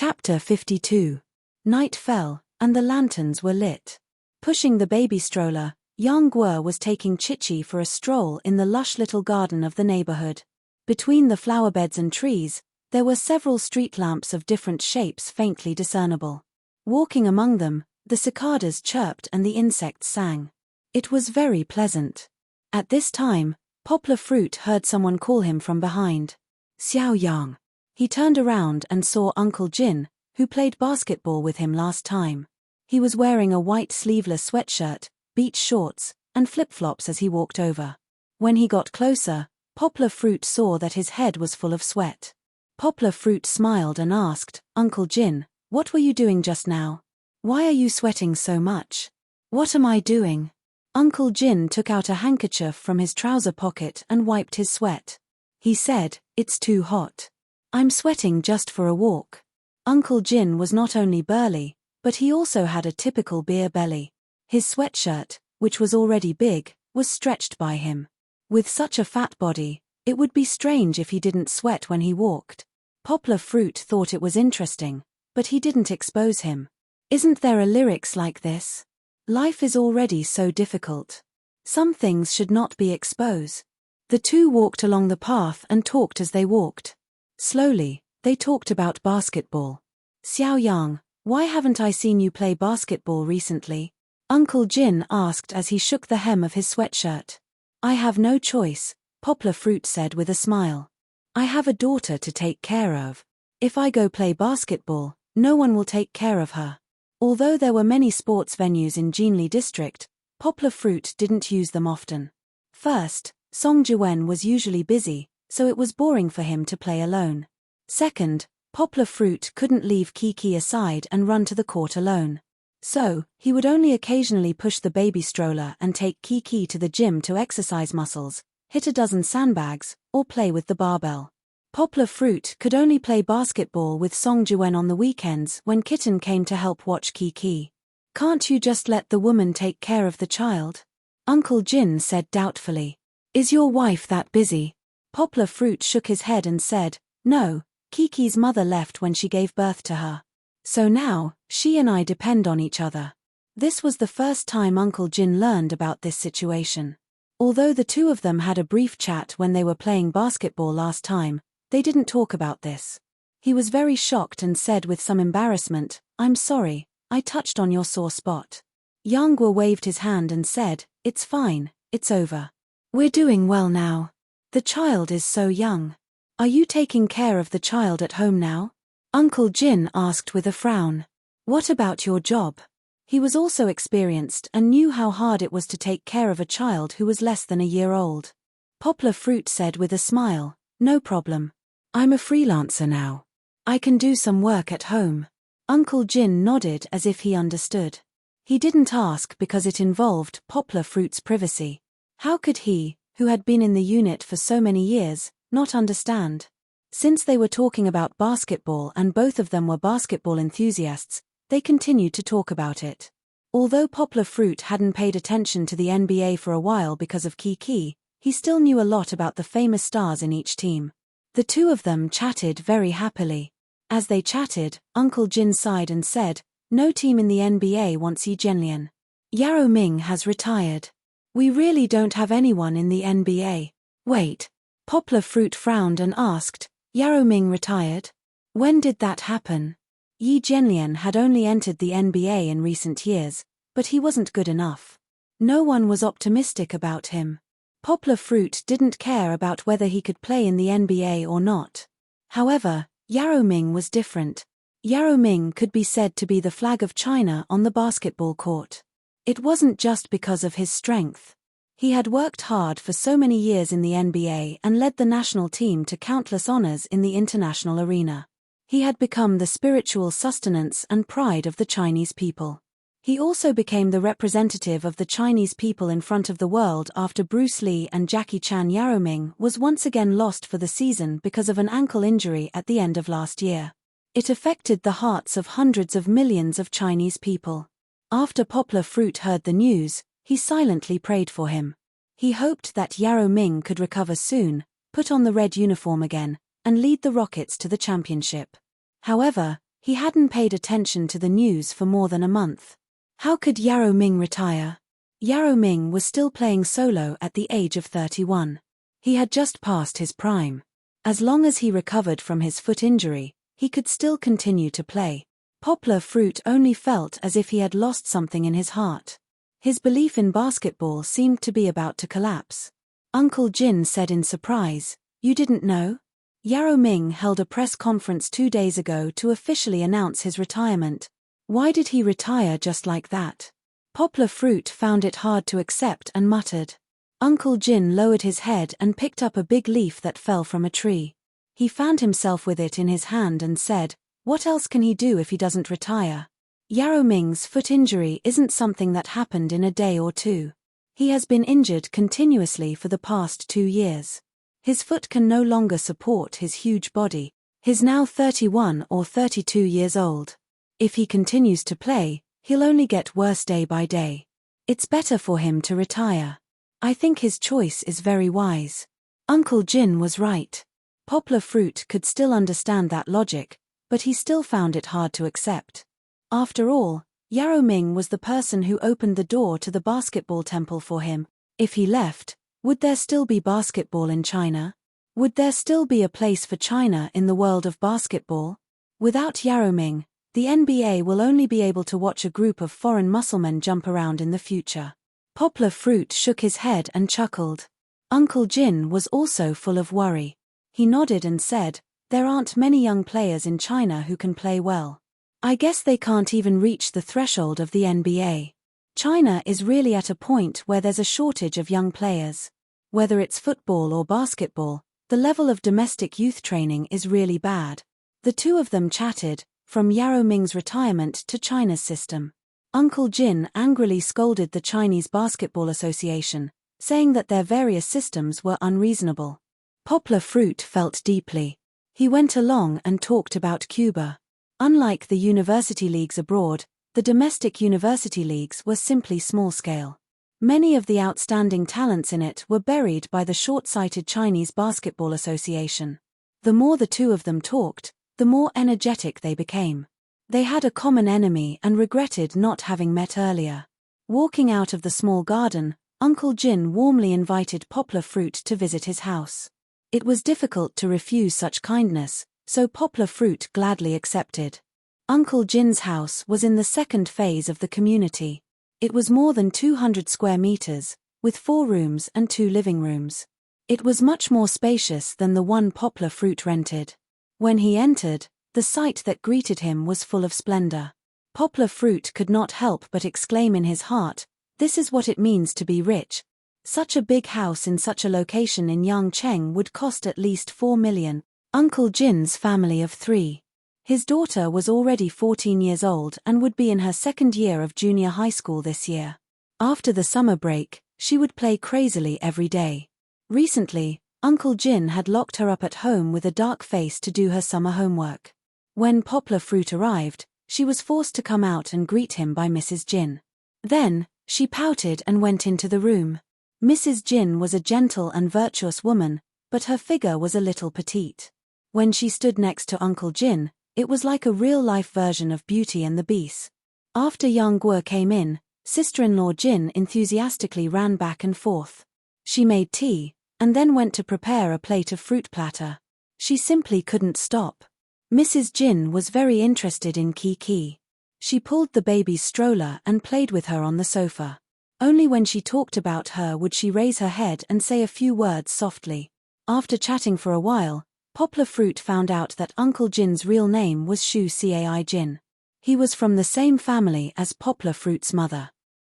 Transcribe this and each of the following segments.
Chapter 52. Night fell, and the lanterns were lit. Pushing the baby stroller, Yang Guo was taking Chichi for a stroll in the lush little garden of the neighborhood. Between the flower beds and trees, there were several street lamps of different shapes faintly discernible. Walking among them, the cicadas chirped and the insects sang. It was very pleasant. At this time, Poplar Fruit heard someone call him from behind. Xiao Yang. He turned around and saw Uncle Jin, who played basketball with him last time. He was wearing a white sleeveless sweatshirt, beach shorts, and flip-flops as he walked over. When he got closer, Poplar Fruit saw that his head was full of sweat. Poplar Fruit smiled and asked, "Uncle Jin, what were you doing just now? Why are you sweating so much?" "What am I doing?" Uncle Jin took out a handkerchief from his trouser pocket and wiped his sweat. He said, "It's too hot. I'm sweating just for a walk." Uncle Jin was not only burly, but he also had a typical beer belly. His sweatshirt, which was already big, was stretched by him. With such a fat body, it would be strange if he didn't sweat when he walked. Poplar Fruit thought it was interesting, but he didn't expose him. Isn't there a lyrics like this? Life is already so difficult. Some things should not be exposed. The two walked along the path and talked as they walked. Slowly, they talked about basketball. "Xiao Yang, why haven't I seen you play basketball recently?" Uncle Jin asked as he shook the hem of his sweatshirt. "I have no choice," Poplar Fruit said with a smile. "I have a daughter to take care of. If I go play basketball, no one will take care of her." Although there were many sports venues in Jinli district, Poplar Fruit didn't use them often. First, Song Jiwen was usually busy, so it was boring for him to play alone. Second, Poplar Fruit couldn't leave Kiki aside and run to the court alone. So, he would only occasionally push the baby stroller and take Kiki to the gym to exercise muscles, hit a dozen sandbags, or play with the barbell. Poplar Fruit could only play basketball with Song Jiwen on the weekends when Kitten came to help watch Kiki. "Can't you just let the woman take care of the child?" Uncle Jin said doubtfully. "Is your wife that busy?" Poplar Fruit shook his head and said, "No, Kiki's mother left when she gave birth to her. So now, she and I depend on each other." This was the first time Uncle Jin learned about this situation. Although the two of them had a brief chat when they were playing basketball last time, they didn't talk about this. He was very shocked and said with some embarrassment, "I'm sorry, I touched on your sore spot." Yang Guo waved his hand and said, "It's fine, it's over. We're doing well now. The child is so young. Are you taking care of the child at home now?" Uncle Jin asked with a frown. "What about your job?" He was also experienced and knew how hard it was to take care of a child who was less than a year old. Poplar Fruit said with a smile, "No problem. I'm a freelancer now. I can do some work at home." Uncle Jin nodded as if he understood. He didn't ask because it involved Poplar Fruit's privacy. How could he, who had been in the unit for so many years, not understand? Since they were talking about basketball and both of them were basketball enthusiasts, they continued to talk about it. Although Poplar Fruit hadn't paid attention to the NBA for a while because of Kiki, he still knew a lot about the famous stars in each team. The two of them chatted very happily. As they chatted, Uncle Jin sighed and said, "No team in the NBA wants Yi Jianlian. Yao Ming has retired. We really don't have anyone in the NBA." "Wait." Poplar Fruit frowned and asked, "Yao Ming retired? When did that happen?" Yi Jianlian had only entered the NBA in recent years, but he wasn't good enough. No one was optimistic about him. Poplar Fruit didn't care about whether he could play in the NBA or not. However, Yao Ming was different. Yao Ming could be said to be the flag of China on the basketball court. It wasn't just because of his strength. He had worked hard for so many years in the NBA and led the national team to countless honors in the international arena. He had become the spiritual sustenance and pride of the Chinese people. He also became the representative of the Chinese people in front of the world after Bruce Lee and Jackie Chan. Yao Ming was once again lost for the season because of an ankle injury at the end of last year. It affected the hearts of hundreds of millions of Chinese people. After Poplar Fruit heard the news, he silently prayed for him. He hoped that Yao Ming could recover soon, put on the red uniform again, and lead the Rockets to the championship. However, He hadn't paid attention to the news for more than a month. How could Yao Ming retire? Yao Ming was still playing solo at the age of 31. He had just passed his prime. As long as he recovered from his foot injury, he could still continue to play. Poplar Fruit only felt as if he had lost something in his heart. His belief in basketball seemed to be about to collapse. Uncle Jin said in surprise, "You didn't know?" Yao Ming held a press conference 2 days ago to officially announce his retirement. Why did he retire just like that? Poplar Fruit found it hard to accept and muttered. Uncle Jin lowered his head and picked up a big leaf that fell from a tree. He found himself with it in his hand and said, "What else can he do if he doesn't retire?" Yao Ming's foot injury isn't something that happened in a day or two. He has been injured continuously for the past 2 years. His foot can no longer support his huge body. He's now 31 or 32 years old. If he continues to play, he'll only get worse day by day. It's better for him to retire. I think his choice is very wise. Uncle Jin was right. Poplar Fruit could still understand that logic, but he still found it hard to accept. After all, Yao Ming was the person who opened the door to the basketball temple for him. If he left, would there still be basketball in China? Would there still be a place for China in the world of basketball? Without Yao Ming, the NBA will only be able to watch a group of foreign musclemen jump around in the future. Poplar Fruit shook his head and chuckled. Uncle Jin was also full of worry. He nodded and said, "There aren't many young players in China who can play well. I guess they can't even reach the threshold of the NBA. China is really at a point where there's a shortage of young players. Whether it's football or basketball, the level of domestic youth training is really bad." The two of them chatted, from Yao Ming's retirement to China's system. Uncle Jin angrily scolded the Chinese Basketball Association, saying that their various systems were unreasonable. Poplar Fruit felt deeply. He went along and talked about Cuba. Unlike the university leagues abroad, the domestic university leagues were simply small-scale. Many of the outstanding talents in it were buried by the short-sighted Chinese Basketball Association. The more the two of them talked, the more energetic they became. They had a common enemy and regretted not having met earlier. Walking out of the small garden, Uncle Jin warmly invited Poplar Fruit to visit his house. It was difficult to refuse such kindness, so Poplar Fruit gladly accepted. Uncle Jin's house was in the second phase of the community. It was more than 200 square meters, with 4 rooms and 2 living rooms. It was much more spacious than the one Poplar Fruit rented. When he entered, the sight that greeted him was full of splendor. Poplar Fruit could not help but exclaim in his heart, "This is what it means to be rich." Such a big house in such a location in Yangcheng would cost at least 4 million. Uncle Jin's family of 3. His daughter was already 14 years old and would be in her second year of junior high school this year. After the summer break, she would play crazily every day. Recently, Uncle Jin had locked her up at home with a dark face to do her summer homework. When Poplar Fruit arrived, she was forced to come out and greet him by Mrs. Jin. Then, she pouted and went into the room. Mrs. Jin was a gentle and virtuous woman, but her figure was a little petite. When she stood next to Uncle Jin, it was like a real-life version of Beauty and the Beast. After Yang Guo came in, sister-in-law Jin enthusiastically ran back and forth. She made tea, and then went to prepare a plate of fruit platter. She simply couldn't stop. Mrs. Jin was very interested in Kiki. She pulled the baby's stroller and played with her on the sofa. Only when she talked about her would she raise her head and say a few words softly. After chatting for a while, Poplar Fruit found out that Uncle Jin's real name was Shu Cai Jin. He was from the same family as Poplar Fruit's mother.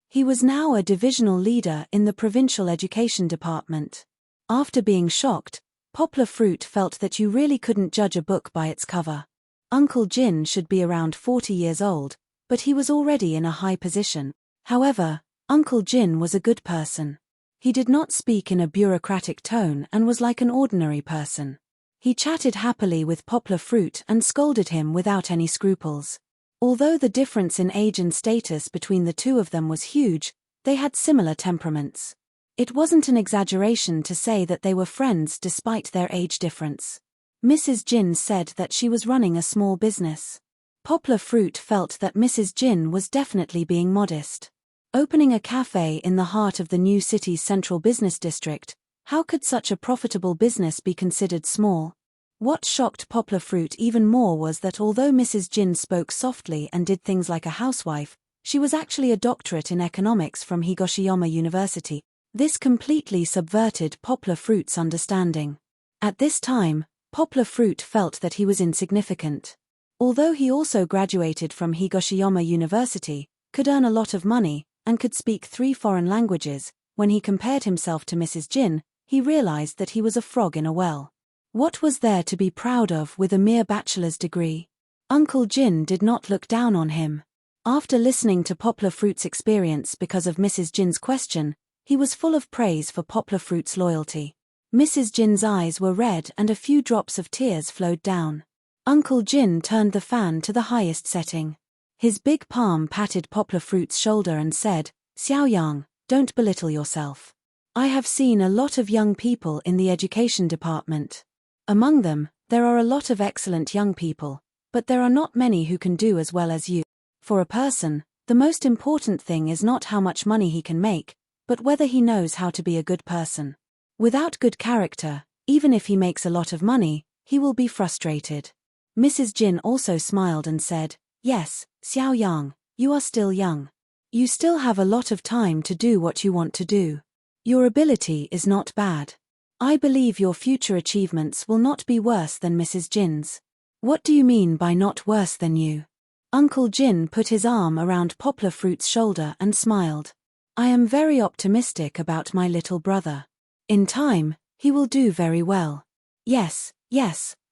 He was now a divisional leader in the provincial education department. After being shocked, Poplar Fruit felt that you really couldn't judge a book by its cover. Uncle Jin should be around 40 years old, but he was already in a high position. However, Uncle Jin was a good person. He did not speak in a bureaucratic tone and was like an ordinary person. He chatted happily with Poplar Fruit and scolded him without any scruples. Although the difference in age and status between the two of them was huge, they had similar temperaments. It wasn't an exaggeration to say that they were friends despite their age difference. Mrs. Jin said that she was running a small business. Poplar Fruit felt that Mrs. Jin was definitely being modest. Opening a cafe in the heart of the new city's central business district, how could such a profitable business be considered small? What shocked Poplar Fruit even more was that although Mrs. Jin spoke softly and did things like a housewife, she was actually a doctorate in economics from Higoshiyama University. This completely subverted Poplar Fruit's understanding. At this time, Poplar Fruit felt that he was insignificant. Although he also graduated from Higoshiyama University, could earn a lot of money, and could speak 3 foreign languages, when he compared himself to Mrs. Jin, he realized that he was a frog in a well. What was there to be proud of with a mere bachelor's degree? Uncle Jin did not look down on him. After listening to Poplar Fruit's experience because of Mrs. Jin's question, he was full of praise for Poplar Fruit's loyalty. Mrs. Jin's eyes were red and a few drops of tears flowed down. Uncle Jin turned the fan to the highest setting. His big palm patted Poplar Fruit's shoulder and said, "Xiaoyang, don't belittle yourself. I have seen a lot of young people in the education department. Among them, there are a lot of excellent young people, but there are not many who can do as well as you. For a person, the most important thing is not how much money he can make, but whether he knows how to be a good person. Without good character, even if he makes a lot of money, he will be frustrated." Mrs. Jin also smiled and said, "Yes, Xiaoyang, you are still young. You still have a lot of time to do what you want to do. Your ability is not bad. I believe your future achievements will not be worse than Mrs. Jin's." "What do you mean by not worse than you?" Uncle Jin put his arm around Poplar Fruit's shoulder and smiled. "I am very optimistic about my little brother. In time, he will do very well. Yes,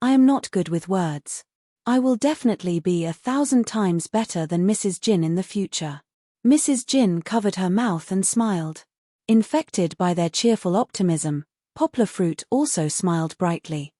I am not good with words. I will definitely be 1,000 times better than Mrs. Jin in the future." Mrs. Jin covered her mouth and smiled. Infected by their cheerful optimism, Poplar Fruit also smiled brightly.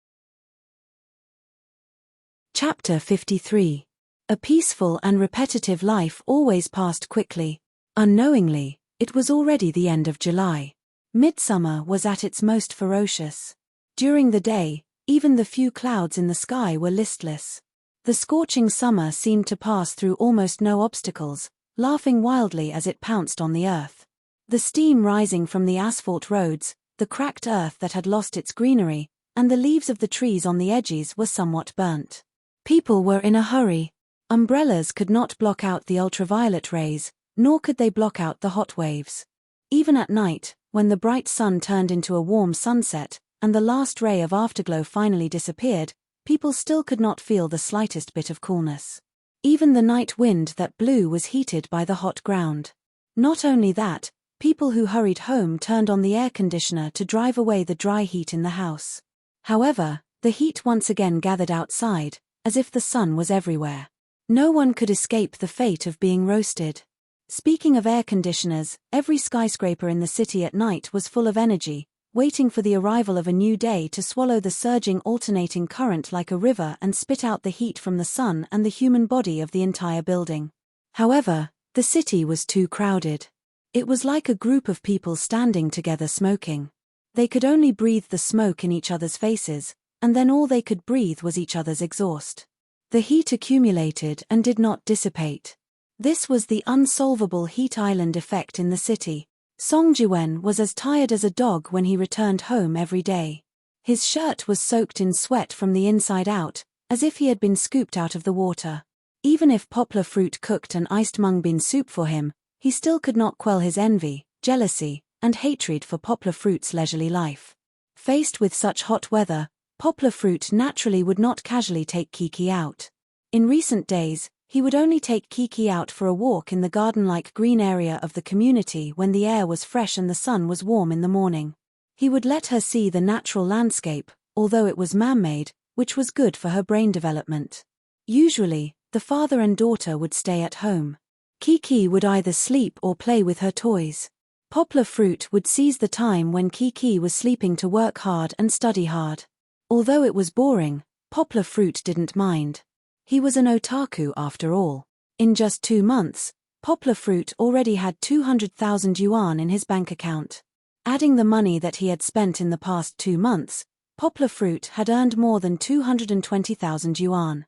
Chapter 53. A peaceful and repetitive life always passed quickly. Unknowingly, it was already the end of July. Midsummer was at its most ferocious. During the day, even the few clouds in the sky were listless. The scorching summer seemed to pass through almost no obstacles, laughing wildly as it pounced on the earth. The steam rising from the asphalt roads, the cracked earth that had lost its greenery, and the leaves of the trees on the edges were somewhat burnt. People were in a hurry. Umbrellas could not block out the ultraviolet rays, nor could they block out the hot waves. Even at night, when the bright sun turned into a warm sunset, and the last ray of afterglow finally disappeared, people still could not feel the slightest bit of coolness. Even the night wind that blew was heated by the hot ground. Not only that, people who hurried home turned on the air conditioner to drive away the dry heat in the house. However, the heat once again gathered outside, as if the sun was everywhere. No one could escape the fate of being roasted. Speaking of air conditioners, every skyscraper in the city at night was full of energy, waiting for the arrival of a new day to swallow the surging alternating current like a river and spit out the heat from the sun and the human body of the entire building. However, the city was too crowded. It was like a group of people standing together smoking. They could only breathe the smoke in each other's faces, and then all they could breathe was each other's exhaust. The heat accumulated and did not dissipate. This was the unsolvable heat island effect in the city. Song Jiwen was as tired as a dog when he returned home every day. His shirt was soaked in sweat from the inside out, as if he had been scooped out of the water. Even if Poplar Fruit cooked an iced mung bean soup for him, he still could not quell his envy, jealousy, and hatred for Poplar Fruit's leisurely life. Faced with such hot weather, Poplar Fruit naturally would not casually take Kiki out. In recent days, he would only take Kiki out for a walk in the garden-like green area of the community when the air was fresh and the sun was warm in the morning. He would let her see the natural landscape, although it was man-made, which was good for her brain development. Usually, the father and daughter would stay at home. Kiki would either sleep or play with her toys. Poplar Fruit would seize the time when Kiki was sleeping to work hard and study hard. Although it was boring, Poplar Fruit didn't mind. He was an otaku after all. In just 2 months, Poplar Fruit already had 200,000 yuan in his bank account. Adding the money that he had spent in the past 2 months, Poplar Fruit had earned more than 220,000 yuan.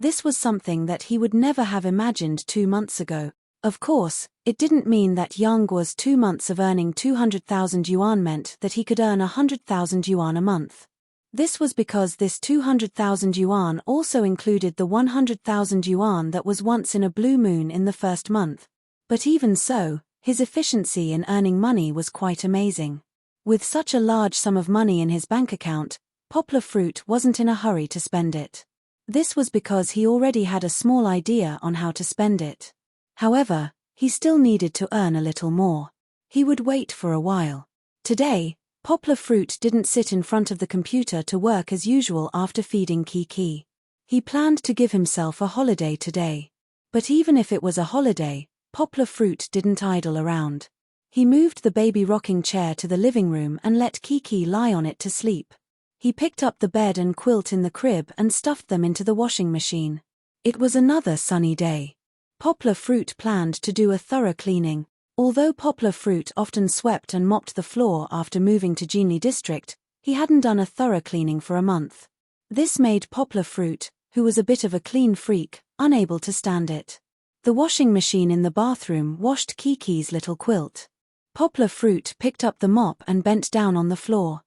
This was something that he would never have imagined 2 months ago. Of course, it didn't mean that Yang Guo's 2 months of earning 200,000 yuan meant that he could earn 100,000 yuan a month. This was because this 200,000 yuan also included the 100,000 yuan that was once in a blue moon in the first month. But even so, his efficiency in earning money was quite amazing. With such a large sum of money in his bank account, Poplar Fruit wasn't in a hurry to spend it. This was because he already had a small idea on how to spend it. However, he still needed to earn a little more. He would wait for a while. Today, Poplar Fruit didn't sit in front of the computer to work as usual after feeding Kiki. He planned to give himself a holiday today. But even if it was a holiday, Poplar Fruit didn't idle around. He moved the baby rocking chair to the living room and let Kiki lie on it to sleep. He picked up the bed and quilt in the crib and stuffed them into the washing machine. It was another sunny day. Poplar Fruit planned to do a thorough cleaning. Although Poplar Fruit often swept and mopped the floor after moving to Jinli district, he hadn't done a thorough cleaning for a month. This made Poplar Fruit, who was a bit of a clean freak, unable to stand it. The washing machine in the bathroom washed Kiki's little quilt. Poplar Fruit picked up the mop and bent down on the floor.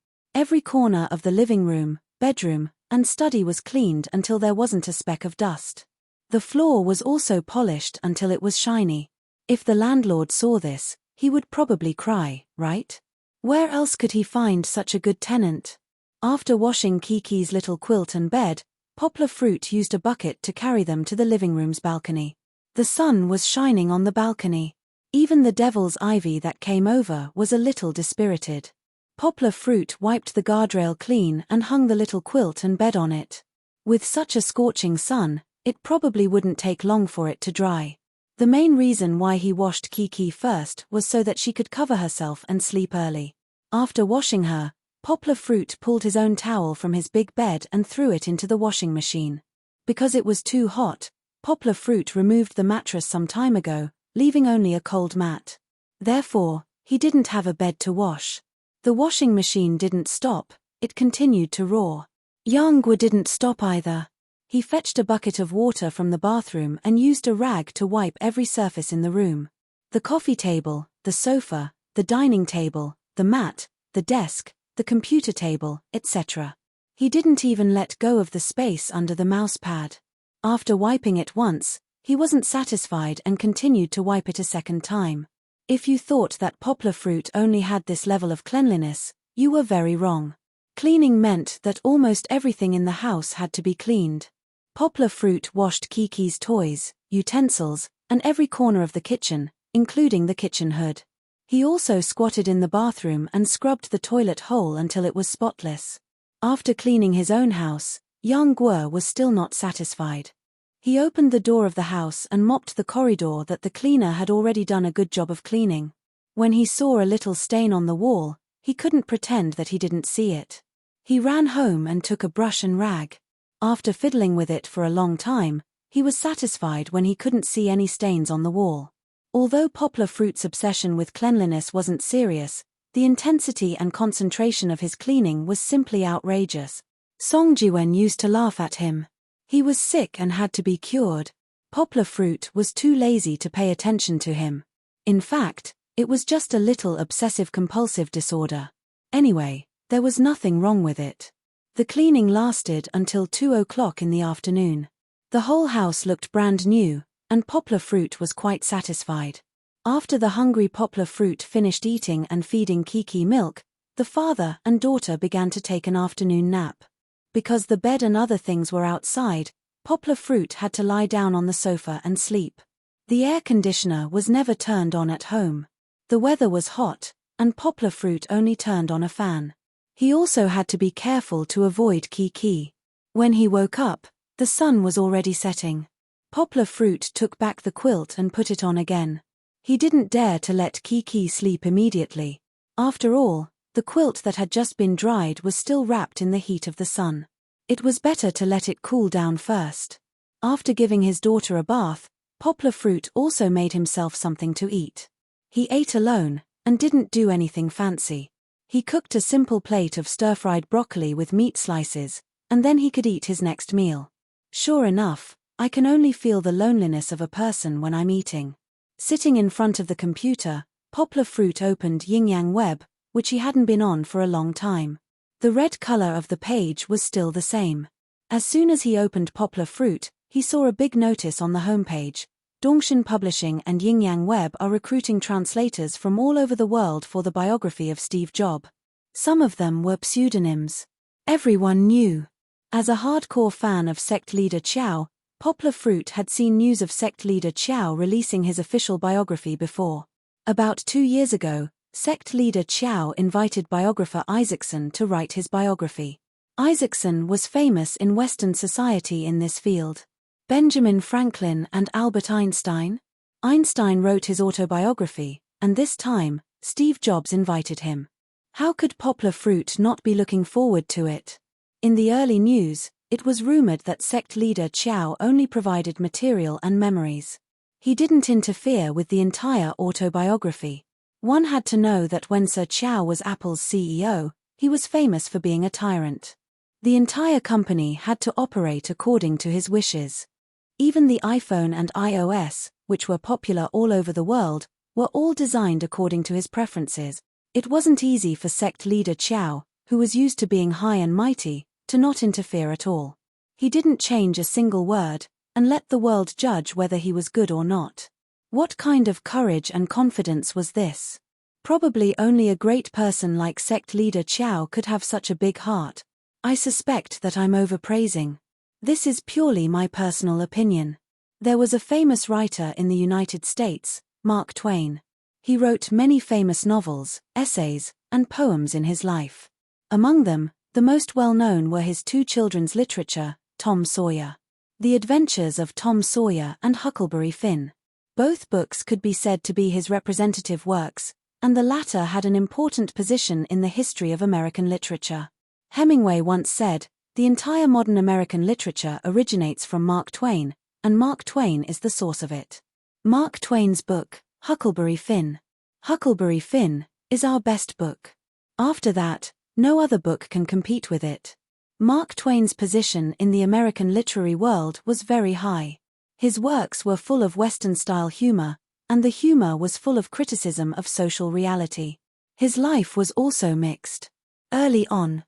Every corner of the living room, bedroom, and study was cleaned until there wasn't a speck of dust. The floor was also polished until it was shiny. If the landlord saw this, he would probably cry, right? Where else could he find such a good tenant? After washing Kiki's little quilt and bed, Poplar Fruit used a bucket to carry them to the living room's balcony. The sun was shining on the balcony. Even the devil's ivy that came over was a little dispirited. Poplar Fruit wiped the guardrail clean and hung the little quilt and bed on it. With such a scorching sun, it probably wouldn't take long for it to dry. The main reason why he washed Kiki first was so that she could cover herself and sleep early. After washing her, Poplar Fruit pulled his own towel from his big bed and threw it into the washing machine. Because it was too hot, Poplar Fruit removed the mattress some time ago, leaving only a cold mat. Therefore, he didn't have a bed to wash. The washing machine didn't stop, it continued to roar. Yang Guo didn't stop either. He fetched a bucket of water from the bathroom and used a rag to wipe every surface in the room. The coffee table, the sofa, the dining table, the mat, the desk, the computer table, etc. He didn't even let go of the space under the mouse pad. After wiping it once, he wasn't satisfied and continued to wipe it a second time. If you thought that Poplar Fruit only had this level of cleanliness, you were very wrong. Cleaning meant that almost everything in the house had to be cleaned. Poplar Fruit washed Kiki's toys, utensils, and every corner of the kitchen, including the kitchen hood. He also squatted in the bathroom and scrubbed the toilet hole until it was spotless. After cleaning his own house, Yang Guo was still not satisfied. He opened the door of the house and mopped the corridor that the cleaner had already done a good job of cleaning. When he saw a little stain on the wall, he couldn't pretend that he didn't see it. He ran home and took a brush and rag. After fiddling with it for a long time, he was satisfied when he couldn't see any stains on the wall. Although Poplar Fruit's obsession with cleanliness wasn't serious, the intensity and concentration of his cleaning was simply outrageous. Song Jiwen used to laugh at him. He was sick and had to be cured. Poplar Fruit was too lazy to pay attention to him. In fact, it was just a little obsessive-compulsive disorder. Anyway, there was nothing wrong with it. The cleaning lasted until 2 o'clock in the afternoon. The whole house looked brand new, and Poplar Fruit was quite satisfied. After the hungry Poplar Fruit finished eating and feeding Kiki milk, the father and daughter began to take an afternoon nap. Because the bed and other things were outside, Poplar Fruit had to lie down on the sofa and sleep. The air conditioner was never turned on at home. The weather was hot, and Poplar Fruit only turned on a fan. He also had to be careful to avoid Kiki. When he woke up, the sun was already setting. Poplar Fruit took back the quilt and put it on again. He didn't dare to let Kiki sleep immediately. After all, the quilt that had just been dried was still wrapped in the heat of the sun. It was better to let it cool down first. After giving his daughter a bath, Poplar Fruit also made himself something to eat. He ate alone, and didn't do anything fancy. He cooked a simple plate of stir-fried broccoli with meat slices, and then he could eat his next meal. Sure enough, I can only feel the loneliness of a person when I'm eating. Sitting in front of the computer, Poplar Fruit opened Yin Yang Web, which he hadn't been on for a long time. The red color of the page was still the same. As soon as he opened Poplar Fruit, he saw a big notice on the homepage. Dongshin Publishing and Yin Yang Web are recruiting translators from all over the world for the biography of Steve Jobs. Some of them were pseudonyms. Everyone knew. As a hardcore fan of sect leader Chow, Poplar Fruit had seen news of sect leader Chow releasing his official biography before. About 2 years ago, sect leader Chow invited biographer Isaacson to write his biography. Isaacson was famous in Western society in this field. Benjamin Franklin and Albert Einstein? Einstein wrote his autobiography, and this time, Steve Jobs invited him. How could Poplar Fruit not be looking forward to it? In the early news, it was rumored that sect leader Chow only provided material and memories. He didn't interfere with the entire autobiography. One had to know that when Sir Chow was Apple's CEO, he was famous for being a tyrant. The entire company had to operate according to his wishes. Even the iPhone and iOS, which were popular all over the world, were all designed according to his preferences. It wasn't easy for sect leader Chow, who was used to being high and mighty, to not interfere at all. He didn't change a single word, and let the world judge whether he was good or not. What kind of courage and confidence was this? Probably only a great person like sect leader Chow could have such a big heart. I suspect that I'm overpraising. This is purely my personal opinion. There was a famous writer in the United States, Mark Twain. He wrote many famous novels, essays, and poems in his life. Among them, the most well-known were his 2 children's literature, Tom Sawyer. The Adventures of Tom Sawyer and Huckleberry Finn. Both books could be said to be his representative works, and the latter had an important position in the history of American literature. Hemingway once said, "The entire modern American literature originates from Mark Twain, and Mark Twain is the source of it." Mark Twain's book, Huckleberry Finn. Huckleberry Finn is our best book. After that, no other book can compete with it. Mark Twain's position in the American literary world was very high. His works were full of Western-style humor, and the humor was full of criticism of social reality. His life was also mixed. Early on,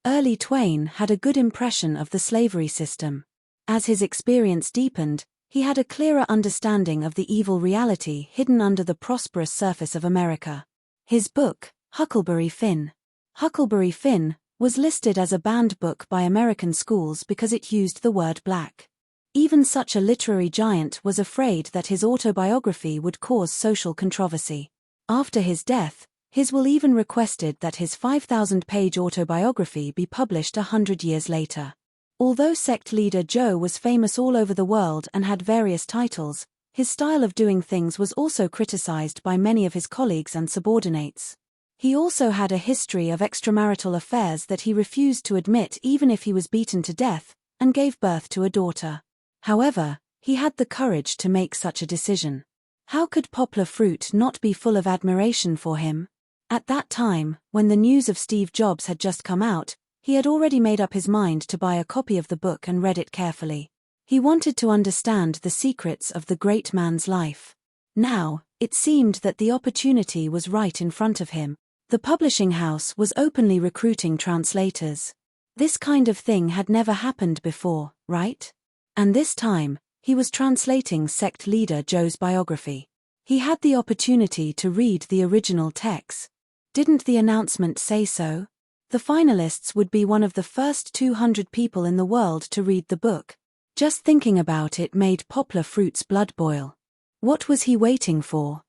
Early Twain had a good impression of the slavery system. As his experience deepened, he had a clearer understanding of the evil reality hidden under the prosperous surface of America. His book, Huckleberry Finn. Huckleberry Finn was listed as a banned book by American schools because it used the word black. Even such a literary giant was afraid that his autobiography would cause social controversy. After his death, his will even requested that his 5,000-page autobiography be published 100 years later. Although sect leader Joe was famous all over the world and had various titles, his style of doing things was also criticized by many of his colleagues and subordinates. He also had a history of extramarital affairs that he refused to admit even if he was beaten to death, and gave birth to a daughter. However, he had the courage to make such a decision. How could Poplar Fruit not be full of admiration for him? At that time, when the news of Steve Jobs had just come out, he had already made up his mind to buy a copy of the book and read it carefully. He wanted to understand the secrets of the great man's life. Now, it seemed that the opportunity was right in front of him. The publishing house was openly recruiting translators. This kind of thing had never happened before, right? And this time, he was translating sect leader Joe's biography. He had the opportunity to read the original text. Didn't the announcement say so? The finalists would be one of the first 200 people in the world to read the book. Just thinking about it made Poplar Fruit's blood boil. What was he waiting for?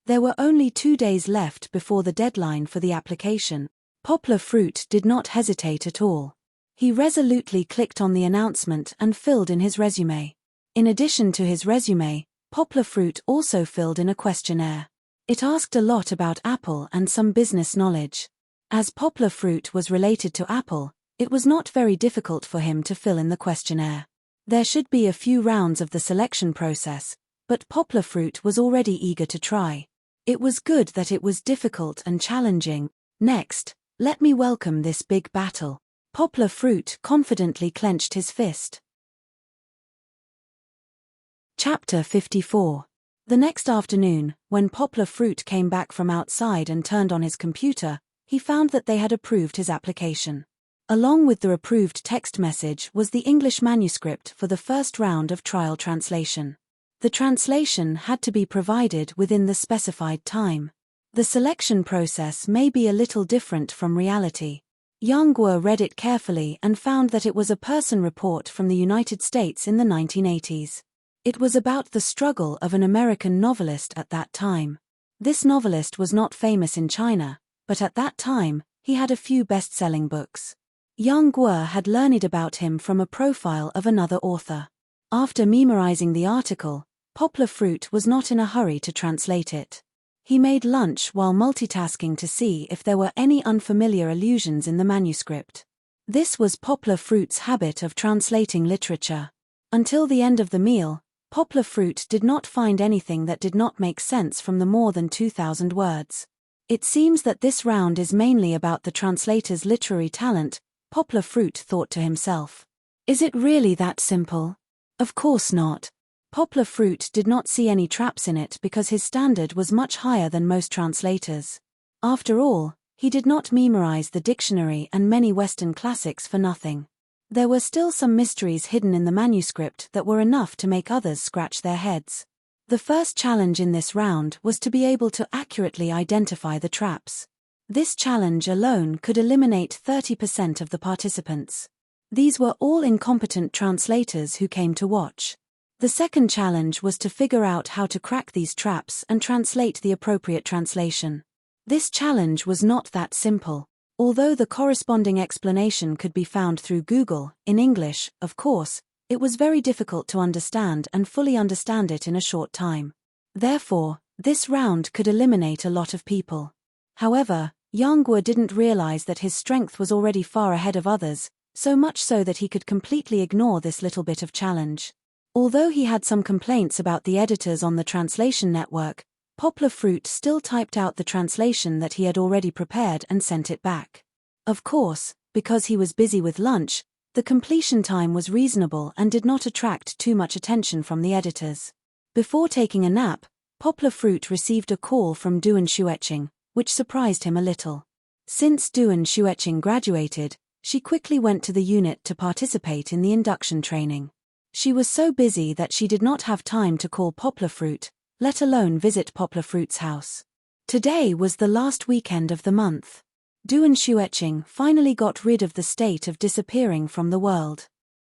There were only 2 days left before the deadline for the application. Poplar Fruit did not hesitate at all. He resolutely clicked on the announcement and filled in his resume. In addition to his resume, Poplar Fruit also filled in a questionnaire. It asked a lot about Apple and some business knowledge. As Poplar Fruit was related to Apple, it was not very difficult for him to fill in the questionnaire. There should be a few rounds of the selection process, but Poplar Fruit was already eager to try. It was good that it was difficult and challenging. Next, let me welcome this big battle. Poplar Fruit confidently clenched his fist. Chapter 54. The next afternoon, when Poplar Fruit came back from outside and turned on his computer, he found that they had approved his application. Along with the approved text message was the English manuscript for the first round of trial translation. The translation had to be provided within the specified time. The selection process may be a little different from reality. Yang Guo read it carefully and found that it was a person report from the United States in the 1980s. It was about the struggle of an American novelist at that time. This novelist was not famous in China, but at that time, he had a few best-selling books. Yang Guo had learned about him from a profile of another author. After memorizing the article, Poplar Fruit was not in a hurry to translate it. He made lunch while multitasking to see if there were any unfamiliar allusions in the manuscript. This was Poplar Fruit's habit of translating literature. Until the end of the meal, Poplar Fruit did not find anything that did not make sense from the more than 2,000 words. It seems that this round is mainly about the translator's literary talent, Poplar Fruit thought to himself. Is it really that simple? Of course not. Poplar Fruit did not see any traps in it because his standard was much higher than most translators. After all, he did not memorize the dictionary and many Western classics for nothing. There were still some mysteries hidden in the manuscript that were enough to make others scratch their heads. The first challenge in this round was to be able to accurately identify the traps. This challenge alone could eliminate 30% of the participants. These were all incompetent translators who came to watch. The second challenge was to figure out how to crack these traps and translate the appropriate translation. This challenge was not that simple. Although the corresponding explanation could be found through Google, in English, of course, it was very difficult to understand and fully understand it in a short time. Therefore, this round could eliminate a lot of people. However, Yang Guo didn't realize that his strength was already far ahead of others, so much so that he could completely ignore this little bit of challenge. Although he had some complaints about the editors on the translation network, Poplar Fruit still typed out the translation that he had already prepared and sent it back. Of course, because he was busy with lunch, the completion time was reasonable and did not attract too much attention from the editors. Before taking a nap, Poplar Fruit received a call from Duan Xueqing, which surprised him a little. Since Duan Xueqing graduated, she quickly went to the unit to participate in the induction training. She was so busy that she did not have time to call Poplar Fruit, let alone visit Poplar Fruit's house. Today was the last weekend of the month. Duan Xueqing finally got rid of the state of disappearing from the world.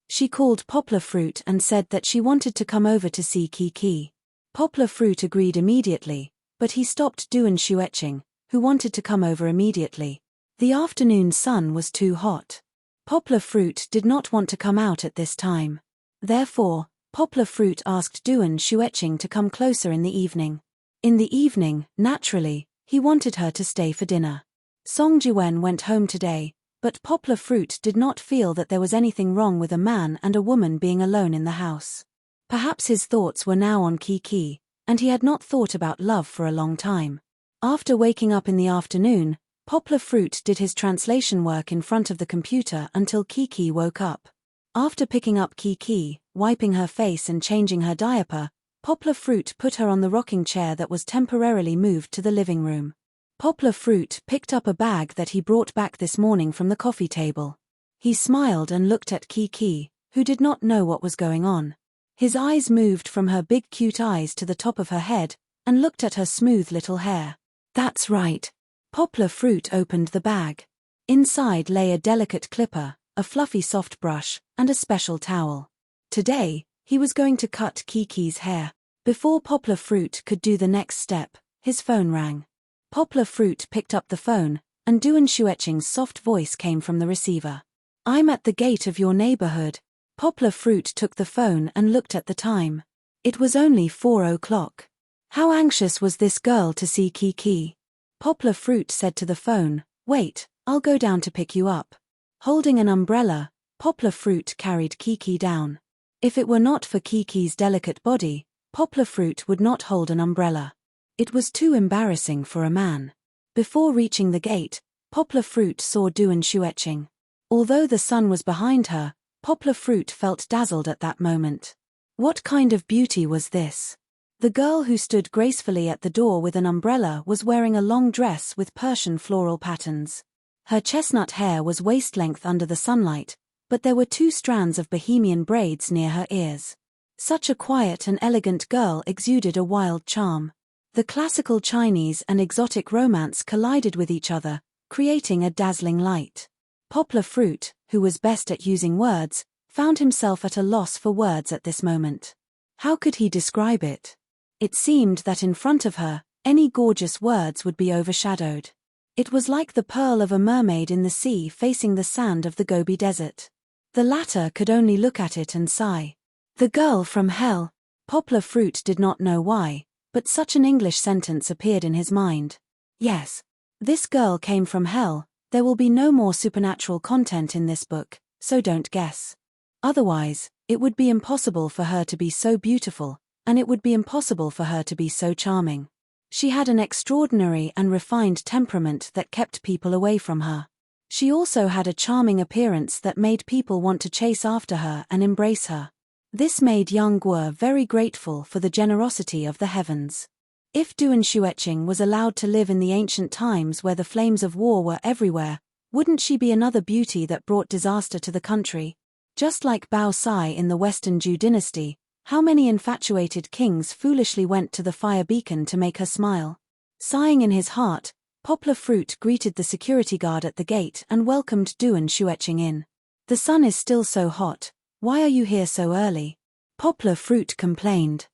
She called Poplar Fruit and said that she wanted to come over to see Kiki. Poplar Fruit agreed immediately, but he stopped Duan Xueqing, who wanted to come over immediately. The afternoon sun was too hot. Poplar Fruit did not want to come out at this time. Therefore, Poplar Fruit asked Duan Xueqing to come closer in the evening. In the evening, naturally, he wanted her to stay for dinner. Song Jiwen went home today, but Poplar Fruit did not feel that there was anything wrong with a man and a woman being alone in the house. Perhaps his thoughts were now on Kiki, and he had not thought about love for a long time. After waking up in the afternoon, Poplar Fruit did his translation work in front of the computer until Kiki woke up. After picking up Kiki, wiping her face and changing her diaper, Poplar Fruit put her on the rocking chair that was temporarily moved to the living room. Poplar Fruit picked up a bag that he brought back this morning from the coffee table. He smiled and looked at Kiki, who did not know what was going on. His eyes moved from her big cute eyes to the top of her head, and looked at her smooth little hair. That's right. Poplar Fruit opened the bag. Inside lay a delicate clipper, a fluffy soft brush, and a special towel. Today, he was going to cut Kiki's hair. Before Poplar Fruit could do the next step, his phone rang. Poplar Fruit picked up the phone, and Duan Xueqing's soft voice came from the receiver. I'm at the gate of your neighborhood. Poplar Fruit took the phone and looked at the time. It was only 4 o'clock. How anxious was this girl to see Kiki? Poplar Fruit said to the phone, Wait, I'll go down to pick you up. Holding an umbrella, Poplar Fruit carried Kiki down. If it were not for Kiki's delicate body, Poplar Fruit would not hold an umbrella. It was too embarrassing for a man. Before reaching the gate, Poplar Fruit saw Duan Xueqing. Although the sun was behind her, Poplar Fruit felt dazzled at that moment. What kind of beauty was this? The girl who stood gracefully at the door with an umbrella was wearing a long dress with Persian floral patterns. Her chestnut hair was waist-length under the sunlight, but there were 2 strands of bohemian braids near her ears. Such a quiet and elegant girl exuded a wild charm. The classical Chinese and exotic romance collided with each other, creating a dazzling light. Poplar Fruit, who was best at using words, found himself at a loss for words at this moment. How could he describe it? It seemed that in front of her, any gorgeous words would be overshadowed. It was like the pearl of a mermaid in the sea facing the sand of the Gobi Desert. The latter could only look at it and sigh. The girl from hell. Poplar Fruit did not know why, but such an English sentence appeared in his mind. Yes. This girl came from hell. There will be no more supernatural content in this book, so don't guess. Otherwise, it would be impossible for her to be so beautiful, and it would be impossible for her to be so charming. She had an extraordinary and refined temperament that kept people away from her. She also had a charming appearance that made people want to chase after her and embrace her. This made young Guo very grateful for the generosity of the heavens. If Duan Xueqing was allowed to live in the ancient times where the flames of war were everywhere, wouldn't she be another beauty that brought disaster to the country? Just like Bao Sai in the Western Zhou dynasty, how many infatuated kings foolishly went to the fire beacon to make her smile? Sighing in his heart, Poplar Fruit greeted the security guard at the gate and welcomed Duan Xueqing in. The sun is still so hot, why are you here so early? Poplar Fruit complained.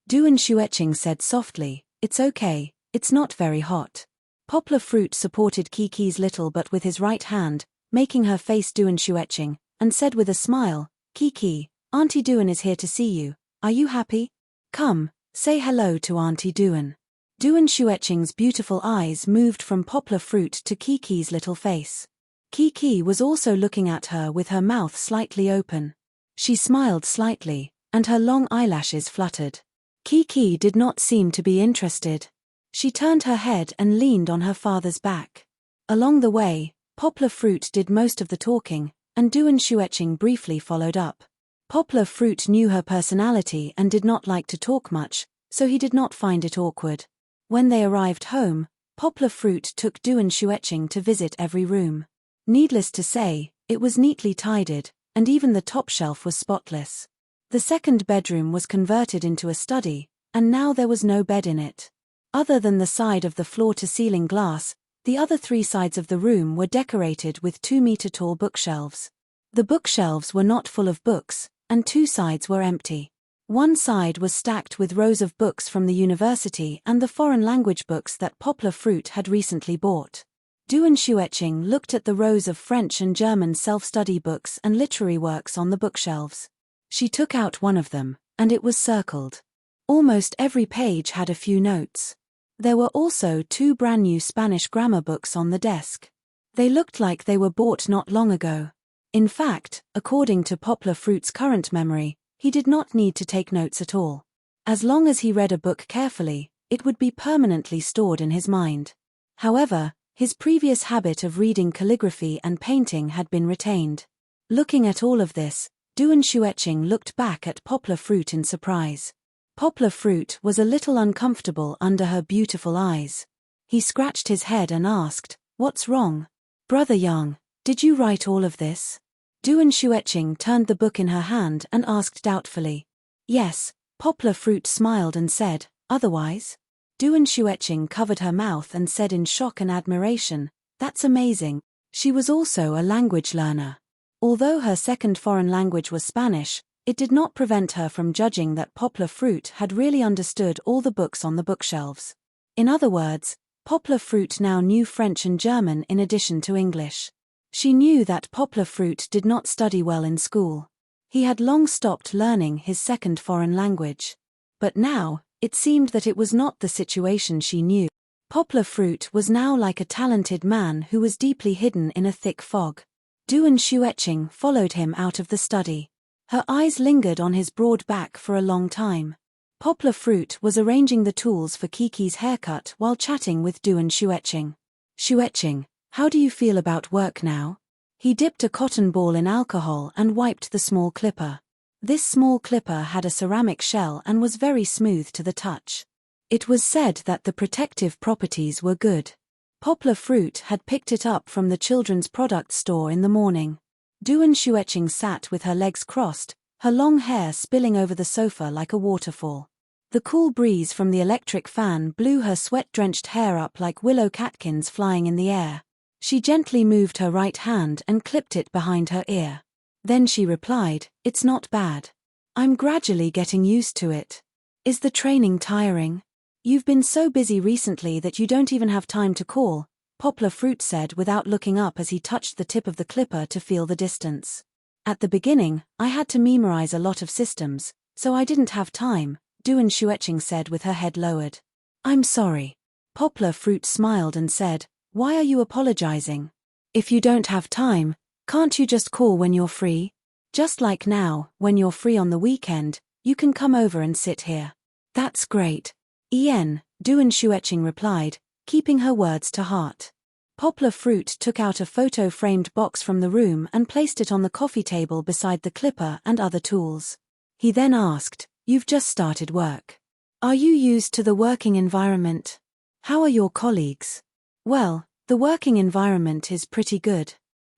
Duan Xueqing said softly, it's okay, it's not very hot. Poplar Fruit supported Kiki's little butt with his right hand, making her face Duan Xueqing, and said with a smile, Kiki, Auntie Duan is here to see you, are you happy? Come, say hello to Auntie Duan. Duan Xueqing's beautiful eyes moved from Poplar Fruit to Kiki's little face. Kiki was also looking at her with her mouth slightly open. She smiled slightly, and her long eyelashes fluttered. Kiki did not seem to be interested. She turned her head and leaned on her father's back. Along the way, Poplar Fruit did most of the talking, and Duan Xueqing briefly followed up. Poplar Fruit knew her personality and did not like to talk much, so he did not find it awkward. When they arrived home, Poplar Fruit took Duan Xueqing to visit every room. Needless to say, it was neatly tidied, and even the top shelf was spotless. The second bedroom was converted into a study, and now there was no bed in it. Other than the side of the floor-to-ceiling glass, the other 3 sides of the room were decorated with 2-meter-tall bookshelves. The bookshelves were not full of books, and 2 sides were empty. One side was stacked with rows of books from the university and the foreign language books that Poplar Fruit had recently bought. Duan Xueqing looked at the rows of French and German self-study books and literary works on the bookshelves. She took out one of them, and it was circled. Almost every page had a few notes. There were also 2 brand-new Spanish grammar books on the desk. They looked like they were bought not long ago. In fact, according to Poplar Fruit's current memory, he did not need to take notes at all. As long as he read a book carefully, it would be permanently stored in his mind. However, his previous habit of reading calligraphy and painting had been retained. Looking at all of this, Duan Xueqing looked back at Poplar Fruit in surprise. Poplar Fruit was a little uncomfortable under her beautiful eyes. He scratched his head and asked, "What's wrong? Brother Yang, did you write all of this?" Duan Xueqing turned the book in her hand and asked doubtfully. "Yes," Poplar Fruit smiled and said, "Otherwise?" Duan Xueqing covered her mouth and said in shock and admiration, "That's amazing." She was also a language learner. Although her second foreign language was Spanish, it did not prevent her from judging that Poplar Fruit had really understood all the books on the bookshelves. In other words, Poplar Fruit now knew French and German in addition to English. She knew that Poplar Fruit did not study well in school. He had long stopped learning his second foreign language. But now, it seemed that it was not the situation she knew. Poplar Fruit was now like a talented man who was deeply hidden in a thick fog. Duan Xueqing followed him out of the study. Her eyes lingered on his broad back for a long time. Poplar Fruit was arranging the tools for Kiki's haircut while chatting with Duan Xueqing. "Xueqing, how do you feel about work now?" He dipped a cotton ball in alcohol and wiped the small clipper. This small clipper had a ceramic shell and was very smooth to the touch. It was said that the protective properties were good. Poplar Fruit had picked it up from the children's product store in the morning. Duan Xueqing sat with her legs crossed, her long hair spilling over the sofa like a waterfall. The cool breeze from the electric fan blew her sweat-drenched hair up like willow catkins flying in the air. She gently moved her right hand and clipped it behind her ear. Then she replied, "It's not bad. I'm gradually getting used to it. Is the training tiring? You've been so busy recently that you don't even have time to call," Poplar Fruit said without looking up as he touched the tip of the clipper to feel the distance. "At the beginning, I had to memorize a lot of systems, so I didn't have time," Duan Xueqing said with her head lowered. "I'm sorry." Poplar Fruit smiled and said, "Why are you apologizing? If you don't have time, can't you just call when you're free? Just like now, when you're free on the weekend, you can come over and sit here." "That's great, Ian," Duan Xueqing replied, keeping her words to heart. Poplar Fruit took out a photo-framed box from the room and placed it on the coffee table beside the clipper and other tools. He then asked, "You've just started work. Are you used to the working environment? How are your colleagues?" "Well, the working environment is pretty good.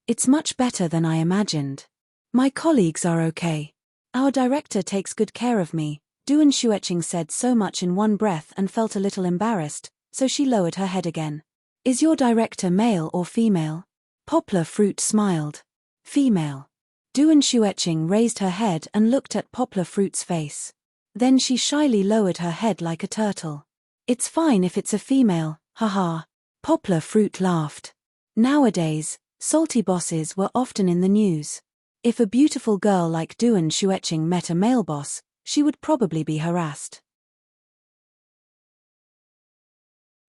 It's much better than I imagined. My colleagues are okay. Our director takes good care of me," Duan Xueqing said so much in one breath and felt a little embarrassed, so she lowered her head again. "Is your director male or female?" Poplar Fruit smiled. "Female." Duan Xueqing raised her head and looked at Poplar Fruit's face. Then she shyly lowered her head like a turtle. "It's fine if it's a female, haha." Poplar Fruit laughed. Nowadays, salty bosses were often in the news. If a beautiful girl like Duan Xueqing met a male boss, she would probably be harassed.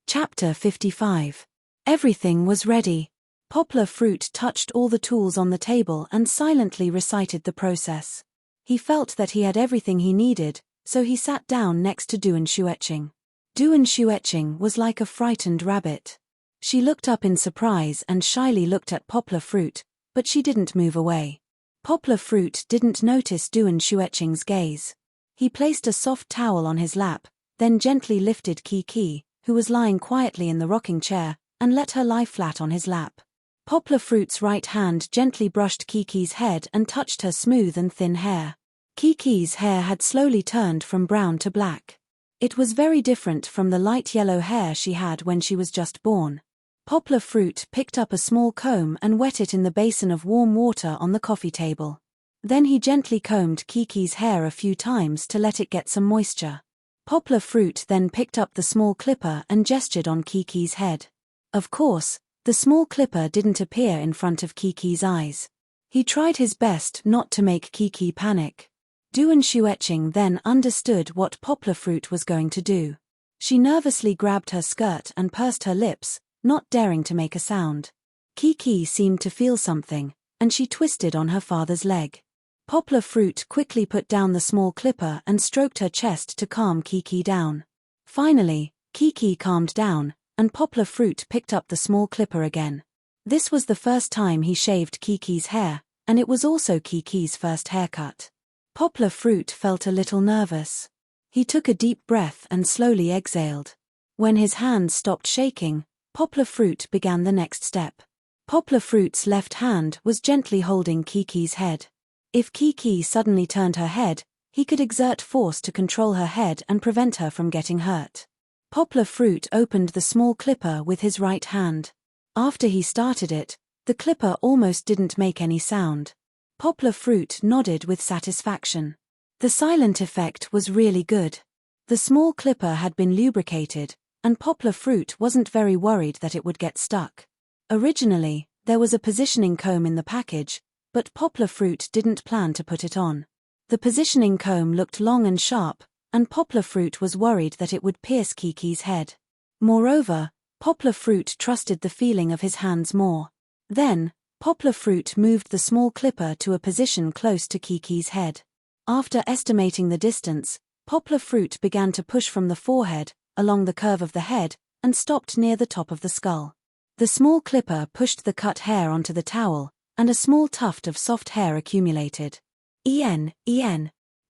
Chapter 55. Everything was ready. Poplar Fruit touched all the tools on the table and silently recited the process. He felt that he had everything he needed, so he sat down next to Duan Xueqing. Duan Xueqing was like a frightened rabbit. She looked up in surprise and shyly looked at Poplar Fruit, but she didn't move away. Poplar Fruit didn't notice Duan Xueqing's gaze. He placed a soft towel on his lap, then gently lifted Kiki, who was lying quietly in the rocking chair, and let her lie flat on his lap. Poplar Fruit's right hand gently brushed Kiki's head and touched her smooth and thin hair. Kiki's hair had slowly turned from brown to black. It was very different from the light yellow hair she had when she was just born. Poplar Fruit picked up a small comb and wet it in the basin of warm water on the coffee table. Then he gently combed Kiki's hair a few times to let it get some moisture. Poplar Fruit then picked up the small clipper and gestured on Kiki's head. Of course, the small clipper didn't appear in front of Kiki's eyes. He tried his best not to make Kiki panic. Duan Xueqing then understood what Poplar Fruit was going to do. She nervously grabbed her skirt and pursed her lips, not daring to make a sound. Kiki seemed to feel something, and she twisted on her father's leg. Poplar Fruit quickly put down the small clipper and stroked her chest to calm Kiki down. Finally, Kiki calmed down, and Poplar Fruit picked up the small clipper again. This was the first time he shaved Kiki's hair, and it was also Kiki's first haircut. Poplar Fruit felt a little nervous. He took a deep breath and slowly exhaled. When his hands stopped shaking, Poplar Fruit began the next step. Poplar Fruit's left hand was gently holding Kiki's head. If Kiki suddenly turned her head, he could exert force to control her head and prevent her from getting hurt. Poplar Fruit opened the small clipper with his right hand. After he started it, the clipper almost didn't make any sound. Poplar Fruit nodded with satisfaction. The silent effect was really good. The small clipper had been lubricated, and Poplar Fruit wasn't very worried that it would get stuck. Originally, there was a positioning comb in the package, but Poplar Fruit didn't plan to put it on. The positioning comb looked long and sharp, and Poplar Fruit was worried that it would pierce Kiki's head. Moreover, Poplar Fruit trusted the feeling of his hands more. Then, Poplar Fruit moved the small clipper to a position close to Kiki's head. After estimating the distance, Poplar Fruit began to push from the forehead, along the curve of the head, and stopped near the top of the skull. The small clipper pushed the cut hair onto the towel, and a small tuft of soft hair accumulated. En.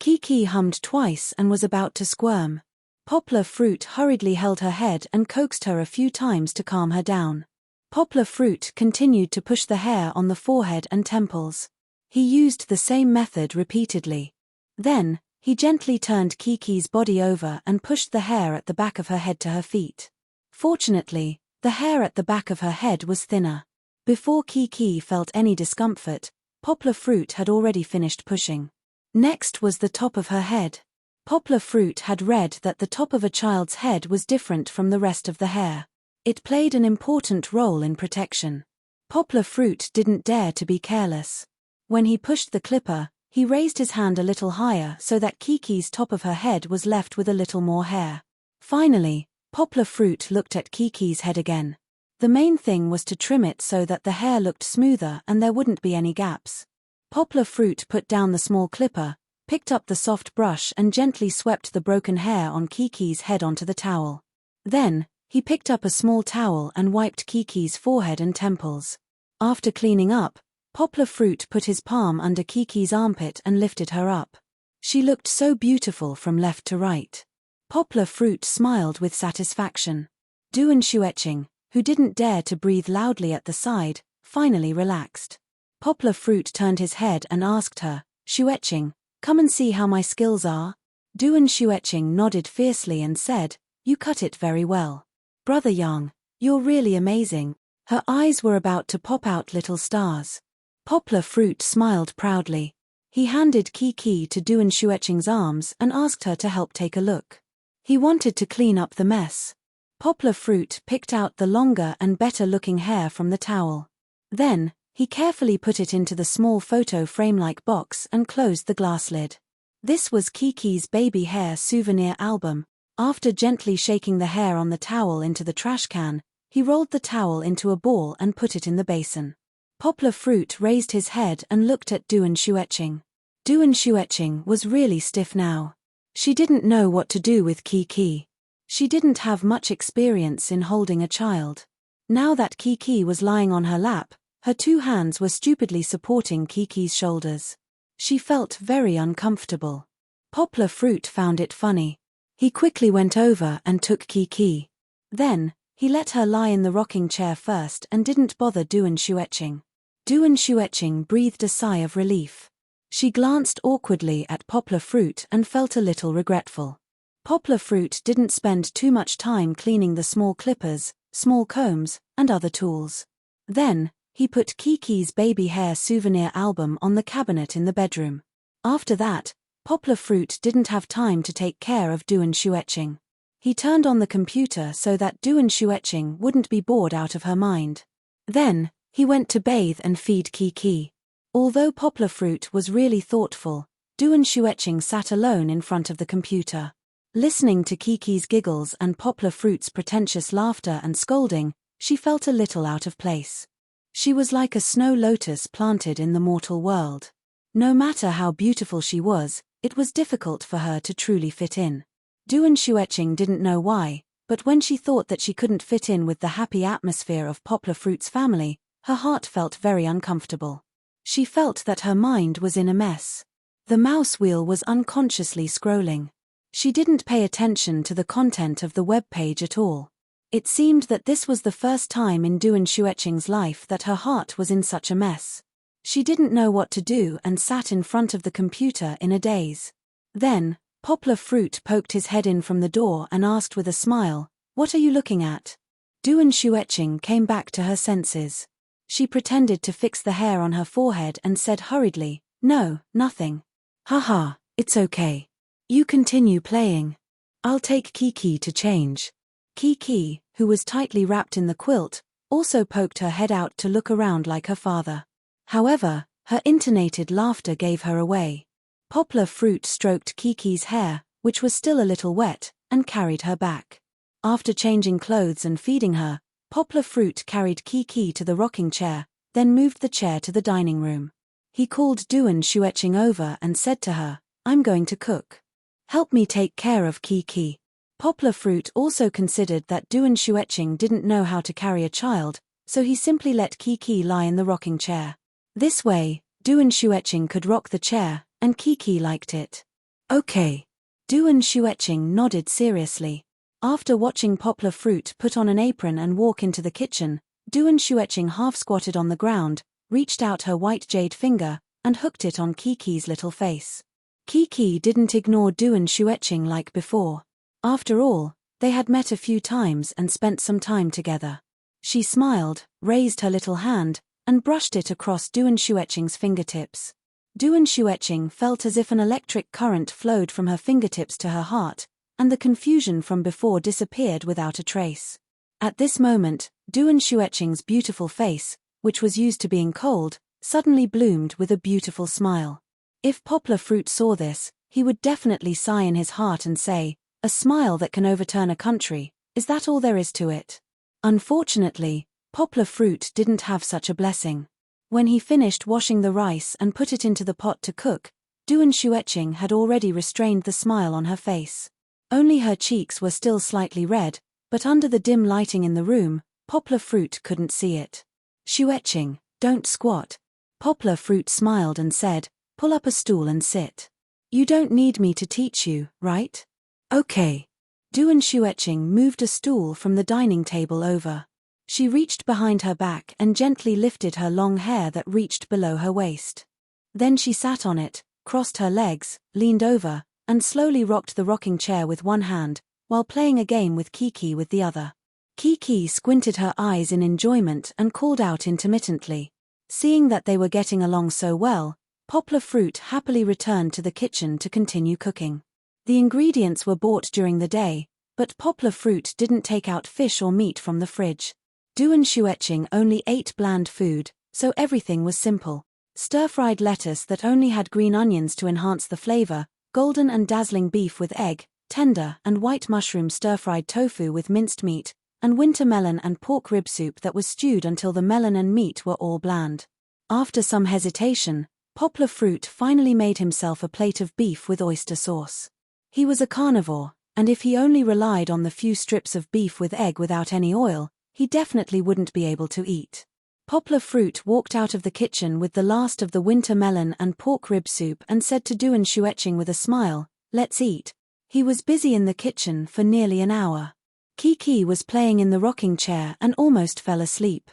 Kiki hummed twice and was about to squirm. Poplar Fruit hurriedly held her head and coaxed her a few times to calm her down. Poplar Fruit continued to push the hair on the forehead and temples. He used the same method repeatedly. Then, he gently turned Kiki's body over and pushed the hair at the back of her head to her feet. Fortunately, the hair at the back of her head was thinner. Before Kiki felt any discomfort, Poplar Fruit had already finished pushing. Next was the top of her head. Poplar Fruit had read that the top of a child's head was different from the rest of the hair. It played an important role in protection. Poplar Fruit didn't dare to be careless. When he pushed the clipper, he raised his hand a little higher so that Kiki's top of her head was left with a little more hair. Finally, Poplar Fruit looked at Kiki's head again. The main thing was to trim it so that the hair looked smoother and there wouldn't be any gaps. Poplar Fruit put down the small clipper, picked up the soft brush and gently swept the broken hair on Kiki's head onto the towel. Then, he picked up a small towel and wiped Kiki's forehead and temples. After cleaning up, Poplar Fruit put his palm under Kiki's armpit and lifted her up. She looked so beautiful from left to right. Poplar Fruit smiled with satisfaction. Duan Shueching, who didn't dare to breathe loudly at the side, finally relaxed. Poplar Fruit turned his head and asked her, "Shueching, come and see how my skills are?" Duan Shueching nodded fiercely and said, "You cut it very well. Brother Yang, you're really amazing." Her eyes were about to pop out little stars. Poplar Fruit smiled proudly. He handed Kiki to Duan Shueching's arms and asked her to help take a look. He wanted to clean up the mess. Poplar Fruit picked out the longer and better-looking hair from the towel. Then, he carefully put it into the small photo frame-like box and closed the glass lid. This was Kiki's baby hair souvenir album. After gently shaking the hair on the towel into the trash can, he rolled the towel into a ball and put it in the basin. Poplar Fruit raised his head and looked at Duan Shueching. Duan Shueching was really stiff now. She didn't know what to do with Kiki. She didn't have much experience in holding a child. Now that Kiki was lying on her lap, her two hands were stupidly supporting Kiki's shoulders. She felt very uncomfortable. Poplar Fruit found it funny. He quickly went over and took Kiki. Then, he let her lie in the rocking chair first and didn't bother Duan Shueching. Duan Shueching breathed a sigh of relief. She glanced awkwardly at Poplar Fruit and felt a little regretful. Poplar Fruit didn't spend too much time cleaning the small clippers, small combs, and other tools. Then, he put Kiki's baby hair souvenir album on the cabinet in the bedroom. After that, Poplar Fruit didn't have time to take care of Duan Shueching. He turned on the computer so that Duan Shueching wouldn't be bored out of her mind. Then, he went to bathe and feed Kiki. Although Poplar Fruit was really thoughtful, Duan Shueching sat alone in front of the computer. Listening to Kiki's giggles and Poplar Fruit's pretentious laughter and scolding, she felt a little out of place. She was like a snow lotus planted in the mortal world. No matter how beautiful she was, it was difficult for her to truly fit in. Duan Shueching didn't know why, but when she thought that she couldn't fit in with the happy atmosphere of Poplar Fruit's family, her heart felt very uncomfortable. She felt that her mind was in a mess. The mouse wheel was unconsciously scrolling. She didn't pay attention to the content of the web page at all. It seemed that this was the first time in Duan Shueching's life that her heart was in such a mess. She didn't know what to do and sat in front of the computer in a daze. Then, Poplar Fruit poked his head in from the door and asked with a smile, "What are you looking at?" Duan Shueching came back to her senses. She pretended to fix the hair on her forehead and said hurriedly, "No, nothing." "Haha, it's okay. You continue playing. I'll take Kiki to change." Kiki, who was tightly wrapped in the quilt, also poked her head out to look around like her father. However, her intonated laughter gave her away. Poplar Fruit stroked Kiki's hair, which was still a little wet, and carried her back. After changing clothes and feeding her, Poplar Fruit carried Kiki to the rocking chair, then moved the chair to the dining room. He called Duan Shueching over and said to her, "I'm going to cook. Help me take care of Kiki." Poplar Fruit also considered that Duan Shueching didn't know how to carry a child, so he simply let Kiki lie in the rocking chair. This way, Duan Shueching could rock the chair, and Kiki liked it. Okay. Du and Xueqing nodded seriously. After watching Poplar Fruit put on an apron and walk into the kitchen, Du and Xueqing half-squatted on the ground, reached out her white jade finger, and hooked it on Kiki's little face. Kiki didn't ignore Du and Xueqing like before. After all, they had met a few times and spent some time together. She smiled, raised her little hand, and brushed it across Du and Xueqing's fingertips. Du and Xueqing felt as if an electric current flowed from her fingertips to her heart, and the confusion from before disappeared without a trace. At this moment, Du and Xueqing's beautiful face, which was used to being cold, suddenly bloomed with a beautiful smile. If Poplar Fruit saw this, he would definitely sigh in his heart and say, "A smile that can overturn a country, is that all there is to it?" Unfortunately, Poplar Fruit didn't have such a blessing. When he finished washing the rice and put it into the pot to cook, Du and Xueqing had already restrained the smile on her face. Only her cheeks were still slightly red, but under the dim lighting in the room, Poplar Fruit couldn't see it. "Xueqing, don't squat." Poplar Fruit smiled and said, "Pull up a stool and sit. You don't need me to teach you, right?" "Okay." Du and Xueqing moved a stool from the dining table over. She reached behind her back and gently lifted her long hair that reached below her waist. Then she sat on it, crossed her legs, leaned over, and slowly rocked the rocking chair with one hand, while playing a game with Kiki with the other. Kiki squinted her eyes in enjoyment and called out intermittently. Seeing that they were getting along so well, Poplar Fruit happily returned to the kitchen to continue cooking. The ingredients were bought during the day, but Poplar Fruit didn't take out fish or meat from the fridge. Du and Xueqing only ate bland food, so everything was simple. Stir-fried lettuce that only had green onions to enhance the flavor, golden and dazzling beef with egg, tender and white mushroom stir-fried tofu with minced meat, and winter melon and pork rib soup that was stewed until the melon and meat were all bland. After some hesitation, Poplar Fruit finally made himself a plate of beef with oyster sauce. He was a carnivore, and if he only relied on the few strips of beef with egg without any oil, he definitely wouldn't be able to eat. Poplar Fruit walked out of the kitchen with the last of the winter melon and pork rib soup and said to Du and Xueqing with a smile, "Let's eat." He was busy in the kitchen for nearly an hour. Kiki was playing in the rocking chair and almost fell asleep.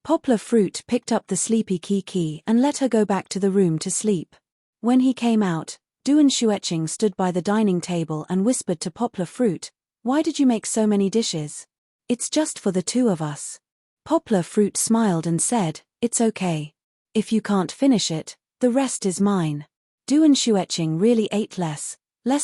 Poplar Fruit picked up the sleepy Kiki and let her go back to the room to sleep. When he came out, Du and Xueqing stood by the dining table and whispered to Poplar Fruit, "Why did you make so many dishes?" "It's just for the two of us." Poplar Fruit smiled and said, "It's okay. If you can't finish it, the rest is mine." Du and Xueqing really ate less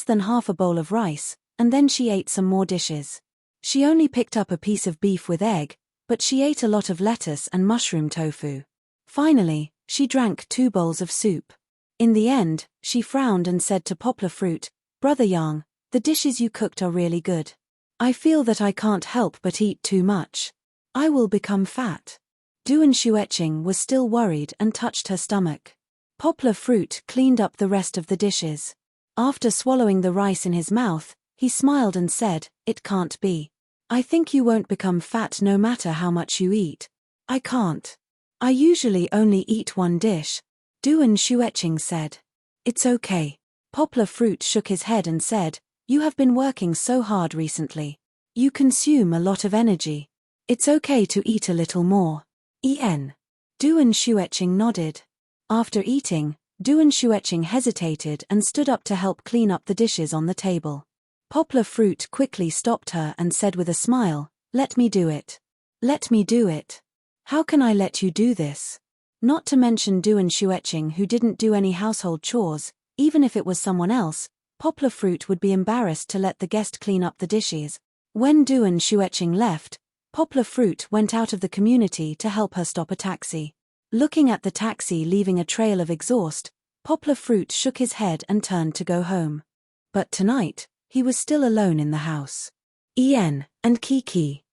than half a bowl of rice, and then she ate some more dishes. She only picked up a piece of beef with egg, but she ate a lot of lettuce and mushroom tofu. Finally, she drank 2 bowls of soup. In the end, she frowned and said to Poplar Fruit, "Brother Yang, the dishes you cooked are really good. I feel that I can't help but eat too much. I will become fat." Du and Xueqing was still worried and touched her stomach. Poplar Fruit cleaned up the rest of the dishes. After swallowing the rice in his mouth, he smiled and said, "It can't be. I think you won't become fat no matter how much you eat." "I can't. I usually only eat 1 dish." Du and Xueqing said. "It's okay." Poplar Fruit shook his head and said, "You have been working so hard recently. You consume a lot of energy. It's okay to eat a little more." Du and Xueqing nodded. After eating, Du and Xueqing hesitated and stood up to help clean up the dishes on the table. Poplar Fruit quickly stopped her and said with a smile, "Let me do it." "Let me do it? How can I let you do this?" Not to mention Du and Xueqing, who didn't do any household chores. Even if it was someone else, Poplar Fruit would be embarrassed to let the guest clean up the dishes. When Du and Xueqing left, Poplar Fruit went out of the community to help her stop a taxi. Looking at the taxi leaving a trail of exhaust, Poplar Fruit shook his head and turned to go home. But tonight, he was still alone in the house. And Kiki.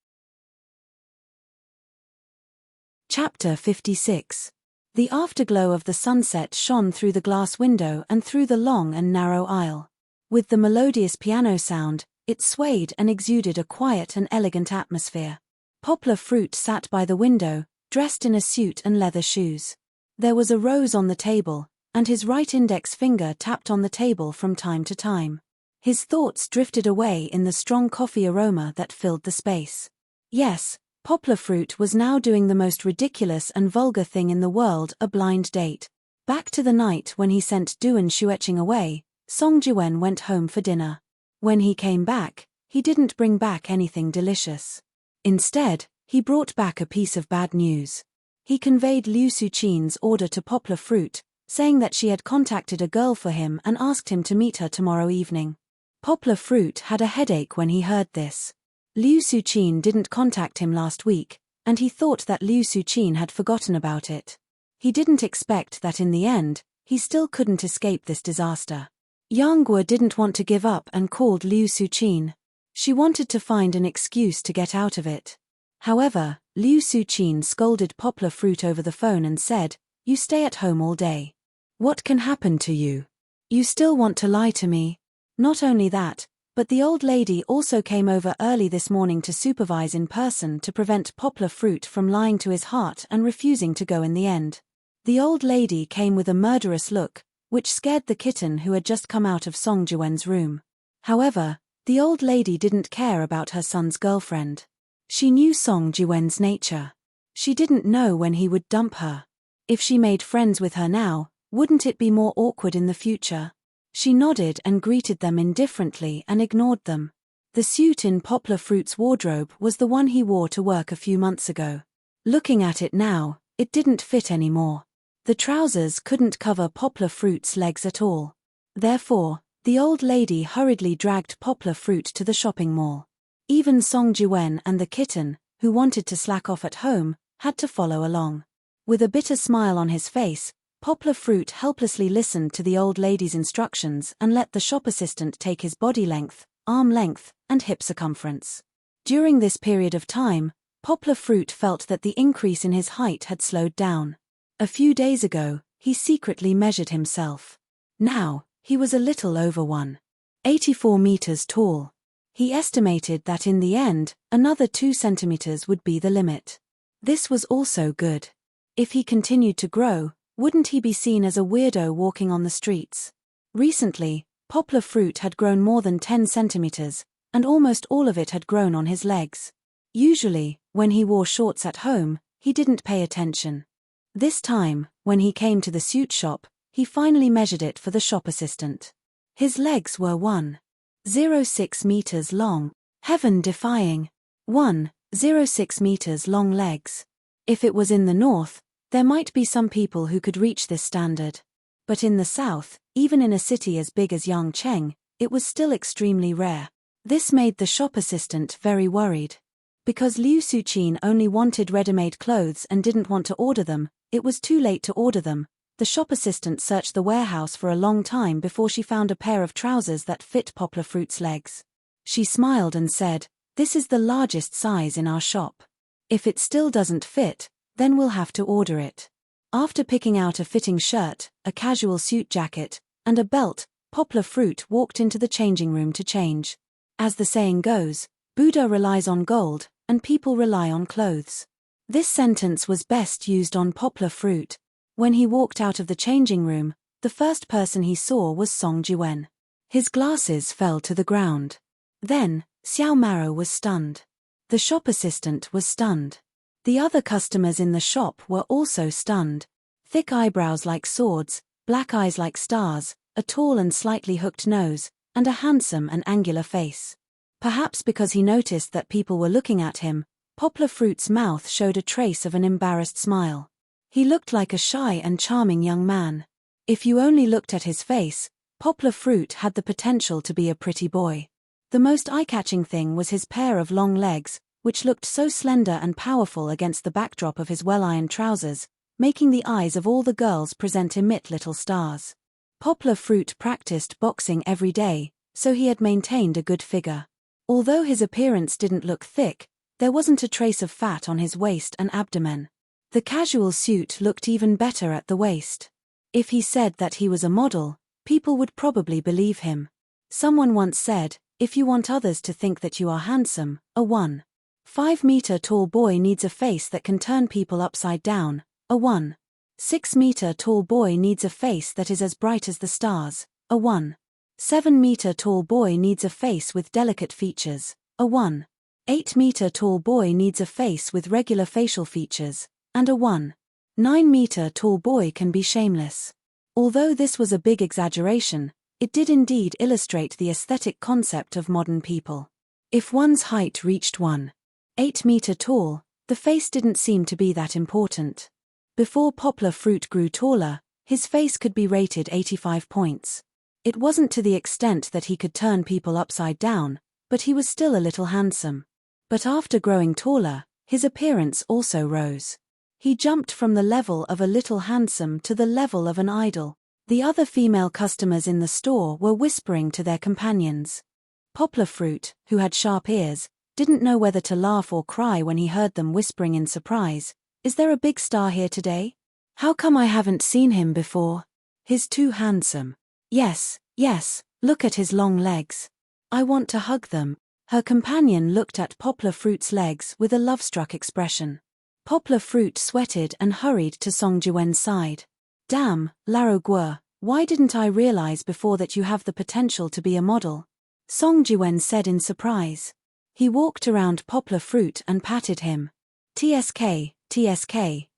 Chapter 56. The afterglow of the sunset shone through the glass window and through the long and narrow aisle. With the melodious piano sound, it swayed and exuded a quiet and elegant atmosphere. Poplar Fruit sat by the window, dressed in a suit and leather shoes. There was a rose on the table, and his right index finger tapped on the table from time to time. His thoughts drifted away in the strong coffee aroma that filled the space. Yes, Poplar Fruit was now doing the most ridiculous and vulgar thing in the world, a blind date. Back to the night when he sent Duan Shueching away, Song Jiwen went home for dinner. When he came back, he didn't bring back anything delicious. Instead, he brought back a piece of bad news. He conveyed Liu Suqin's order to Poplar Fruit, saying that she had contacted a girl for him and asked him to meet her tomorrow evening. Poplar Fruit had a headache when he heard this. Liu Suqin didn't contact him last week, and he thought that Liu Suqin had forgotten about it. He didn't expect that in the end, he still couldn't escape this disaster. Yang Guo didn't want to give up and called Liu Suqin. She wanted to find an excuse to get out of it. However, Liu Suqin scolded Poplar Fruit over the phone and said, "You stay at home all day. What can happen to you? You still want to lie to me?" Not only that, but the old lady also came over early this morning to supervise in person to prevent Poplar Fruit from lying to his heart and refusing to go in the end. The old lady came with a murderous look, which scared the kitten who had just come out of Song Jiwen's room. However, the old lady didn't care about her son's girlfriend. She knew Song Jiwen's nature. She didn't know when he would dump her. If she made friends with her now, wouldn't it be more awkward in the future? She nodded and greeted them indifferently and ignored them. The suit in Poplar Fruit's wardrobe was the one he wore to work a few months ago. Looking at it now, it didn't fit anymore. The trousers couldn't cover Poplar Fruit's legs at all. Therefore, the old lady hurriedly dragged Poplar Fruit to the shopping mall. Even Song Jiwen and the kitten, who wanted to slack off at home, had to follow along. With a bitter smile on his face, Poplar Fruit helplessly listened to the old lady's instructions and let the shop assistant take his body length, arm length, and hip circumference. During this period of time, Poplar Fruit felt that the increase in his height had slowed down. A few days ago, he secretly measured himself. Now, he was a little over 1.84 meters tall. He estimated that in the end, another 2 centimeters would be the limit. This was also good. If he continued to grow, wouldn't he be seen as a weirdo walking on the streets? Recently, Poplar Fruit had grown more than 10 centimeters, and almost all of it had grown on his legs. Usually, when he wore shorts at home, he didn't pay attention. This time, when he came to the suit shop, he finally measured it for the shop assistant. His legs were 1.06 meters long, heaven-defying. 1.06 meters long legs. If it was in the north, there might be some people who could reach this standard. But in the south, even in a city as big as Yangcheng, it was still extremely rare. This made the shop assistant very worried. Because Liu Suqin only wanted ready-made clothes and didn't want to order them, it was too late to order them. The shop assistant searched the warehouse for a long time before she found a pair of trousers that fit Poplar Fruit's legs. She smiled and said, "This is the largest size in our shop. If it still doesn't fit, then we'll have to order it." After picking out a fitting shirt, a casual suit jacket, and a belt, Poplar Fruit walked into the changing room to change. As the saying goes, Buddha relies on gold, and people rely on clothes. This sentence was best used on Poplar Fruit. When he walked out of the changing room, the first person he saw was Song Jiwen. His glasses fell to the ground. Then, Xiao Maro was stunned. The shop assistant was stunned. The other customers in the shop were also stunned. Thick eyebrows like swords, black eyes like stars, a tall and slightly hooked nose, and a handsome and angular face. Perhaps because he noticed that people were looking at him, Poplar Fruit's mouth showed a trace of an embarrassed smile. He looked like a shy and charming young man. If you only looked at his face, Poplar Fruit had the potential to be a pretty boy. The most eye-catching thing was his pair of long legs, which looked so slender and powerful against the backdrop of his well-ironed trousers, making the eyes of all the girls present emit little stars. Poplar Fruit practiced boxing every day, so he had maintained a good figure. Although his appearance didn't look thick, there wasn't a trace of fat on his waist and abdomen. The casual suit looked even better at the waist. If he said that he was a model, people would probably believe him. Someone once said, if you want others to think that you are handsome, a 1.5 meter tall boy needs a face that can turn people upside down. A 6-meter tall boy needs a face that is as bright as the stars, a 1. 7-meter tall boy needs a face with delicate features, a 1. 8-meter tall boy needs a face with regular facial features, and a 1. 9-meter tall boy can be shameless. Although this was a big exaggeration, it did indeed illustrate the aesthetic concept of modern people. If one's height reached 1. 8-meter tall, the face didn't seem to be that important. Before Poplar Fruit grew taller, his face could be rated 85 points. It wasn't to the extent that he could turn people upside down, but he was still a little handsome. But after growing taller, his appearance also rose. He jumped from the level of a little handsome to the level of an idol. The other female customers in the store were whispering to their companions. Poplar Fruit, who had sharp ears, didn't know whether to laugh or cry when he heard them whispering in surprise. Is there a big star here today? How come I haven't seen him before? He's too handsome. Yes, look at his long legs. I want to hug them. Her companion looked at Poplar Fruit's legs with a love-struck expression. Poplar Fruit sweated and hurried to Song Jiwen's side. Damn, Laro Guo, why didn't I realize before that you have the potential to be a model? Song Jiwen said in surprise. He walked around Poplar Fruit and patted him. TSK,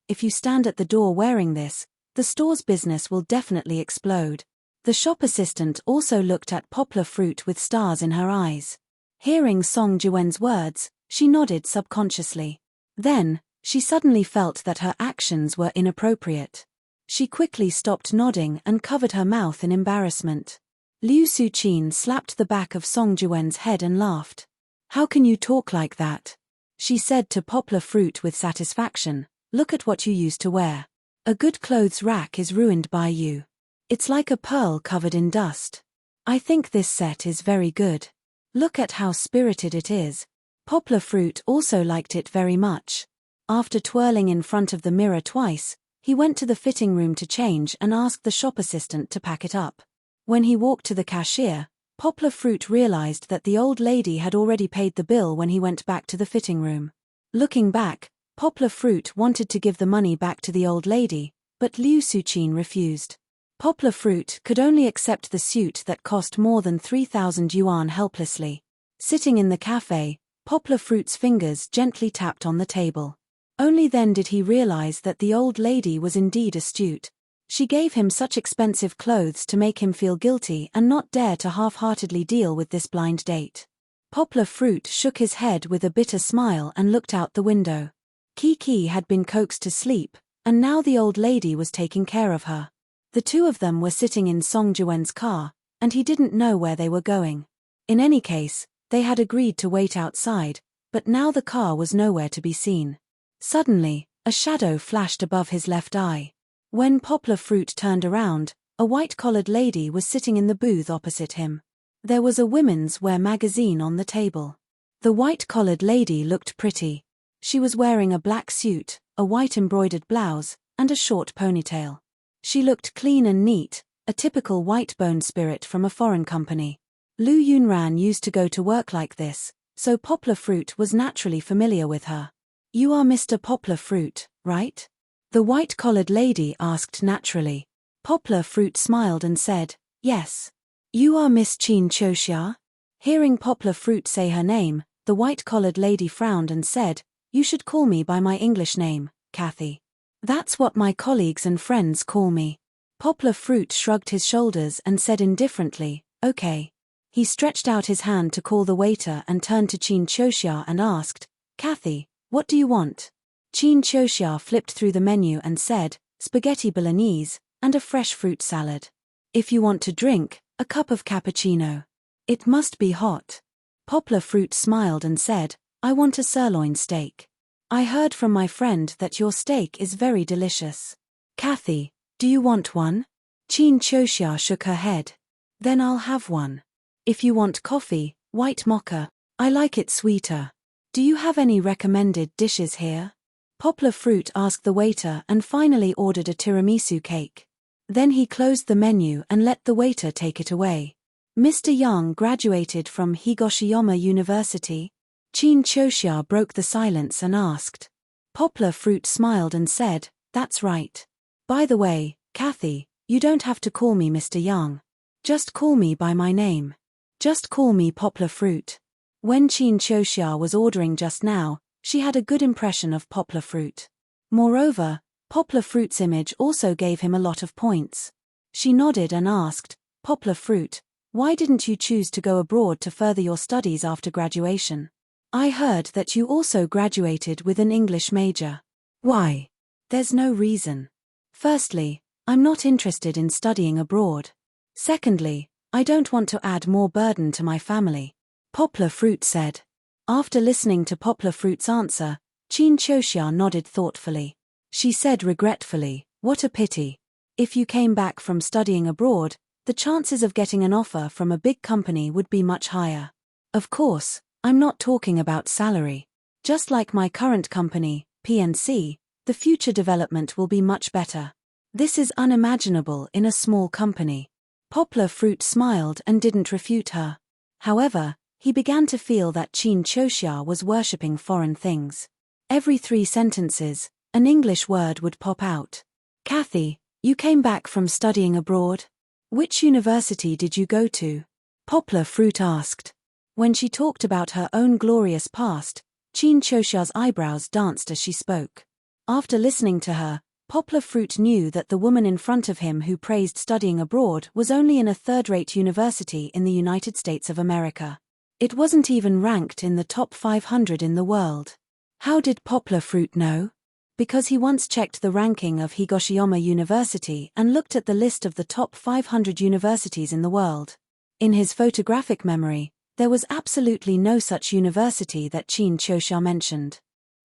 if you stand at the door wearing this, the store's business will definitely explode. The shop assistant also looked at Poplar Fruit with stars in her eyes. Hearing Song Jiwen's words, she nodded subconsciously. Then, she suddenly felt that her actions were inappropriate. She quickly stopped nodding and covered her mouth in embarrassment. Liu Suqin slapped the back of Song Jiwen's head and laughed. How can you talk like that? She said to Poplar Fruit with satisfaction, look at what you used to wear. A good clothes rack is ruined by you. It's like a pearl covered in dust. I think this set is very good. Look at how spirited it is. Poplar Fruit also liked it very much. After twirling in front of the mirror twice, he went to the fitting room to change and asked the shop assistant to pack it up. When he walked to the cashier, Poplar Fruit realized that the old lady had already paid the bill when he went back to the fitting room. Looking back, Poplar Fruit wanted to give the money back to the old lady, but Liu Suqin refused. Poplar Fruit could only accept the suit that cost more than 3,000 yuan helplessly. Sitting in the cafe, Poplar Fruit's fingers gently tapped on the table. Only then did he realize that the old lady was indeed astute. She gave him such expensive clothes to make him feel guilty and not dare to half-heartedly deal with this blind date. Poplar Fruit shook his head with a bitter smile and looked out the window. Kiki had been coaxed to sleep, and now the old lady was taking care of her. The two of them were sitting in Song Jiwen's car, and he didn't know where they were going. In any case, they had agreed to wait outside, but now the car was nowhere to be seen. Suddenly, a shadow flashed above his left eye. When Poplar Fruit turned around, a white-collared lady was sitting in the booth opposite him. There was a women's wear magazine on the table. The white-collared lady looked pretty. She was wearing a black suit, a white embroidered blouse, and a short ponytail. She looked clean and neat, a typical white-bone spirit from a foreign company. Lu Yunran used to go to work like this, so Poplar Fruit was naturally familiar with her. You are Mr. Poplar Fruit, right? The white-collared lady asked naturally. Poplar Fruit smiled and said, yes. You are Miss Qin Qiuxia? Hearing Poplar Fruit say her name, the white-collared lady frowned and said, you should call me by my English name, Kathy. That's what my colleagues and friends call me. Poplar Fruit shrugged his shoulders and said indifferently, okay. He stretched out his hand to call the waiter and turned to Qin Qiuxia and asked, Kathy, what do you want? Qin Qiuxia flipped through the menu and said, spaghetti bolognese, and a fresh fruit salad. If you want to drink, a cup of cappuccino. It must be hot. Poplar Fruit smiled and said, I want a sirloin steak. I heard from my friend that your steak is very delicious. Kathy, do you want one? Qin Qiuxia shook her head. Then I'll have one. If you want coffee, white mocha. I like it sweeter. Do you have any recommended dishes here? Poplar Fruit asked the waiter and finally ordered a tiramisu cake. Then he closed the menu and let the waiter take it away. Mr. Yang graduated from Higoshiyama University. Qin Qiuxia broke the silence and asked. Poplar Fruit smiled and said, that's right. By the way, Kathy, you don't have to call me Mr. Young. Just call me by my name. Just call me Poplar Fruit. When Qin Qiuxia was ordering just now, she had a good impression of Poplar Fruit. Moreover, Poplar Fruit's image also gave him a lot of points. She nodded and asked, Poplar Fruit, why didn't you choose to go abroad to further your studies after graduation? I heard that you also graduated with an English major. Why? There's no reason. Firstly, I'm not interested in studying abroad. Secondly, I don't want to add more burden to my family. Poplar Fruit said. After listening to Poplar Fruit's answer, Qin Qiuxia nodded thoughtfully. She said regretfully, what a pity. If you came back from studying abroad, the chances of getting an offer from a big company would be much higher. Of course, I'm not talking about salary. Just like my current company, PNC, the future development will be much better. This is unimaginable in a small company. Poplar Fruit smiled and didn't refute her. However, he began to feel that Qin Qiuxia was worshipping foreign things. Every 3 sentences, an English word would pop out. Kathy, you came back from studying abroad? Which university did you go to? Poplar Fruit asked. When she talked about her own glorious past, Qin Qiuxia's eyebrows danced as she spoke. After listening to her, Poplar Fruit knew that the woman in front of him who praised studying abroad was only in a third-rate university in the United States of America. It wasn't even ranked in the top 500 in the world. How did Poplar Fruit know? Because he once checked the ranking of Higoshiyama University and looked at the list of the top 500 universities in the world. In his photographic memory, there was absolutely no such university that Qin Qiuxia mentioned.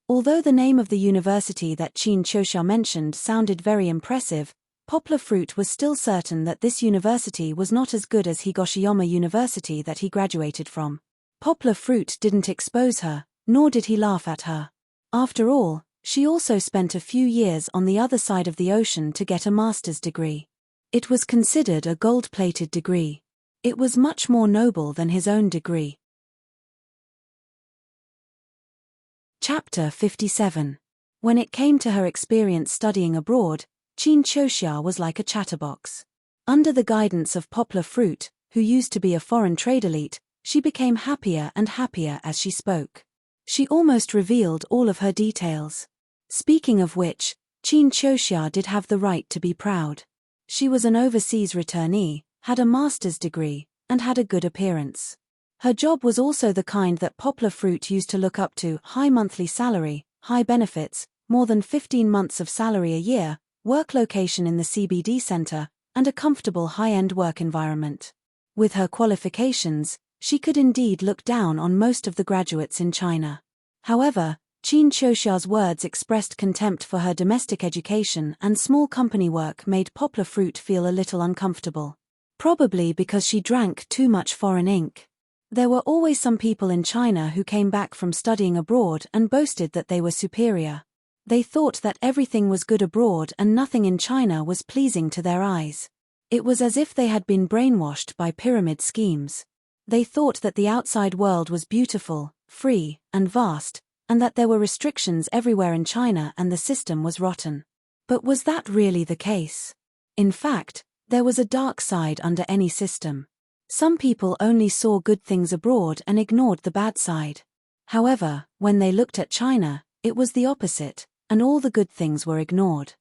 Although the name of the university that Qin Qiuxia mentioned sounded very impressive, Poplar Fruit was still certain that this university was not as good as Higoshiyama University that he graduated from. Poplar Fruit didn't expose her, nor did he laugh at her. After all, she also spent a few years on the other side of the ocean to get a master's degree. It was considered a gold-plated degree. It was much more noble than his own degree. Chapter 57. When it came to her experience studying abroad, Qin Qiuxia was like a chatterbox. Under the guidance of Poplar Fruit, who used to be a foreign trade elite, she became happier and happier as she spoke. She almost revealed all of her details. Speaking of which, Qin Qiuxia did have the right to be proud. She was an overseas returnee, had a master's degree, and had a good appearance. Her job was also the kind that Poplar Fruit used to look up to: high monthly salary, high benefits, more than 15 months of salary a year, work location in the CBD center, and a comfortable high-end work environment. With her qualifications, she could indeed look down on most of the graduates in China. However, Qin Qiuxia's words expressed contempt for her domestic education and small company work made Poplar Fruit feel a little uncomfortable. Probably because she drank too much foreign ink. There were always some people in China who came back from studying abroad and boasted that they were superior. They thought that everything was good abroad and nothing in China was pleasing to their eyes. It was as if they had been brainwashed by pyramid schemes. They thought that the outside world was beautiful, free, and vast, and that there were restrictions everywhere in China and the system was rotten. But was that really the case? In fact, there was a dark side under any system. Some people only saw good things abroad and ignored the bad side. However, when they looked at China, it was the opposite, and all the good things were ignored.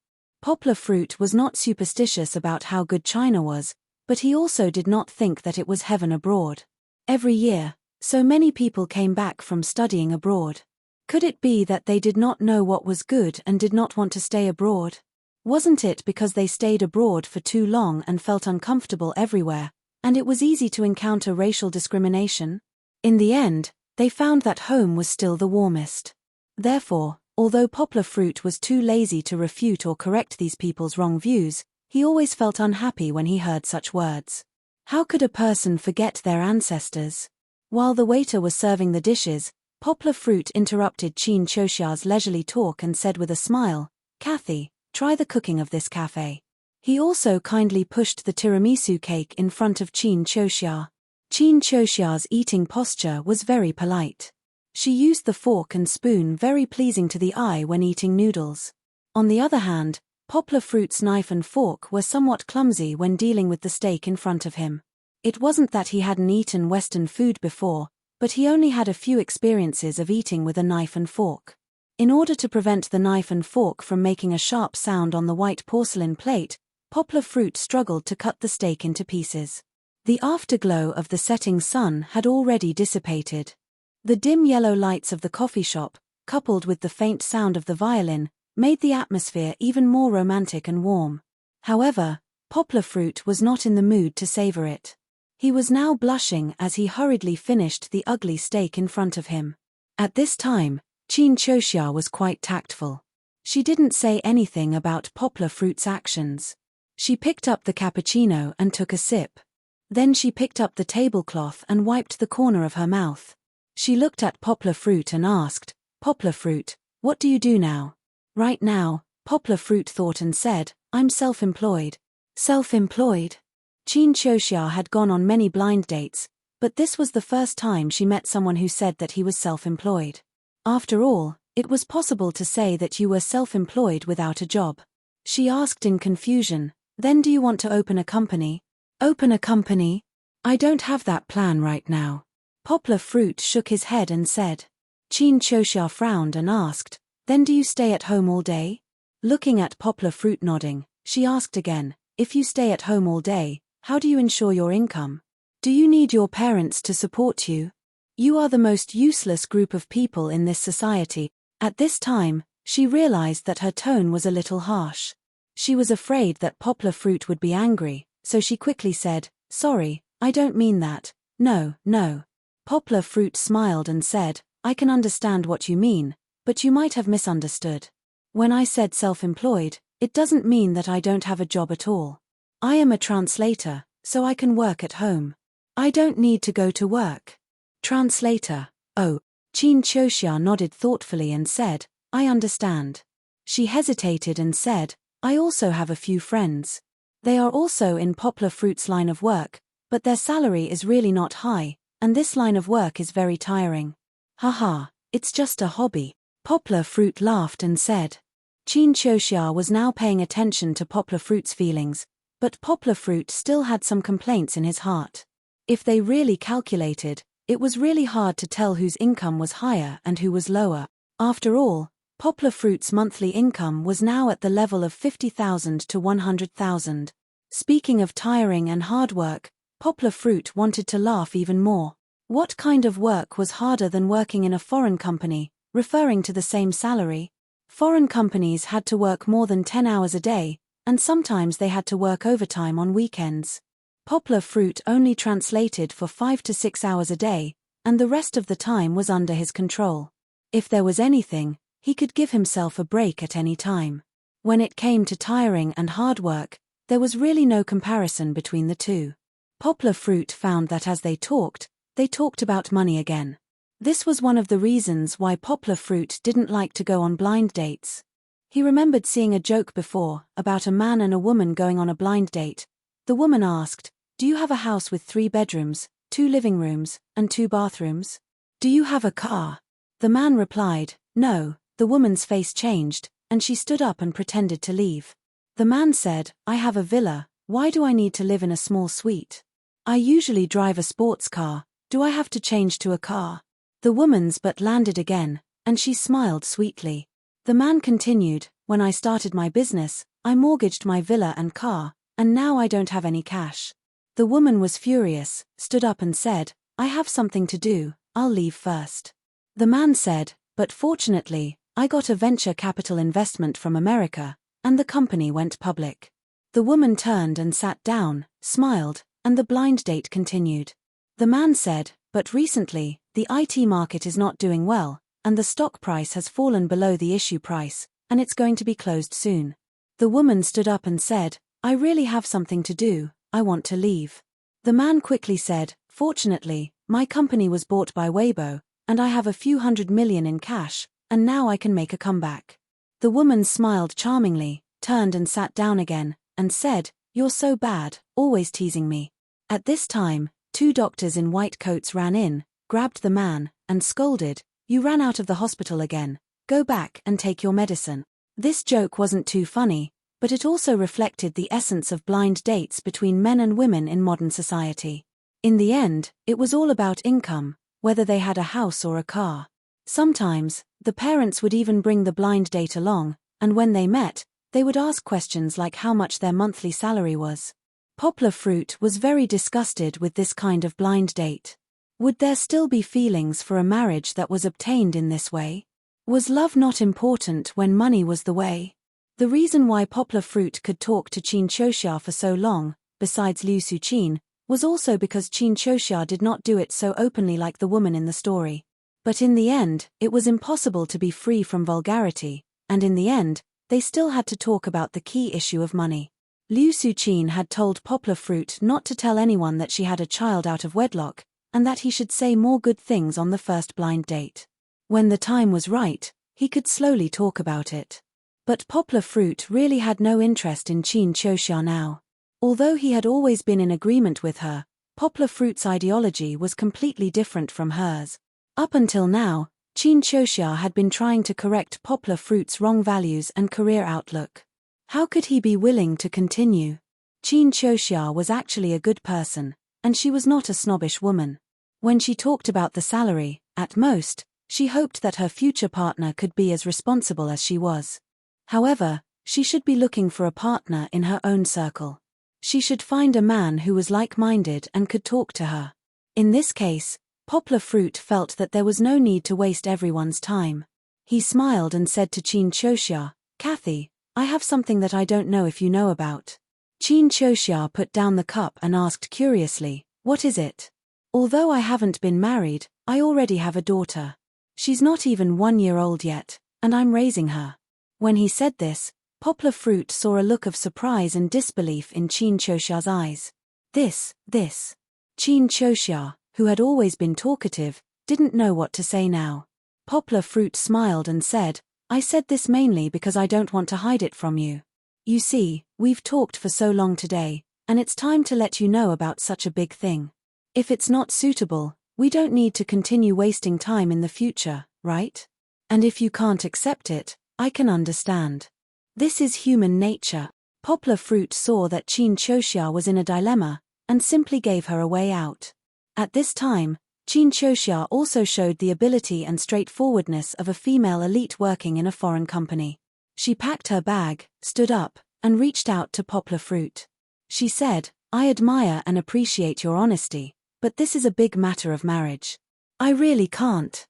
Poplar Fruit was not superstitious about how good China was, but he also did not think that it was heaven abroad. Every year, so many people came back from studying abroad. Could it be that they did not know what was good and did not want to stay abroad? Wasn't it because they stayed abroad for too long and felt uncomfortable everywhere, and it was easy to encounter racial discrimination? In the end, they found that home was still the warmest. Therefore, although Poplar Fruit was too lazy to refute or correct these people's wrong views, he always felt unhappy when he heard such words. How could a person forget their ancestors? While the waiter was serving the dishes, Poplar Fruit interrupted Qin Qiuxia's leisurely talk and said with a smile, "Kathy, try the cooking of this cafe." He also kindly pushed the tiramisu cake in front of Qin Qiuxia. Qin Qiuxia's eating posture was very polite. She used the fork and spoon very pleasing to the eye when eating noodles. On the other hand, Poplar Fruit's knife and fork were somewhat clumsy when dealing with the steak in front of him. It wasn't that he hadn't eaten Western food before, but he only had a few experiences of eating with a knife and fork. In order to prevent the knife and fork from making a sharp sound on the white porcelain plate, Poplar Fruit struggled to cut the steak into pieces. The afterglow of the setting sun had already dissipated. The dim yellow lights of the coffee shop, coupled with the faint sound of the violin, made the atmosphere even more romantic and warm. However, Poplar Fruit was not in the mood to savor it. He was now blushing as he hurriedly finished the ugly steak in front of him. At this time, Qin Qiuxia was quite tactful. She didn't say anything about Poplar Fruit's actions. She picked up the cappuccino and took a sip. Then she picked up the tablecloth and wiped the corner of her mouth. She looked at Poplar Fruit and asked, "Poplar Fruit, what do you do now?" "Right now," Poplar Fruit thought and said, "I'm self-employed." Self-employed? Qin Qiuxia had gone on many blind dates, but this was the first time she met someone who said that he was self-employed. After all, it was possible to say that you were self-employed without a job. She asked in confusion, "Then do you want to open a company?" "Open a company? I don't have that plan right now." Poplar Fruit shook his head and said. Qin Qiuxia frowned and asked, "Then do you stay at home all day?" Looking at Poplar Fruit nodding, she asked again, "If you stay at home all day, how do you ensure your income? Do you need your parents to support you? You are the most useless group of people in this society." At this time, she realized that her tone was a little harsh. She was afraid that Poplar Fruit would be angry, so she quickly said, "Sorry, I don't mean that. No, no." Poplar Fruit smiled and said, "I can understand what you mean, but you might have misunderstood. When I said self-employed, it doesn't mean that I don't have a job at all. I am a translator, so I can work at home. I don't need to go to work." Translator. Oh. Qin Qiuxia nodded thoughtfully and said, "I understand." She hesitated and said, "I also have a few friends. They are also in Poplar Fruit's line of work, but their salary is really not high, and this line of work is very tiring." "Haha, it's just a hobby." Poplar Fruit laughed and said. Qin Qiuxia was now paying attention to Poplar Fruit's feelings, but Poplar Fruit still had some complaints in his heart. If they really calculated, it was really hard to tell whose income was higher and who was lower. After all, Poplar Fruit's monthly income was now at the level of 50,000 to 100,000. Speaking of tiring and hard work, Poplar Fruit wanted to laugh even more. What kind of work was harder than working in a foreign company, referring to the same salary? Foreign companies had to work more than 10 hours a day, and sometimes they had to work overtime on weekends. Poplar Fruit only translated for 5 to 6 hours a day, and the rest of the time was under his control. If there was anything, he could give himself a break at any time. When it came to tiring and hard work, there was really no comparison between the two. Poplar Fruit found that as they talked about money again. This was one of the reasons why Poplar Fruit didn't like to go on blind dates. He remembered seeing a joke before, about a man and a woman going on a blind date. The woman asked, "Do you have a house with 3 bedrooms, 2 living rooms, and 2 bathrooms? Do you have a car?" The man replied, "No." The woman's face changed, and she stood up and pretended to leave. The man said, "I have a villa, why do I need to live in a small suite? I usually drive a sports car, do I have to change to a car?" The woman's butt landed again, and she smiled sweetly. The man continued, "When I started my business, I mortgaged my villa and car, and now I don't have any cash." The woman was furious, stood up and said, "I have something to do, I'll leave first." The man said, "But fortunately, I got a venture capital investment from America, and the company went public." The woman turned and sat down, smiled, and the blind date continued. The man said, "But recently, the IT market is not doing well, and the stock price has fallen below the issue price, and it's going to be closed soon." The woman stood up and said, "I really have something to do, I want to leave." The man quickly said, "Fortunately, my company was bought by Weibo, and I have a few $100 million in cash, and now I can make a comeback." The woman smiled charmingly, turned and sat down again, and said, "You're so bad, always teasing me." At this time, 2 doctors in white coats ran in, grabbed the man, and scolded, "You ran out of the hospital again, go back and take your medicine." This joke wasn't too funny, but it also reflected the essence of blind dates between men and women in modern society. In the end, it was all about income, whether they had a house or a car. Sometimes, the parents would even bring the blind date along, and when they met, they would ask questions like how much their monthly salary was. Poplar Fruit was very disgusted with this kind of blind date. Would there still be feelings for a marriage that was obtained in this way? Was love not important when money was the way? The reason why Poplar Fruit could talk to Qin Qiuxia for so long, besides Liu Suqin, was also because Qin Qiuxia did not do it so openly like the woman in the story. But in the end, it was impossible to be free from vulgarity, and in the end, they still had to talk about the key issue of money. Liu Suqin had told Poplar Fruit not to tell anyone that she had a child out of wedlock, and that he should say more good things on the first blind date. When the time was right, he could slowly talk about it. But Poplar Fruit really had no interest in Qin Qiuxia now. Although he had always been in agreement with her, Poplar Fruit's ideology was completely different from hers. Up until now, Qin Qiuxia had been trying to correct Poplar Fruit's wrong values and career outlook. How could he be willing to continue? Qin Qiuxia was actually a good person, and she was not a snobbish woman. When she talked about the salary, at most, she hoped that her future partner could be as responsible as she was. However, she should be looking for a partner in her own circle. She should find a man who was like-minded and could talk to her. In this case, Poplar Fruit felt that there was no need to waste everyone's time. He smiled and said to Qin Qiuxia, "Kathy, I have something that I don't know if you know about." Qin Qiuxia put down the cup and asked curiously, "What is it?" "Although I haven't been married, I already have a daughter. She's not even 1 year old yet, and I'm raising her." When he said this, Poplar Fruit saw a look of surprise and disbelief in Qin Qiuxia's eyes. This. Qin Qiuxia, who had always been talkative, didn't know what to say now. Poplar Fruit smiled and said, "I said this mainly because I don't want to hide it from you. You see, we've talked for so long today, and it's time to let you know about such a big thing. If it's not suitable, we don't need to continue wasting time in the future, right? And if you can't accept it, I can understand. This is human nature." Poplar Fruit saw that Qin Qiuxia was in a dilemma, and simply gave her a way out. At this time, Qin Qiuxia also showed the ability and straightforwardness of a female elite working in a foreign company. She packed her bag, stood up, and reached out to Poplar Fruit. She said, "I admire and appreciate your honesty, but this is a big matter of marriage. I really can't.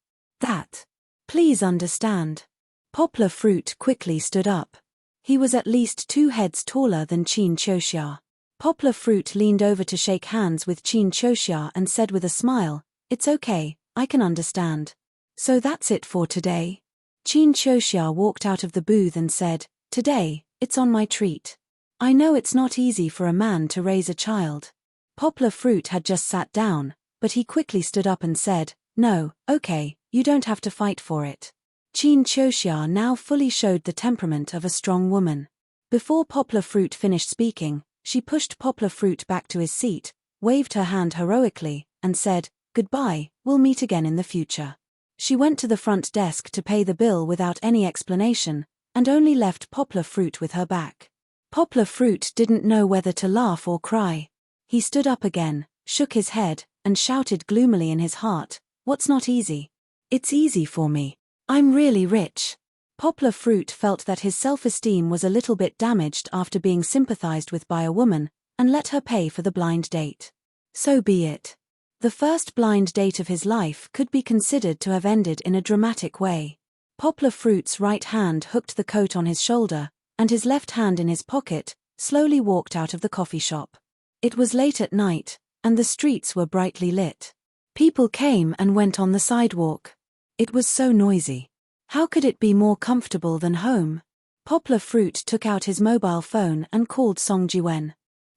Please understand." Poplar Fruit quickly stood up. He was at least 2 heads taller than Qin Qiuxia. Poplar Fruit leaned over to shake hands with Qin Qiuxia and said with a smile, "It's okay, I can understand. So that's it for today." Qin Qiuxia walked out of the booth and said, "Today, it's on my treat. I know it's not easy for a man to raise a child." Poplar Fruit had just sat down, but he quickly stood up and said, "No, okay, you don't have to fight for it." Qin Qiuxia now fully showed the temperament of a strong woman. Before Poplar Fruit finished speaking, she pushed Poplar Fruit back to his seat, waved her hand heroically, and said, "Goodbye, we'll meet again in the future." She went to the front desk to pay the bill without any explanation, and only left Poplar Fruit with her back. Poplar Fruit didn't know whether to laugh or cry. He stood up again, shook his head, and shouted gloomily in his heart, "What's not easy? It's easy for me. I'm really rich." Poplar Fruit felt that his self-esteem was a little bit damaged after being sympathized with by a woman, and let her pay for the blind date. So be it. The first blind date of his life could be considered to have ended in a dramatic way. Poplar Fruit's right hand hooked the coat on his shoulder, and his left hand in his pocket, slowly walked out of the coffee shop. It was late at night, and the streets were brightly lit. People came and went on the sidewalk. It was so noisy. How could it be more comfortable than home? Poplar Fruit took out his mobile phone and called Song Jiwen.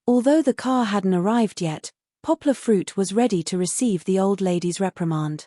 Although the car hadn't arrived yet, Poplar Fruit was ready to receive the old lady's reprimand.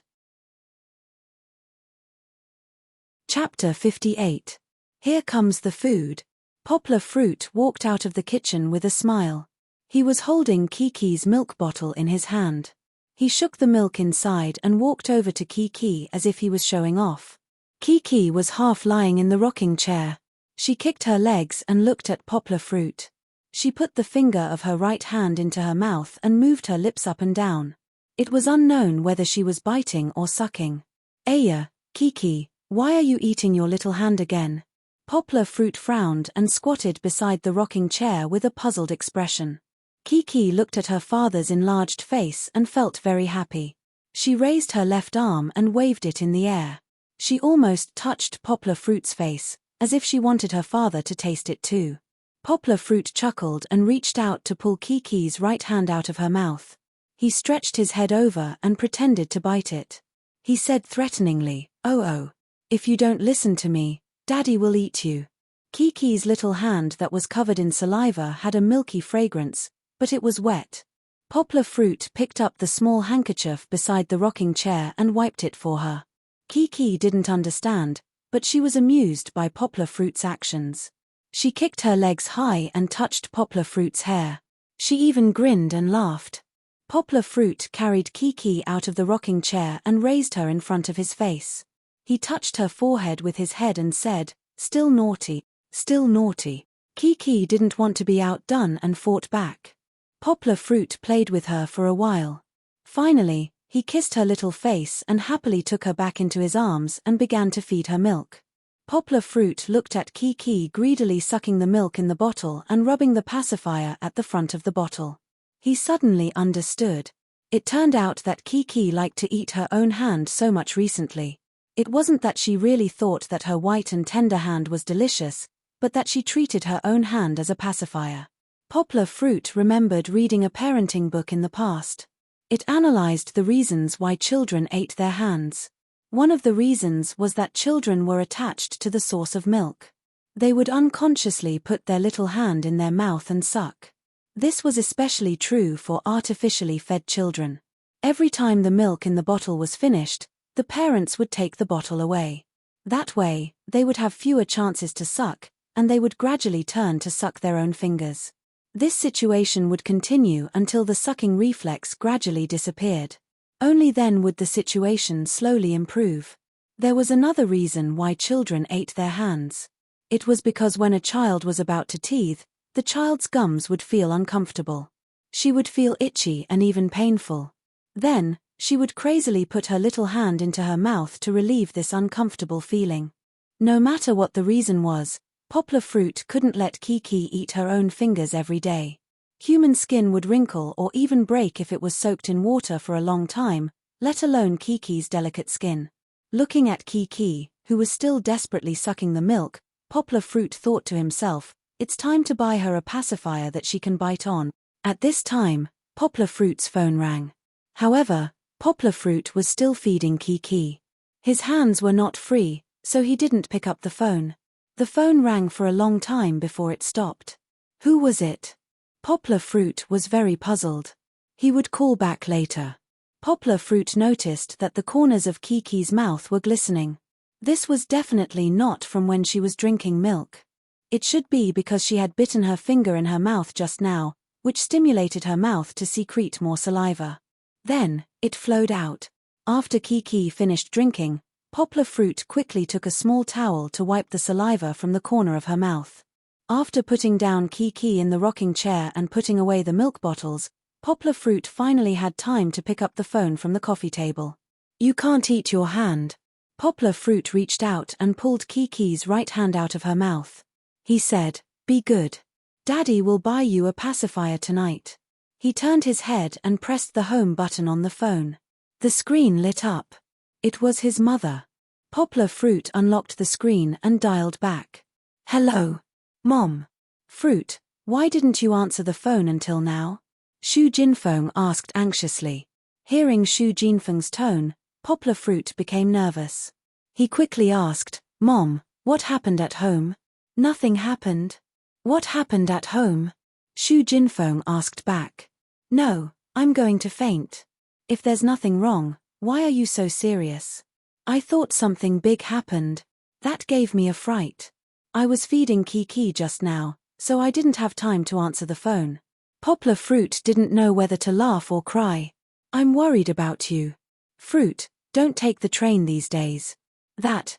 Chapter 58. Here comes the food. Poplar Fruit walked out of the kitchen with a smile. He was holding Kiki's milk bottle in his hand. He shook the milk inside and walked over to Kiki as if he was showing off. Kiki was half lying in the rocking chair. She kicked her legs and looked at Poplar Fruit. She put the finger of her right hand into her mouth and moved her lips up and down. It was unknown whether she was biting or sucking. "Aya, Kiki, why are you eating your little hand again?" Poplar Fruit frowned and squatted beside the rocking chair with a puzzled expression. Kiki looked at her father's enlarged face and felt very happy. She raised her left arm and waved it in the air. She almost touched Poplar Fruit's face, as if she wanted her father to taste it too. Poplar Fruit chuckled and reached out to pull Kiki's right hand out of her mouth. He stretched his head over and pretended to bite it. He said threateningly, "Oh, if you don't listen to me, Daddy will eat you." Kiki's little hand that was covered in saliva had a milky fragrance, but it was wet. Poplar Fruit picked up the small handkerchief beside the rocking chair and wiped it for her. Kiki didn't understand, but she was amused by Poplar Fruit's actions. She kicked her legs high and touched Poplar Fruit's hair. She even grinned and laughed. Poplar Fruit carried Kiki out of the rocking chair and raised her in front of his face. He touched her forehead with his head and said, "Still naughty, still naughty." Kiki didn't want to be outdone and fought back. Poplar Fruit played with her for a while. Finally, he kissed her little face and happily took her back into his arms and began to feed her milk. Poplar Fruit looked at Kiki greedily sucking the milk in the bottle and rubbing the pacifier at the front of the bottle. He suddenly understood. It turned out that Kiki liked to eat her own hand so much recently. It wasn't that she really thought that her white and tender hand was delicious, but that she treated her own hand as a pacifier. Poplar Fruit remembered reading a parenting book in the past. It analyzed the reasons why children ate their hands. One of the reasons was that children were attached to the source of milk. They would unconsciously put their little hand in their mouth and suck. This was especially true for artificially fed children. Every time the milk in the bottle was finished, the parents would take the bottle away. That way, they would have fewer chances to suck, and they would gradually turn to suck their own fingers. This situation would continue until the sucking reflex gradually disappeared. Only then would the situation slowly improve. There was another reason why children ate their hands. It was because when a child was about to teeth, the child's gums would feel uncomfortable. She would feel itchy and even painful. Then, she would crazily put her little hand into her mouth to relieve this uncomfortable feeling. No matter what the reason was, Poplar Fruit couldn't let Kiki eat her own fingers every day. Human skin would wrinkle or even break if it was soaked in water for a long time, let alone Kiki's delicate skin. Looking at Kiki, who was still desperately sucking the milk, Poplar Fruit thought to himself, "It's time to buy her a pacifier that she can bite on." At this time, Poplar Fruit's phone rang. However, Poplar Fruit was still feeding Kiki. His hands were not free, so he didn't pick up the phone. The phone rang for a long time before it stopped. Who was it? Poplar Fruit was very puzzled. He would call back later. Poplar Fruit noticed that the corners of Kiki's mouth were glistening. This was definitely not from when she was drinking milk. It should be because she had bitten her finger in her mouth just now, which stimulated her mouth to secrete more saliva. Then, it flowed out. After Kiki finished drinking, Poplar Fruit quickly took a small towel to wipe the saliva from the corner of her mouth. After putting down Kiki in the rocking chair and putting away the milk bottles, Poplar Fruit finally had time to pick up the phone from the coffee table. "You can't eat your hand." Poplar Fruit reached out and pulled Kiki's right hand out of her mouth. He said, "Be good. Daddy will buy you a pacifier tonight." He turned his head and pressed the home button on the phone. The screen lit up. It was his mother. Poplar Fruit unlocked the screen and dialed back. "Hello, Mom." "Fruit, why didn't you answer the phone until now?" Shu Jinfeng asked anxiously. Hearing Shu Jinfeng's tone, Poplar Fruit became nervous. He quickly asked, "Mom, what happened at home?" "Nothing happened." "What happened at home?" Shu Jinfeng asked back. "No, I'm going to faint." "If there's nothing wrong, why are you so serious?" "I thought something big happened. That gave me a fright. I was feeding Kiki just now, so I didn't have time to answer the phone." Poplar Fruit didn't know whether to laugh or cry. "I'm worried about you. Fruit, don't take the train these days." That,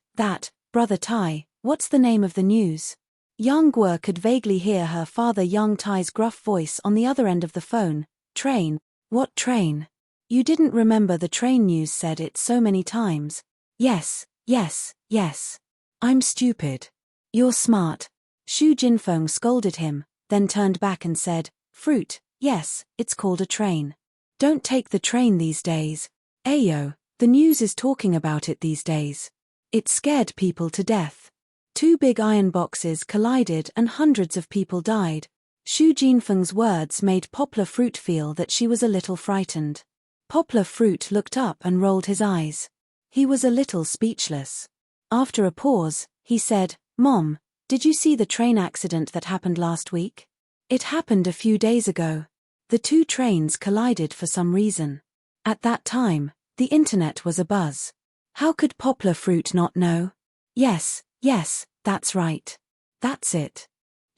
Brother Tai, what's the name of the news?" Yang Guo could vaguely hear her father Yang Tai's gruff voice on the other end of the phone. Train? What train? You didn't remember the train news said it so many times. Yes, yes, yes. I'm stupid. You're smart. Xu Jinfeng scolded him, then turned back and said, fruit, yes, it's called a train. Don't take the train these days. Ayo, the news is talking about it these days. It scared people to death. Two big iron boxes collided and hundreds of people died. Xu Jinfeng's words made Poplar Fruit feel that she was a little frightened. Poplar Fruit looked up and rolled his eyes. He was a little speechless. After a pause, he said, Mom, did you see the train accident that happened last week? It happened a few days ago. The two trains collided for some reason. At that time, the internet was abuzz. How could Poplar Fruit not know? Yes, that's right. That's it.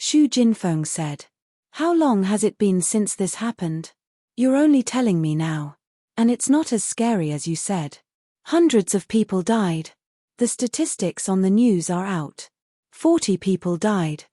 Xu Jinfeng said. How long has it been since this happened? You're only telling me now. And it's not as scary as you said. Hundreds of people died. The statistics on the news are out. 40 people died.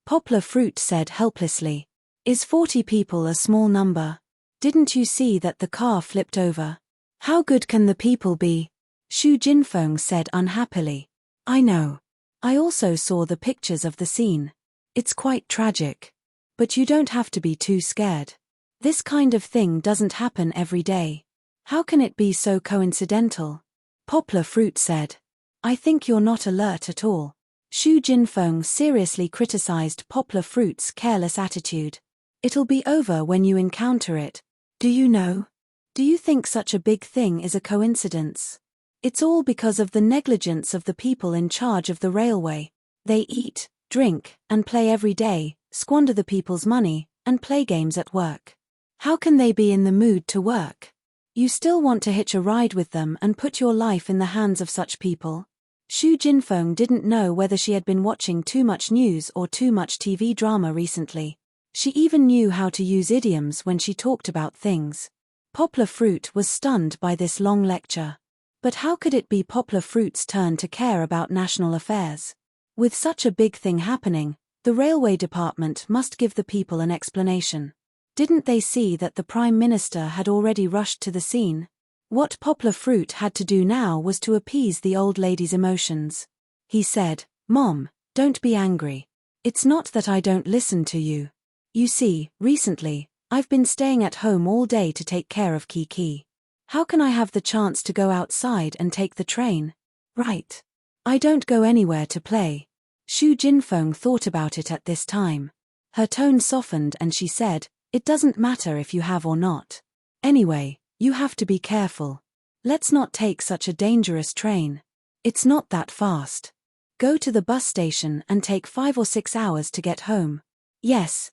Poplar Fruit said helplessly. Is 40 people a small number? Didn't you see that the car flipped over? How good can the people be? Xu Jinfeng said unhappily. I know. I also saw the pictures of the scene. It's quite tragic. But you don't have to be too scared. This kind of thing doesn't happen every day. How can it be so coincidental? Poplar Fruit said. I think you're not alert at all. Xu Jinfeng seriously criticized Poplar Fruit's careless attitude. It'll be over when you encounter it. Do you know? Do you think such a big thing is a coincidence? It's all because of the negligence of the people in charge of the railway. They eat, drink, and play every day, squander the people's money, and play games at work. How can they be in the mood to work? You still want to hitch a ride with them and put your life in the hands of such people? Xu Jinfeng didn't know whether she had been watching too much news or too much TV drama recently. She even knew how to use idioms when she talked about things. Poplar Fruit was stunned by this long lecture. But how could it be Poplar Fruit's turn to care about national affairs? With such a big thing happening, the railway department must give the people an explanation. Didn't they see that the Prime Minister had already rushed to the scene? What Poplar Fruit had to do now was to appease the old lady's emotions. He said, Mom, don't be angry. It's not that I don't listen to you. You see, recently, I've been staying at home all day to take care of Kiki. How can I have the chance to go outside and take the train? Right. I don't go anywhere to play. Xu Jinfeng thought about it at this time. Her tone softened and she said, it doesn't matter if you have or not. Anyway, you have to be careful. Let's not take such a dangerous train. It's not that fast. Go to the bus station and take 5 or 6 hours to get home. Yes,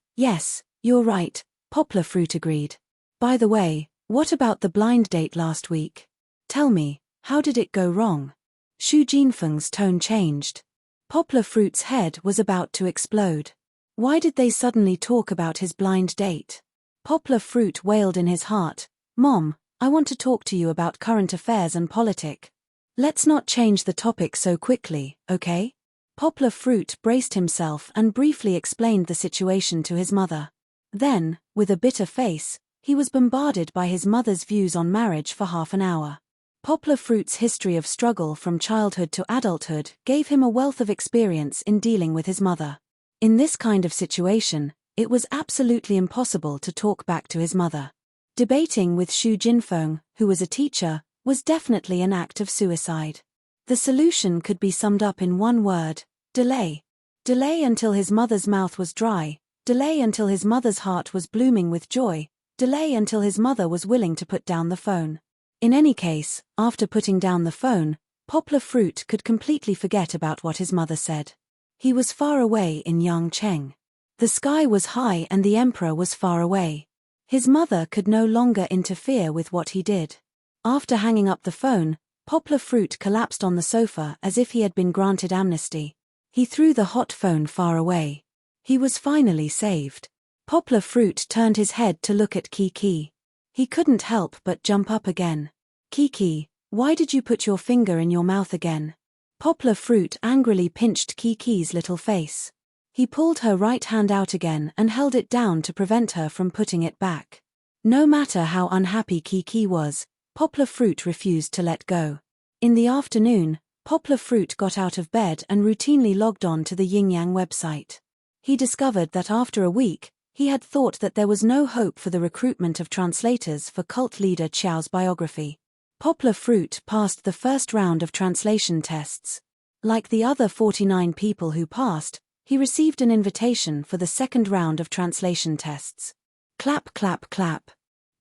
you're right, Poplar Fruit agreed. By the way, what about the blind date last week? Tell me, how did it go wrong? Xu Jinfeng's tone changed. Poplar Fruit's head was about to explode. Why did they suddenly talk about his blind date? Poplar Fruit wailed in his heart, Mom, I want to talk to you about current affairs and politics. Let's not change the topic so quickly, okay? Poplar Fruit braced himself and briefly explained the situation to his mother. Then, with a bitter face, he was bombarded by his mother's views on marriage for half an hour. Poplar Fruit's history of struggle from childhood to adulthood gave him a wealth of experience in dealing with his mother. In this kind of situation, it was absolutely impossible to talk back to his mother. Debating with Xu Jinfeng, who was a teacher, was definitely an act of suicide. The solution could be summed up in one word: delay. Delay until his mother's mouth was dry, delay until his mother's heart was blooming with joy, delay until his mother was willing to put down the phone. In any case, after putting down the phone, Poplar Fruit could completely forget about what his mother said. He was far away in Yangcheng. The sky was high and the emperor was far away. His mother could no longer interfere with what he did. After hanging up the phone, Poplar Fruit collapsed on the sofa as if he had been granted amnesty. He threw the hot phone far away. He was finally saved. Poplar Fruit turned his head to look at Kiki. He couldn't help but jump up again. Kiki, why did you put your finger in your mouth again? Poplar Fruit angrily pinched Kiki's little face. He pulled her right hand out again and held it down to prevent her from putting it back. No matter how unhappy Kiki was, Poplar Fruit refused to let go. In the afternoon, Poplar Fruit got out of bed and routinely logged on to the Yin Yang website. He discovered that after a week, he had thought that there was no hope for the recruitment of translators for cult leader Qiao's biography. Poplar Fruit passed the first round of translation tests. Like the other 49 people who passed, he received an invitation for the second round of translation tests. Clap, clap, clap.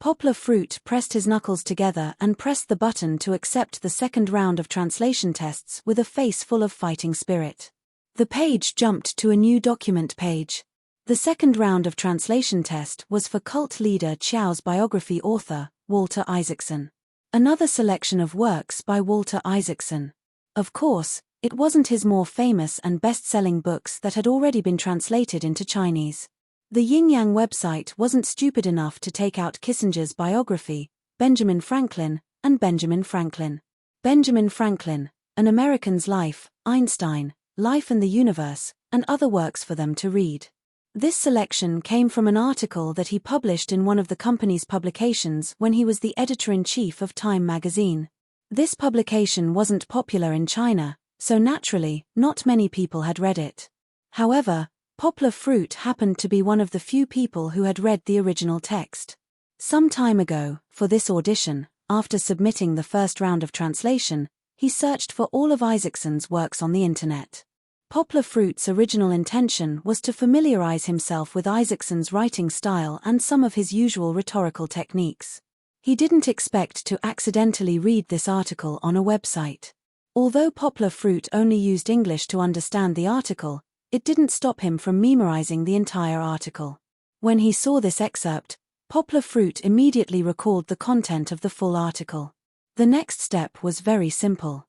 Poplar Fruit pressed his knuckles together and pressed the button to accept the second round of translation tests with a face full of fighting spirit. The page jumped to a new document page. The second round of translation test was for cult leader Qiao's biography author, Walter Isaacson. Another selection of works by Walter Isaacson. Of course, it wasn't his more famous and best-selling books that had already been translated into Chinese. The Yin Yang website wasn't stupid enough to take out Kissinger's biography, Benjamin Franklin, and Benjamin Franklin. Benjamin Franklin, An American's Life, Einstein, Life and the Universe, and other works for them to read. This selection came from an article that he published in one of the company's publications when he was the editor-in-chief of Time magazine. This publication wasn't popular in China, so naturally, not many people had read it. However, Poplar Fruit happened to be one of the few people who had read the original text. Some time ago, for this audition, after submitting the first round of translation, he searched for all of Isaacson's works on the internet. Poplar Fruit's original intention was to familiarize himself with Isaacson's writing style and some of his usual rhetorical techniques. He didn't expect to accidentally read this article on a website. Although Poplar Fruit only used English to understand the article, it didn't stop him from memorizing the entire article. When he saw this excerpt, Poplar Fruit immediately recalled the content of the full article. The next step was very simple.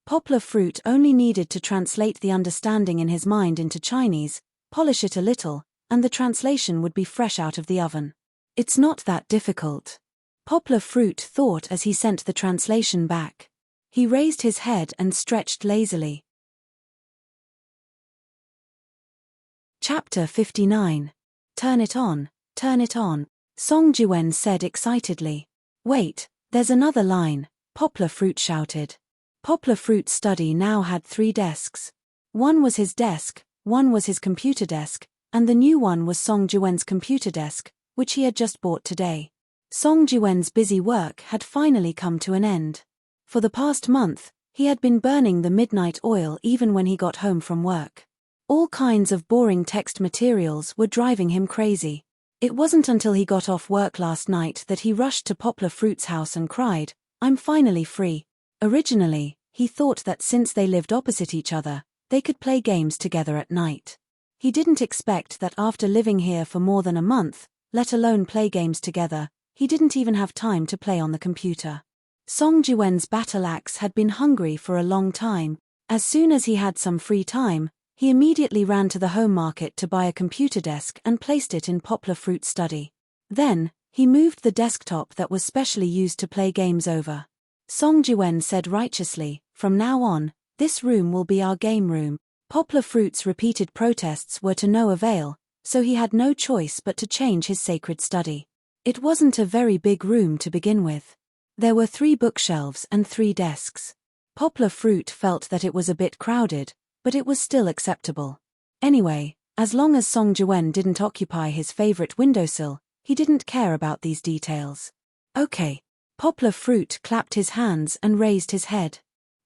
Poplar Fruit only needed to translate the understanding in his mind into Chinese, polish it a little, and the translation would be fresh out of the oven. It's not that difficult. Poplar Fruit thought as he sent the translation back. He raised his head and stretched lazily. Chapter 59. Turn it on, Song Jiwen said excitedly. Wait, there's another line, Poplar Fruit shouted. Poplar Fruit's study now had 3 desks. One was his desk, one was his computer desk, and the new one was Song Jiwen's computer desk, which he had just bought today. Song Jiwen's busy work had finally come to an end. For the past month, he had been burning the midnight oil even when he got home from work. All kinds of boring text materials were driving him crazy. It wasn't until he got off work last night that he rushed to Poplar Fruit's house and cried, "I'm finally free." Originally, he thought that since they lived opposite each other, they could play games together at night. He didn't expect that after living here for more than a month, let alone play games together, he didn't even have time to play on the computer. Song Jiwen's battle axe had been hungry for a long time. As soon as he had some free time, he immediately ran to the home market to buy a computer desk and placed it in Poplar Fruit's study. Then, he moved the desktop that was specially used to play games over. Song Jiwen said righteously, "From now on, this room will be our game room." Poplar Fruit's repeated protests were to no avail, so he had no choice but to change his sacred study. It wasn't a very big room to begin with. There were 3 bookshelves and 3 desks. Poplar Fruit felt that it was a bit crowded, but it was still acceptable. Anyway, as long as Song Jiwen didn't occupy his favorite windowsill, he didn't care about these details. Okay. Poplar Fruit clapped his hands and raised his head.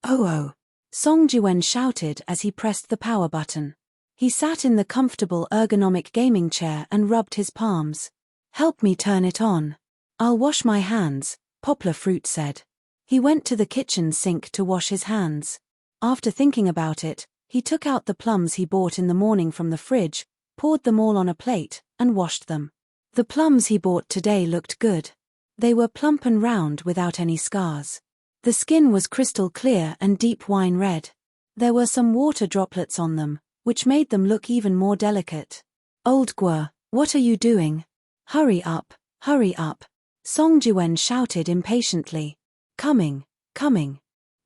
Oh! Song Jiwen shouted as he pressed the power button. He sat in the comfortable ergonomic gaming chair and rubbed his palms. "Help me turn it on." "I'll wash my hands," Poplar Fruit said. He went to the kitchen sink to wash his hands. After thinking about it, he took out the plums he bought in the morning from the fridge, poured them all on a plate, and washed them. The plums he bought today looked good. They were plump and round without any scars. The skin was crystal clear and deep wine red. There were some water droplets on them, which made them look even more delicate. "Old Guo, what are you doing? Hurry up, hurry up." Song Jiwen shouted impatiently. Coming.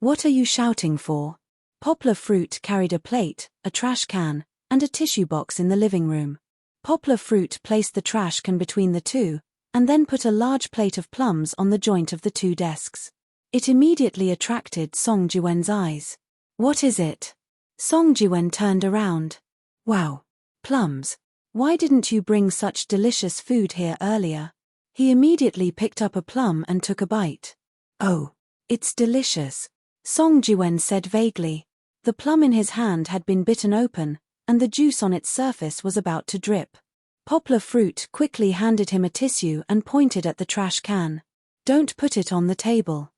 What are you shouting for?" Poplar Fruit carried a plate, a trash can, and a tissue box in the living room. Poplar Fruit placed the trash can between the two, and then put a large plate of plums on the joint of the two desks. It immediately attracted Song Jiwen's eyes. "What is it?" Song Jiwen turned around. "Wow. Plums. Why didn't you bring such delicious food here earlier?" He immediately picked up a plum and took a bite. "Oh, it's delicious," Song Jiwen said vaguely. The plum in his hand had been bitten open, and the juice on its surface was about to drip. Poplar Fruit quickly handed him a tissue and pointed at the trash can. "Don't put it on the table.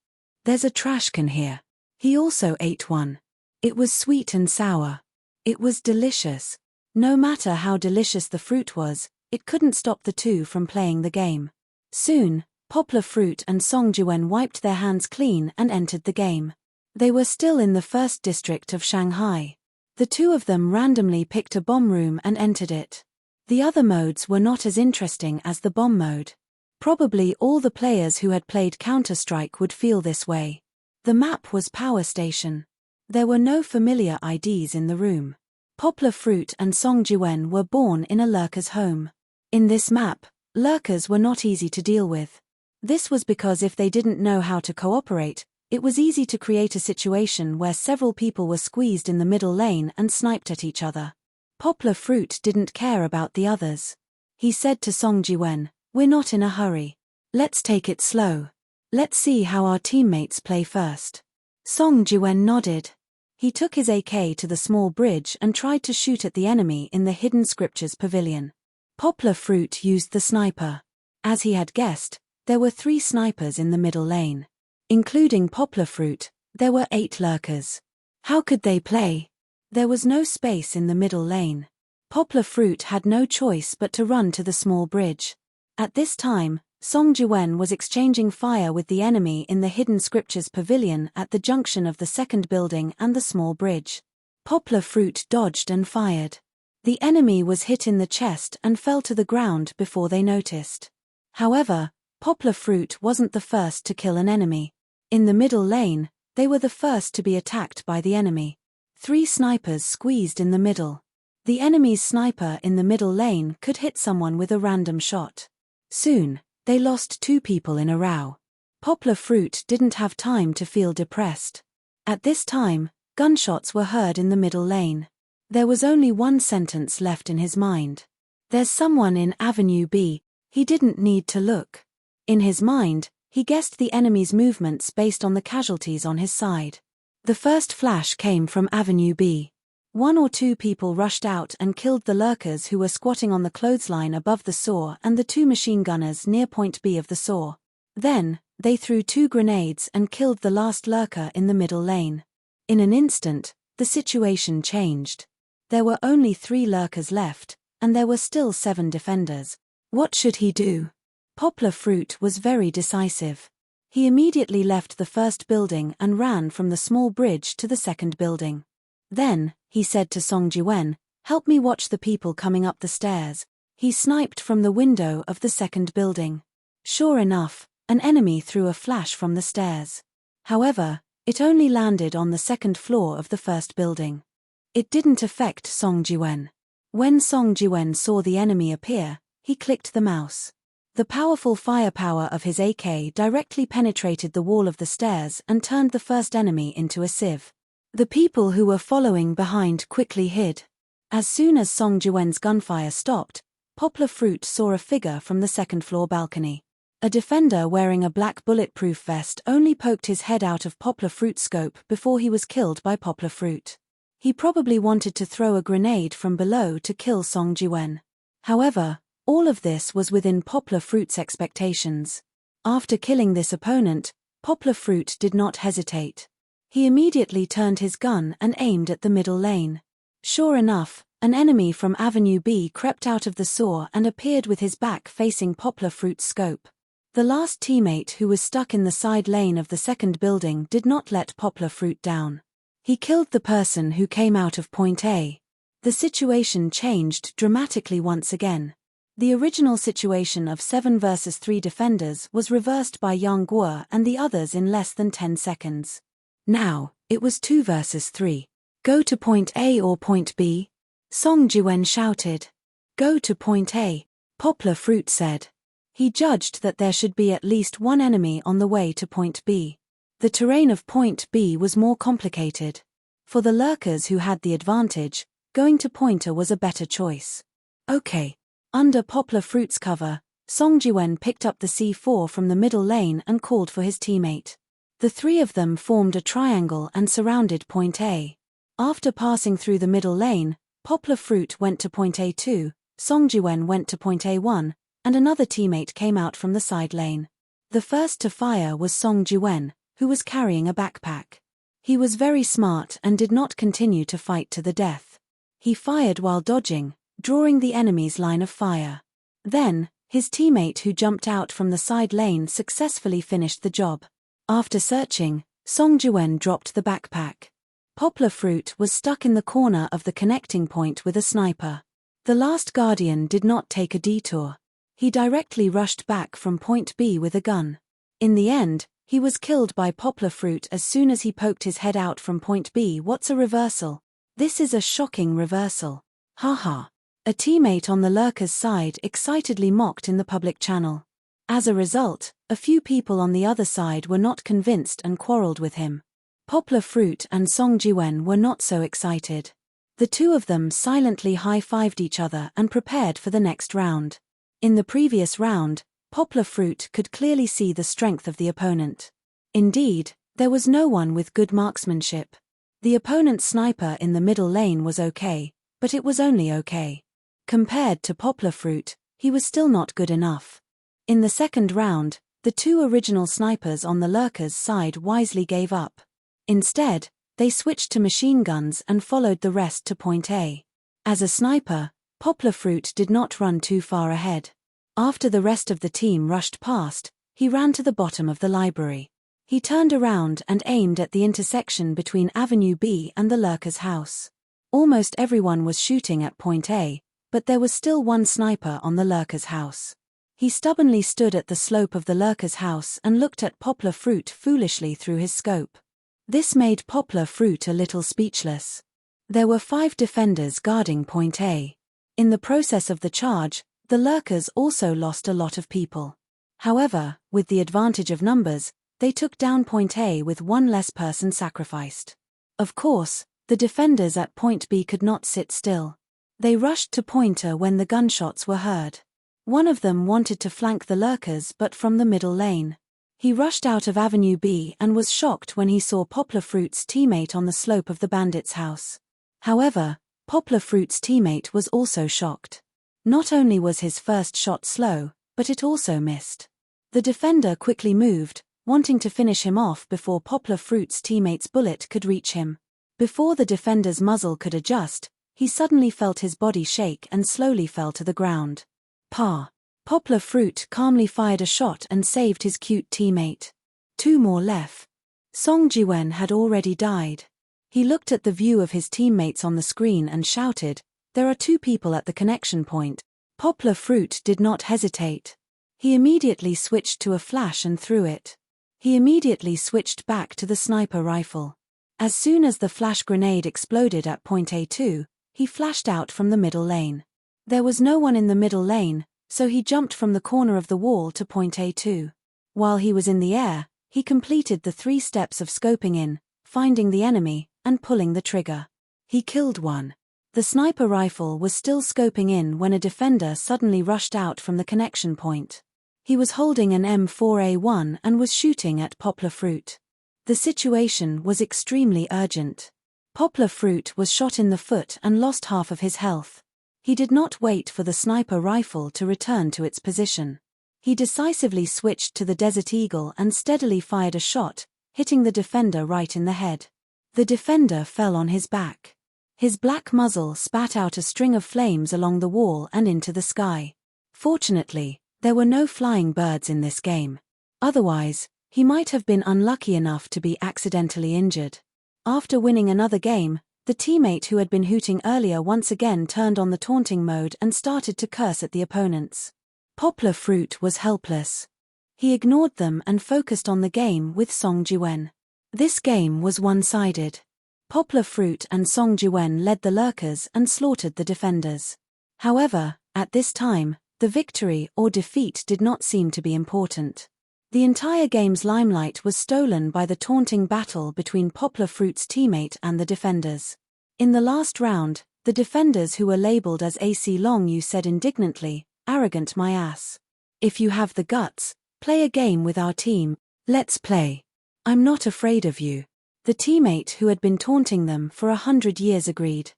There's a trash can here." He also ate one. It was sweet and sour. It was delicious. No matter how delicious the fruit was, it couldn't stop the two from playing the game. Soon, Poplar Fruit and Song Jiwen wiped their hands clean and entered the game. They were still in the first district of Shanghai. The two of them randomly picked a bomb room and entered it. The other modes were not as interesting as the bomb mode. Probably all the players who had played Counter-Strike would feel this way. The map was Power Station. There were no familiar IDs in the room. Poplar Fruit and Song Jiwen were born in a lurker's home. In this map, lurkers were not easy to deal with. This was because if they didn't know how to cooperate, it was easy to create a situation where several people were squeezed in the middle lane and sniped at each other. Poplar Fruit didn't care about the others. He said to Song Jiwen, "We're not in a hurry. Let's take it slow. Let's see how our teammates play first." Song Jiwen nodded. He took his AK to the small bridge and tried to shoot at the enemy in the Hidden Scriptures Pavilion. Poplar Fruit used the sniper. As he had guessed, there were 3 snipers in the middle lane. Including Poplar Fruit, there were 8 lurkers. How could they play? There was no space in the middle lane. Poplar Fruit had no choice but to run to the small bridge. At this time, Song Jiwen was exchanging fire with the enemy in the Hidden Scriptures Pavilion at the junction of the second building and the small bridge. Poplar Fruit dodged and fired. The enemy was hit in the chest and fell to the ground before they noticed. However, Poplar Fruit wasn't the first to kill an enemy. In the middle lane, they were the first to be attacked by the enemy. 3 snipers squeezed in the middle. The enemy's sniper in the middle lane could hit someone with a random shot. Soon, they lost 2 people in a row. Poplar Fruit didn't have time to feel depressed. At this time, gunshots were heard in the middle lane. There was only one sentence left in his mind. "There's someone in Avenue B." He didn't need to look. In his mind, he guessed the enemy's movements based on the casualties on his side. The first flash came from Avenue B. 1 or 2 people rushed out and killed the lurkers who were squatting on the clothesline above the saw and the 2 machine gunners near point B of the saw. Then, they threw 2 grenades and killed the last lurker in the middle lane. In an instant, the situation changed. There were only 3 lurkers left, and there were still 7 defenders. What should he do? Poplar Fruit was very decisive. He immediately left the first building and ran from the small bridge to the second building. Then, he said to Song Jiwen, "Help me watch the people coming up the stairs." He sniped from the window of the second building. Sure enough, an enemy threw a flash from the stairs. However, it only landed on the second floor of the first building. It didn't affect Song Jiwen. When Song Jiwen saw the enemy appear, he clicked the mouse. The powerful firepower of his AK directly penetrated the wall of the stairs and turned the first enemy into a sieve. The people who were following behind quickly hid. As soon as Song Jiwen's gunfire stopped, Poplar Fruit saw a figure from the second-floor balcony. A defender wearing a black bulletproof vest only poked his head out of Poplar Fruit's scope before he was killed by Poplar Fruit. He probably wanted to throw a grenade from below to kill Song Jiwen. However, all of this was within Poplar Fruit's expectations. After killing this opponent, Poplar Fruit did not hesitate. He immediately turned his gun and aimed at the middle lane. Sure enough, an enemy from Avenue B crept out of the saw and appeared with his back facing Poplar Fruit's scope. The last teammate who was stuck in the side lane of the second building did not let Poplar Fruit down. He killed the person who came out of point A. The situation changed dramatically once again. The original situation of 7 versus 3 defenders was reversed by Yang Guo and the others in less than 10 seconds. Now, it was 2 versus 3. Go to point A or point B? Song Jiwen shouted. Go to point A, Poplar Fruit said. He judged that there should be at least one enemy on the way to point B. The terrain of point B was more complicated. For the lurkers who had the advantage, going to point A was a better choice. Okay. Under Poplar Fruit's cover, Song Jiwen picked up the C4 from the middle lane and called for his teammate. The three of them formed a triangle and surrounded point A. After passing through the middle lane, Poplar Fruit went to point A2, Song Jiwen went to point A1, and another teammate came out from the side lane. The first to fire was Song Jiwen, who was carrying a backpack. He was very smart and did not continue to fight to the death. He fired while dodging, drawing the enemy's line of fire. Then, his teammate who jumped out from the side lane successfully finished the job. After searching, Song Jiwen dropped the backpack. Poplar Fruit was stuck in the corner of the connecting point with a sniper. The last guardian did not take a detour. He directly rushed back from point B with a gun. In the end, he was killed by Poplar Fruit as soon as he poked his head out from point B. What's a reversal? This is a shocking reversal. Haha. A teammate on the lurker's side excitedly mocked in the public channel. As a result, a few people on the other side were not convinced and quarreled with him. Poplar Fruit and Song Jiwen were not so excited. The two of them silently high-fived each other and prepared for the next round. In the previous round, Poplar Fruit could clearly see the strength of the opponent. Indeed, there was no one with good marksmanship. The opponent's sniper in the middle lane was okay, but it was only okay. Compared to Poplar Fruit, he was still not good enough. In the second round, the two original snipers on the lurkers' side wisely gave up. Instead, they switched to machine guns and followed the rest to point A. As a sniper, Poplar Fruit did not run too far ahead. After the rest of the team rushed past, he ran to the bottom of the library. He turned around and aimed at the intersection between Avenue B and the lurker's house. Almost everyone was shooting at point A, but there was still one sniper on the lurker's house. He stubbornly stood at the slope of the lurker's house and looked at Poplar Fruit foolishly through his scope. This made Poplar Fruit a little speechless. There were 5 defenders guarding point A. In the process of the charge, the lurkers also lost a lot of people. However, with the advantage of numbers, they took down point A with one less person sacrificed. Of course, the defenders at point B could not sit still. They rushed to point A when the gunshots were heard. One of them wanted to flank the lurkers but from the middle lane. He rushed out of Avenue B and was shocked when he saw Poplar Fruit's teammate on the slope of the bandit's house. However, Poplar Fruit's teammate was also shocked. Not only was his first shot slow, but it also missed. The defender quickly moved, wanting to finish him off before Poplar Fruit's teammate's bullet could reach him. Before the defender's muzzle could adjust, he suddenly felt his body shake and slowly fell to the ground. Poplar Fruit calmly fired a shot and saved his cute teammate. 2 more left. Song Jiwen had already died. He looked at the view of his teammates on the screen and shouted, "There are 2 people at the connection point." Poplar Fruit did not hesitate. He immediately switched to a flash and threw it. He immediately switched back to the sniper rifle. As soon as the flash grenade exploded at point A2, he flashed out from the middle lane. There was no one in the middle lane, so he jumped from the corner of the wall to point A2. While he was in the air, he completed the 3 steps of scoping in, finding the enemy, and pulling the trigger. He killed one. The sniper rifle was still scoping in when a defender suddenly rushed out from the connection point. He was holding an M4A1 and was shooting at Poplar Fruit. The situation was extremely urgent. Poplar Fruit was shot in the foot and lost half of his health. He did not wait for the sniper rifle to return to its position. He decisively switched to the Desert Eagle and steadily fired a shot, hitting the defender right in the head. The defender fell on his back. His black muzzle spat out a string of flames along the wall and into the sky. Fortunately, there were no flying birds in this game. Otherwise, he might have been unlucky enough to be accidentally injured. After winning another game, the teammate who had been hooting earlier once again turned on the taunting mode and started to curse at the opponents. Poplar Fruit was helpless. He ignored them and focused on the game with Song Jiwen. This game was one-sided. Poplar Fruit and Song Jiwen led the lurkers and slaughtered the defenders. However, at this time, the victory or defeat did not seem to be important. The entire game's limelight was stolen by the taunting battle between Poplar Fruit's teammate and the defenders. In the last round, the defenders who were labeled as AC Long Yu said indignantly, "Arrogant my ass. If you have the guts, play a game with our team, let's play. I'm not afraid of you." The teammate who had been taunting them for 100 years agreed.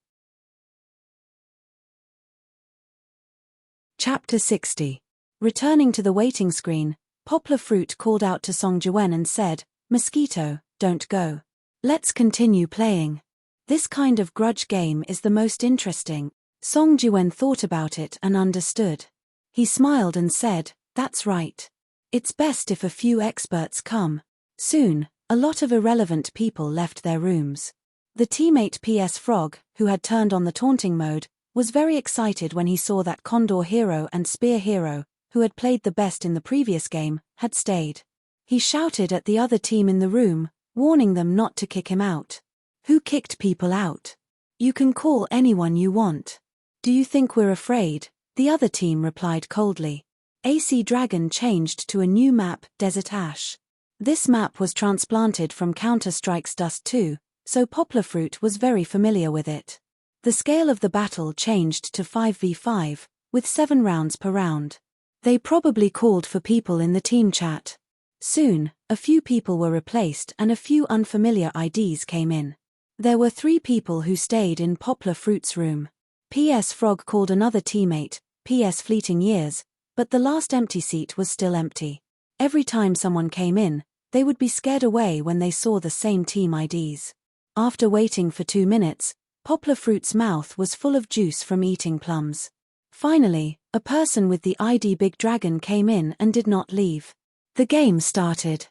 Chapter 60. Returning to the waiting screen, Poplar Fruit called out to Song Jiwen and said, "Mosquito, don't go. Let's continue playing. This kind of grudge game is the most interesting." Song Jiwen thought about it and understood. He smiled and said, "That's right. It's best if a few experts come." Soon, a lot of irrelevant people left their rooms. The teammate PS Frog, who had turned on the taunting mode, was very excited when he saw that Condor Hero and Spear Hero, who had played the best in the previous game, had stayed. He shouted at the other team in the room, warning them not to kick him out. "Who kicked people out? You can call anyone you want. Do you think we're afraid?" The other team replied coldly. AC Dragon changed to a new map, Desert Ash. This map was transplanted from Counter-Strike's Dust 2, so Poplar Fruit was very familiar with it. The scale of the battle changed to 5v5, with 7 rounds per round. They probably called for people in the team chat. Soon, a few people were replaced and a few unfamiliar IDs came in. There were 3 people who stayed in Poplar Fruit's room. PS Frog called another teammate, PS Fleeting Years, but the last empty seat was still empty. Every time someone came in, they would be scared away when they saw the same team IDs. After waiting for 2 minutes, Poplar Fruit's mouth was full of juice from eating plums. Finally, a person with the ID Big Dragon came in and did not leave. The game started.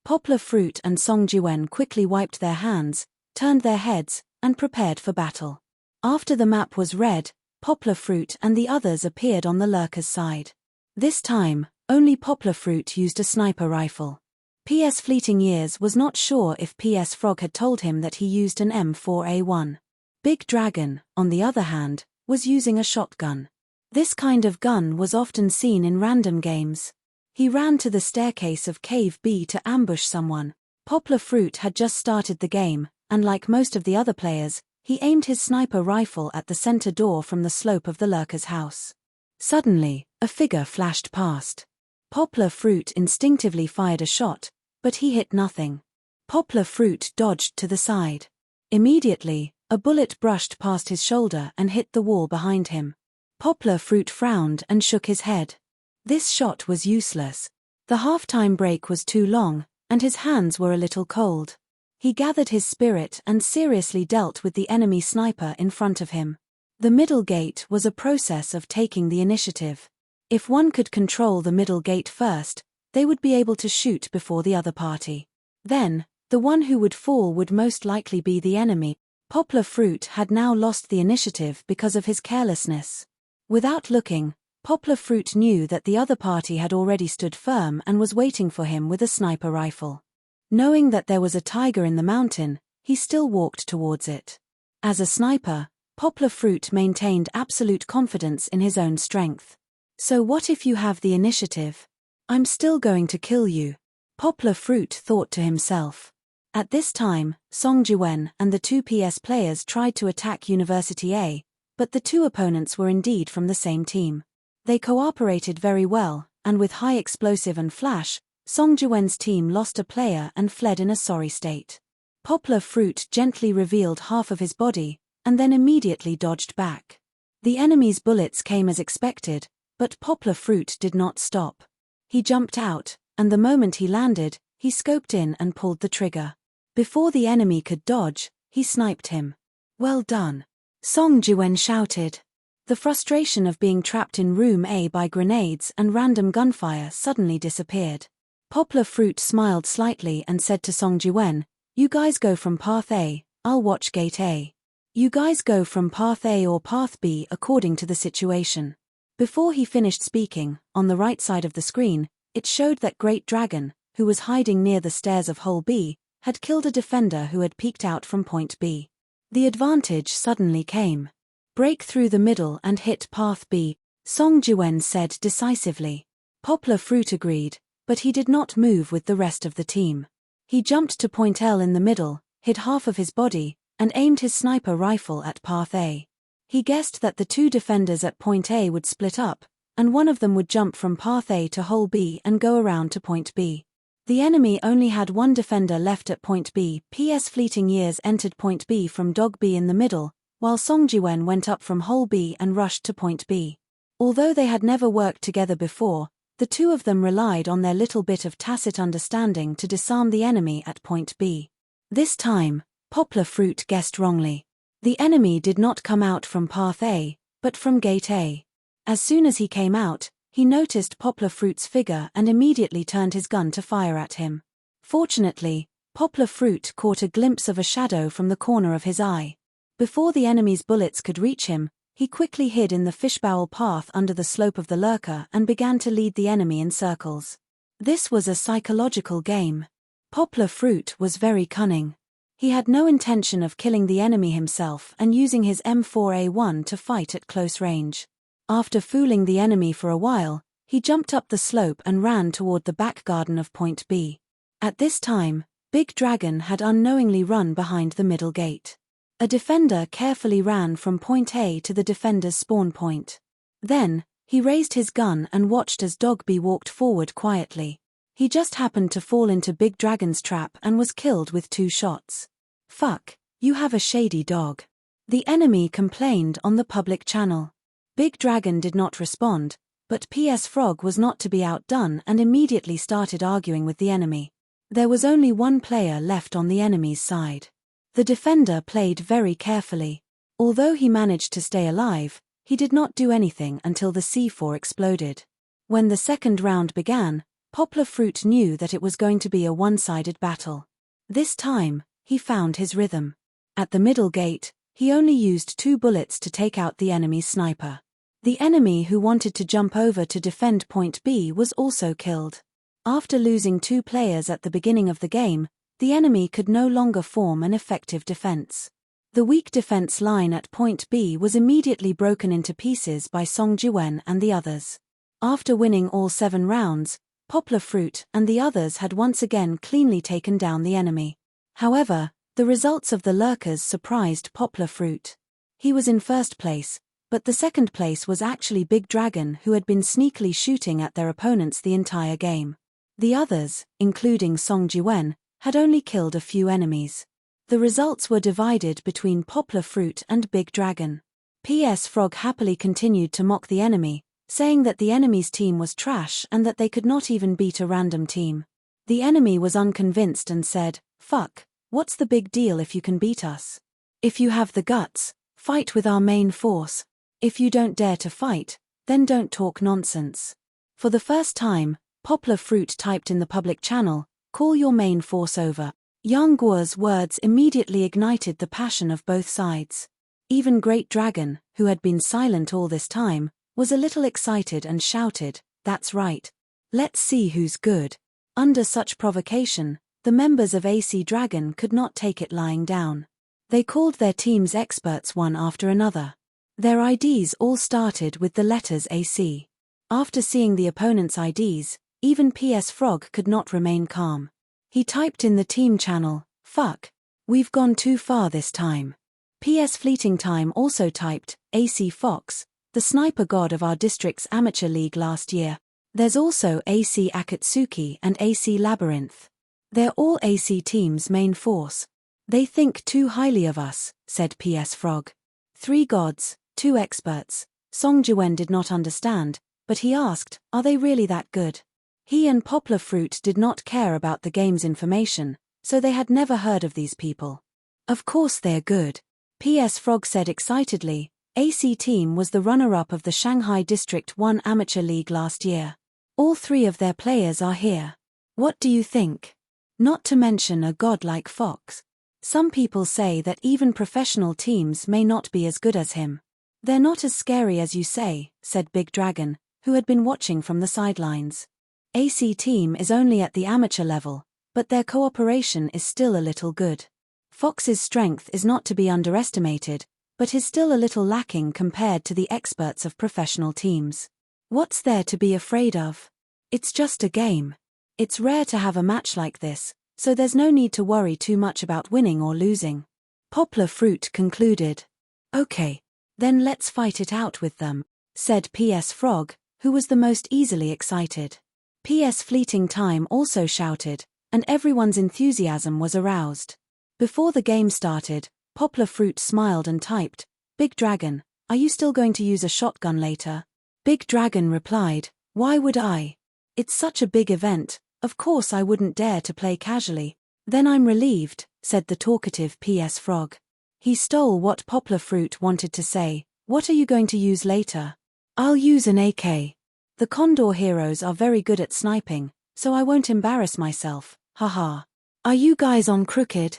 Poplar Fruit and Song Jiwen quickly wiped their hands, turned their heads, and prepared for battle. After the map was read, Poplar Fruit and the others appeared on the lurkers' side. This time, only Poplar Fruit used a sniper rifle. PS Fleeting Years was not sure if PS Frog had told him that he used an M4A1. Big Dragon, on the other hand, was using a shotgun. This kind of gun was often seen in random games. He ran to the staircase of Cave B to ambush someone. Poplar Fruit had just started the game, and like most of the other players, he aimed his sniper rifle at the center door from the slope of the lurker's house. Suddenly, a figure flashed past. Poplar Fruit instinctively fired a shot, but he hit nothing. Poplar Fruit dodged to the side. Immediately, a bullet brushed past his shoulder and hit the wall behind him. Poplar Fruit frowned and shook his head. This shot was useless. The halftime break was too long, and his hands were a little cold. He gathered his spirit and seriously dealt with the enemy sniper in front of him. The middle gate was a process of taking the initiative. If one could control the middle gate first, they would be able to shoot before the other party. Then, the one who would fall would most likely be the enemy. Poplar Fruit had now lost the initiative because of his carelessness. Without looking, Poplar Fruit knew that the other party had already stood firm and was waiting for him with a sniper rifle. Knowing that there was a tiger in the mountain, he still walked towards it. As a sniper, Poplar Fruit maintained absolute confidence in his own strength. "So what if you have the initiative? I'm still going to kill you," Poplar Fruit thought to himself. At this time, Song Jiwen and the 2 PS players tried to attack University A, but the 2 opponents were indeed from the same team. They cooperated very well, and with high explosive and flash, Song Jiwen's team lost a player and fled in a sorry state. Poplar Fruit gently revealed half of his body, and then immediately dodged back. The enemy's bullets came as expected, but Poplar Fruit did not stop. He jumped out, and the moment he landed, he scoped in and pulled the trigger. Before the enemy could dodge, he sniped him. "Well done," Song Jiwen shouted. The frustration of being trapped in Room A by grenades and random gunfire suddenly disappeared. Poplar Fruit smiled slightly and said to Song Jiwen, "You guys go from Path A, I'll watch Gate A. You guys go from Path A or Path B according to the situation." Before he finished speaking, on the right side of the screen, it showed that Great Dragon, who was hiding near the stairs of Hole B, had killed a defender who had peeked out from point B. The advantage suddenly came. "Break through the middle and hit path B," Song Jiwen said decisively. Poplar Fruit agreed, but he did not move with the rest of the team. He jumped to point L in the middle, hid half of his body, and aimed his sniper rifle at path A. He guessed that the two defenders at point A would split up, and one of them would jump from path A to hole B and go around to point B. The enemy only had one defender left at point B. PS Fleeting Years entered point B from dog B in the middle, while Song Jiwen went up from hole B and rushed to point B. Although they had never worked together before, the two of them relied on their little bit of tacit understanding to disarm the enemy at point B. This time, Poplar Fruit guessed wrongly. The enemy did not come out from path A, but from gate A. As soon as he came out, he noticed Poplar Fruit's figure and immediately turned his gun to fire at him. Fortunately, Poplar Fruit caught a glimpse of a shadow from the corner of his eye. Before the enemy's bullets could reach him, he quickly hid in the fishbowl path under the slope of the lurker and began to lead the enemy in circles. This was a psychological game. Poplar Fruit was very cunning. He had no intention of killing the enemy himself and using his M4A1 to fight at close range. After fooling the enemy for a while, he jumped up the slope and ran toward the back garden of point B. At this time, Big Dragon had unknowingly run behind the middle gate. A defender carefully ran from point A to the defender's spawn point. Then, he raised his gun and watched as Dog B walked forward quietly. He just happened to fall into Big Dragon's trap and was killed with 2 shots. "Fuck, you have a shady dog," the enemy complained on the public channel. Big Dragon did not respond, but PS Frog was not to be outdone and immediately started arguing with the enemy. There was only one player left on the enemy's side. The defender played very carefully. Although he managed to stay alive, he did not do anything until the C4 exploded. When the second round began, Poplar Fruit knew that it was going to be a one-sided battle. This time, he found his rhythm. At the middle gate, he only used 2 bullets to take out the enemy's sniper. The enemy who wanted to jump over to defend point B was also killed. After losing 2 players at the beginning of the game, the enemy could no longer form an effective defense. The weak defense line at point B was immediately broken into pieces by Song Jiwen and the others. After winning all 7 rounds, Poplar Fruit and the others had once again cleanly taken down the enemy. However, the results of the lurkers surprised Poplar Fruit. He was in first place, but the second place was actually Big Dragon, who had been sneakily shooting at their opponents the entire game. The others, including Song Jiwen, had only killed a few enemies. The results were divided between Poplar Fruit and Big Dragon. PS Frog happily continued to mock the enemy, saying that the enemy's team was trash and that they could not even beat a random team. The enemy was unconvinced and said, "Fuck, what's the big deal if you can beat us? If you have the guts, fight with our main force. If you don't dare to fight, then don't talk nonsense." For the first time, Poplar Fruit typed in the public channel, "Call your main force over." Yang Guo's words immediately ignited the passion of both sides. Even Great Dragon, who had been silent all this time, was a little excited and shouted, "That's right. Let's see who's good." Under such provocation, the members of AC Dragon could not take it lying down. They called their teams experts one after another. Their IDs all started with the letters AC. After seeing the opponent's IDs, even PS Frog could not remain calm. He typed in the team channel, "Fuck, we've gone too far this time." PS Fleeting Time also typed, "AC Fox, the sniper god of our district's amateur league last year. There's also AC Akatsuki and AC Labyrinth. They're all AC team's main force. They think too highly of us," said PS Frog. 3 gods, 2 experts. Song Jiwen did not understand, but he asked, "Are they really that good?" He and Poplar Fruit did not care about the game's information, so they had never heard of these people. "Of course they're good," PS Frog said excitedly. AC Team was the runner-up of the Shanghai District 1 Amateur League last year. All 3 of their players are here. What do you think? Not to mention a god like Fox. Some people say that even professional teams may not be as good as him. "They're not as scary as you say," said Big Dragon, who had been watching from the sidelines. "AC Team is only at the amateur level, but their cooperation is still a little good. Fox's strength is not to be underestimated, but is still a little lacking compared to the experts of professional teams. What's there to be afraid of? It's just a game. It's rare to have a match like this, so there's no need to worry too much about winning or losing. Poplar Fruit concluded. Okay. Then let's fight it out with them, said P.S. Frog, who was the most easily excited. P.S. Fleeting Time also shouted, and everyone's enthusiasm was aroused. Before the game started, Poplar Fruit smiled and typed, "Big Dragon, are you still going to use a shotgun later?" Big Dragon replied, "Why would I? It's such a big event, of course I wouldn't dare to play casually." "Then I'm relieved," said the talkative P.S. Frog. He stole what Poplar Fruit wanted to say. "What are you going to use later?" "I'll use an AK. The Condor heroes are very good at sniping, so I won't embarrass myself, haha." "Are you guys on Crooked?"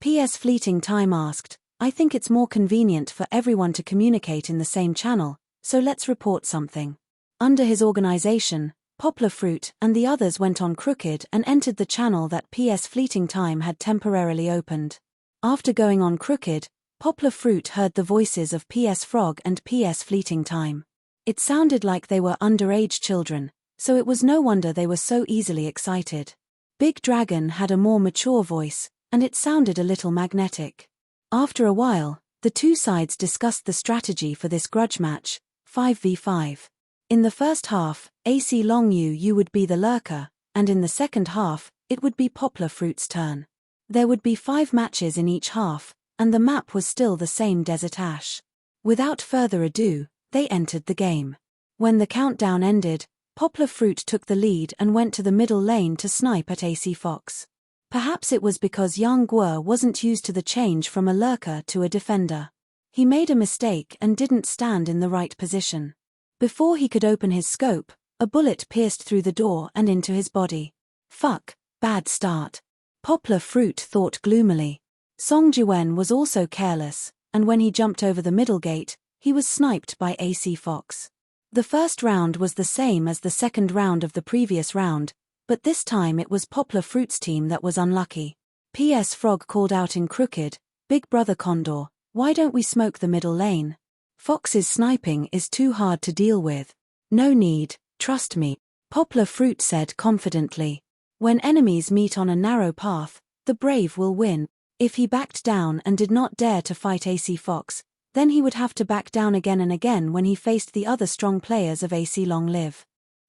P.S. Fleeting Time asked. "I think it's more convenient for everyone to communicate in the same channel, so let's report something." Under his organization, Poplar Fruit and the others went on Crooked and entered the channel that P.S. Fleeting Time had temporarily opened. After going on Crooked, Poplar Fruit heard the voices of P.S. Frog and P.S. Fleeting Time. It sounded like they were underage children, so it was no wonder they were so easily excited. Big Dragon had a more mature voice, and it sounded a little magnetic. After a while, the two sides discussed the strategy for this grudge match, 5v5. In the first half, AC Long you would be the lurker, and in the second half, it would be Poplar Fruit's turn. There would be 5 matches in each half, and the map was still the same desert ash. Without further ado, they entered the game. When the countdown ended, Poplar Fruit took the lead and went to the middle lane to snipe at AC Fox. Perhaps it was because Yang Guo wasn't used to the change from a lurker to a defender. He made a mistake and didn't stand in the right position. Before he could open his scope, a bullet pierced through the door and into his body. Fuck, bad start. Poplar Fruit thought gloomily. Song Jiwen was also careless, and when he jumped over the middle gate, he was sniped by AC Fox. The first round was the same as the second round of the previous round, but this time it was Poplar Fruit's team that was unlucky. P.S. Frog called out in Crooked, "Big Brother Condor, why don't we smoke the middle lane? Fox's sniping is too hard to deal with." "No need, trust me," Poplar Fruit said confidently. "When enemies meet on a narrow path, the brave will win." If he backed down and did not dare to fight AC Fox, then he would have to back down again and again when he faced the other strong players of AC Long Live.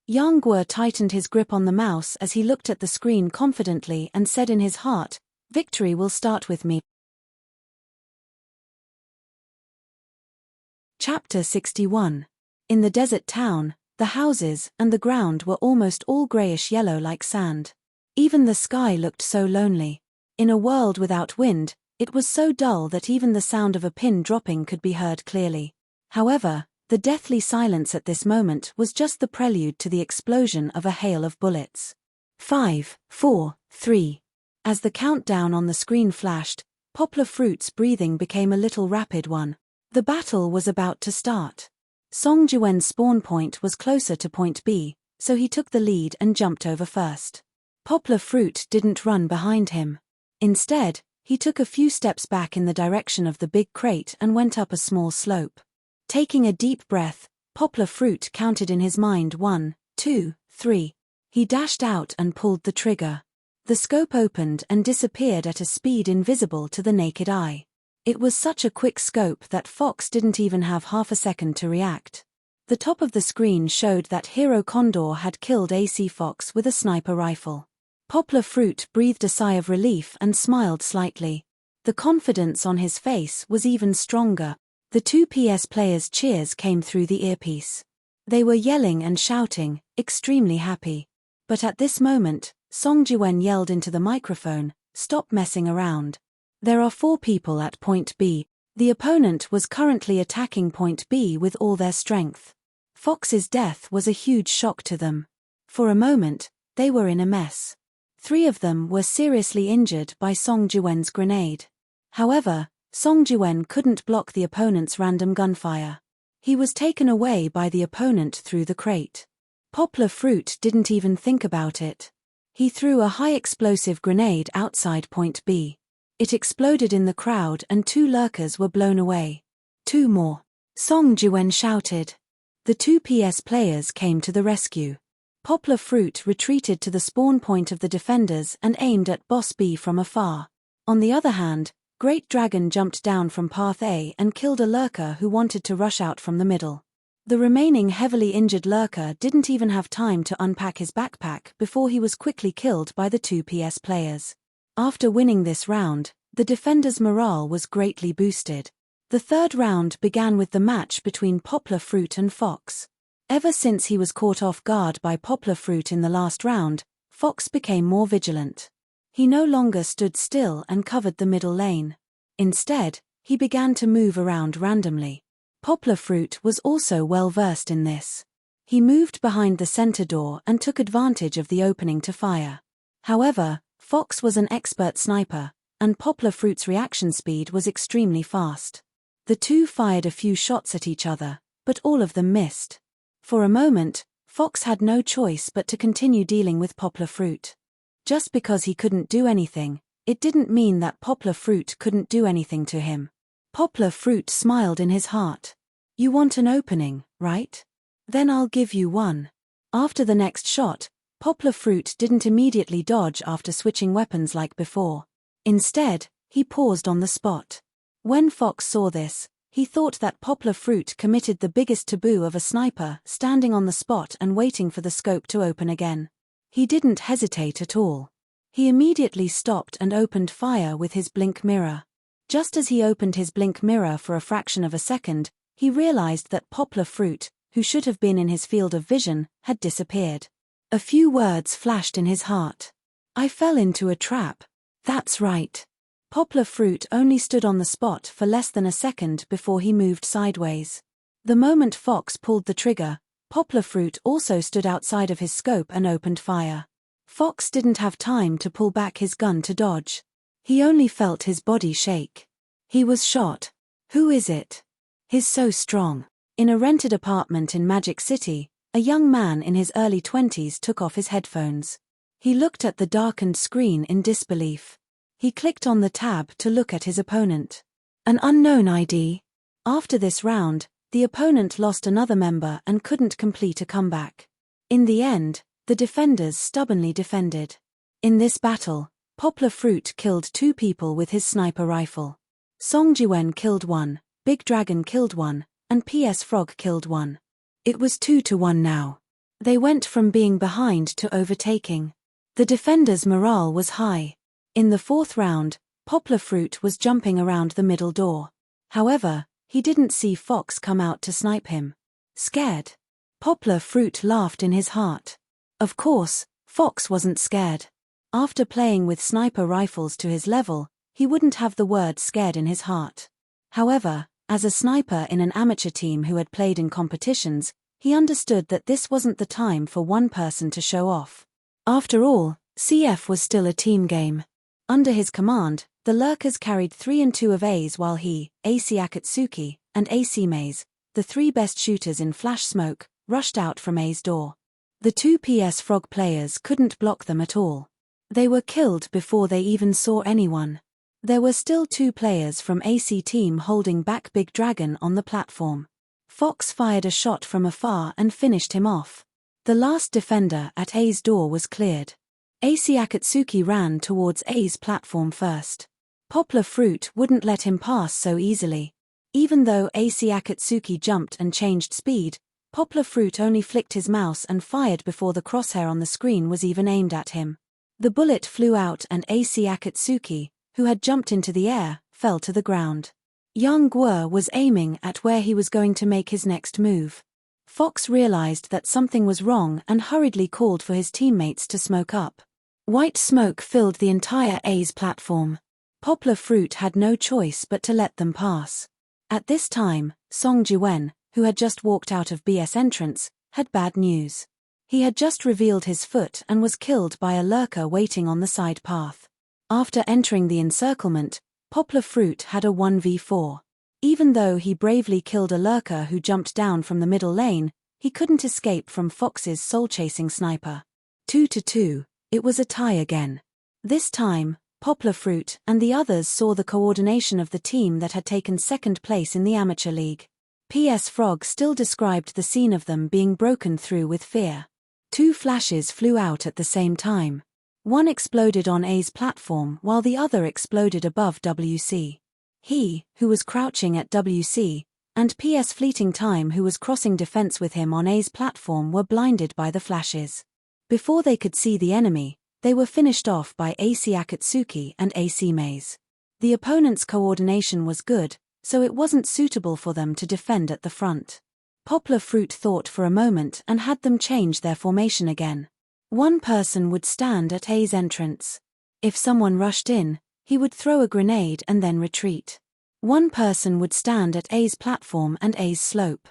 Yang Guo tightened his grip on the mouse as he looked at the screen confidently and said in his heart, "Victory will start with me." Chapter 61. In the desert town, the houses and the ground were almost all grayish-yellow like sand. Even the sky looked so lonely. In a world without wind, it was so dull that even the sound of a pin dropping could be heard clearly. However, the deathly silence at this moment was just the prelude to the explosion of a hail of bullets. 5, 4, 3. As the countdown on the screen flashed, Poplar Fruit's breathing became a little rapid one. The battle was about to start. Song Jiwen's spawn point was closer to point B, so he took the lead and jumped over first. Poplar Fruit didn't run behind him. Instead, he took a few steps back in the direction of the big crate and went up a small slope. Taking a deep breath, Poplar Fruit counted in his mind 1, 2, 3. He dashed out and pulled the trigger. The scope opened and disappeared at a speed invisible to the naked eye. It was such a quick scope that Fox didn't even have half a second to react. The top of the screen showed that Hero Condor had killed AC Fox with a sniper rifle. Poplar Fruit breathed a sigh of relief and smiled slightly. The confidence on his face was even stronger. The two PS players' cheers came through the earpiece. They were yelling and shouting, extremely happy. But at this moment, Song Jiwen yelled into the microphone, "Stop messing around. There are 4 people at point B. The opponent was currently attacking point B with all their strength. Fox's death was a huge shock to them. For a moment, they were in a mess. 3 of them were seriously injured by Song Jiwen's grenade. However, Song Jiwen couldn't block the opponent's random gunfire. He was taken away by the opponent through the crate. Poplar Fruit didn't even think about it. He threw a high-explosive grenade outside point B. It exploded in the crowd and 2 lurkers were blown away. 2 more. Song Jiwen shouted. The 2 PS players came to the rescue. Poplar Fruit retreated to the spawn point of the defenders and aimed at Boss B from afar. On the other hand, Great Dragon jumped down from Path A and killed a lurker who wanted to rush out from the middle. The remaining heavily injured lurker didn't even have time to unpack his backpack before he was quickly killed by the 2 PS players. After winning this round, the defenders' morale was greatly boosted. The third round began with the match between Poplar Fruit and Fox. Ever since he was caught off guard by Poplar Fruit in the last round, Fox became more vigilant. He no longer stood still and covered the middle lane. Instead, he began to move around randomly. Poplar Fruit was also well versed in this. He moved behind the center door and took advantage of the opening to fire. However, Fox was an expert sniper, and Poplar Fruit's reaction speed was extremely fast. The 2 fired a few shots at each other, but all of them missed. For a moment, Fox had no choice but to continue dealing with Poplar Fruit. Just because he couldn't do anything, it didn't mean that Poplar Fruit couldn't do anything to him. Poplar Fruit smiled in his heart. You want an opening, right? Then I'll give you one. After the next shot, Poplar Fruit didn't immediately dodge after switching weapons like before. Instead, he paused on the spot. When Fox saw this, he thought that Poplar Fruit committed the biggest taboo of a sniper, standing on the spot and waiting for the scope to open again. He didn't hesitate at all. He immediately stopped and opened fire with his blink mirror. Just as he opened his blink mirror for a fraction of a second, he realized that Poplar Fruit, who should have been in his field of vision, had disappeared. A few words flashed in his heart. I fell into a trap. That's right. Poplar Fruit only stood on the spot for less than a second before he moved sideways. The moment Fox pulled the trigger, Poplar Fruit also stood outside of his scope and opened fire. Fox didn't have time to pull back his gun to dodge. He only felt his body shake. He was shot. Who is it? He's so strong. In a rented apartment in Magic City, a young man in his early 20s took off his headphones. He looked at the darkened screen in disbelief. He clicked on the tab to look at his opponent. An unknown ID. After this round, the opponent lost another member and couldn't complete a comeback. In the end, the defenders stubbornly defended. In this battle, Poplar Fruit killed 2 people with his sniper rifle. Song Jiwen killed 1, Big Dragon killed 1, and PS Frog killed 1. It was 2-1 now. They went from being behind to overtaking. The defenders' morale was high. In the 4th round, Poplar Fruit was jumping around the middle door. However, he didn't see Fox come out to snipe him. Scared? Poplar Fruit laughed in his heart. Of course, Fox wasn't scared. After playing with sniper rifles to his level, he wouldn't have the word scared in his heart. However, as a sniper in an amateur team who had played in competitions, he understood that this wasn't the time for one person to show off. After all, CF was still a team game. Under his command, the lurkers carried 3 and 2 of A's while he, AC Akatsuki, and AC Maze, the 3 best shooters in flash smoke, rushed out from A's door. The 2 PS Frog players couldn't block them at all. They were killed before they even saw anyone. There were still 2 players from AC team holding back Big Dragon on the platform. Fox fired a shot from afar and finished him off. The last defender at A's door was cleared. AC Akatsuki ran towards A's platform first. Poplar Fruit wouldn't let him pass so easily. Even though AC Akatsuki jumped and changed speed, Poplar Fruit only flicked his mouse and fired before the crosshair on the screen was even aimed at him. The bullet flew out and AC Akatsuki, who had jumped into the air, fell to the ground. Yang Guo was aiming at where he was going to make his next move. Fox realized that something was wrong and hurriedly called for his teammates to smoke up. White smoke filled the entire A's platform. Poplar Fruit had no choice but to let them pass. At this time, Song Jiwen, who had just walked out of BS entrance, had bad news. He had just revealed his foot and was killed by a lurker waiting on the side path. After entering the encirclement, Poplar Fruit had a 1v4. Even though he bravely killed a lurker who jumped down from the middle lane, he couldn't escape from Fox's soul-chasing sniper. 2-2, It was a tie again. This time, Poplar Fruit and the others saw the coordination of the team that had taken second place in the amateur league. PS Frog still described the scene of them being broken through with fear. 2 flashes flew out at the same time. One exploded on A's platform while the other exploded above WC. He, who was crouching at WC, and PS Fleeting Time, who was crossing defense with him on A's platform, were blinded by the flashes. Before they could see the enemy, they were finished off by AC Akatsuki and AC Maze. The opponent's coordination was good, so it wasn't suitable for them to defend at the front. Poplar Fruit thought for a moment and had them change their formation again. One person would stand at A's entrance. If someone rushed in, he would throw a grenade and then retreat. One person would stand at A's platform and A's slope.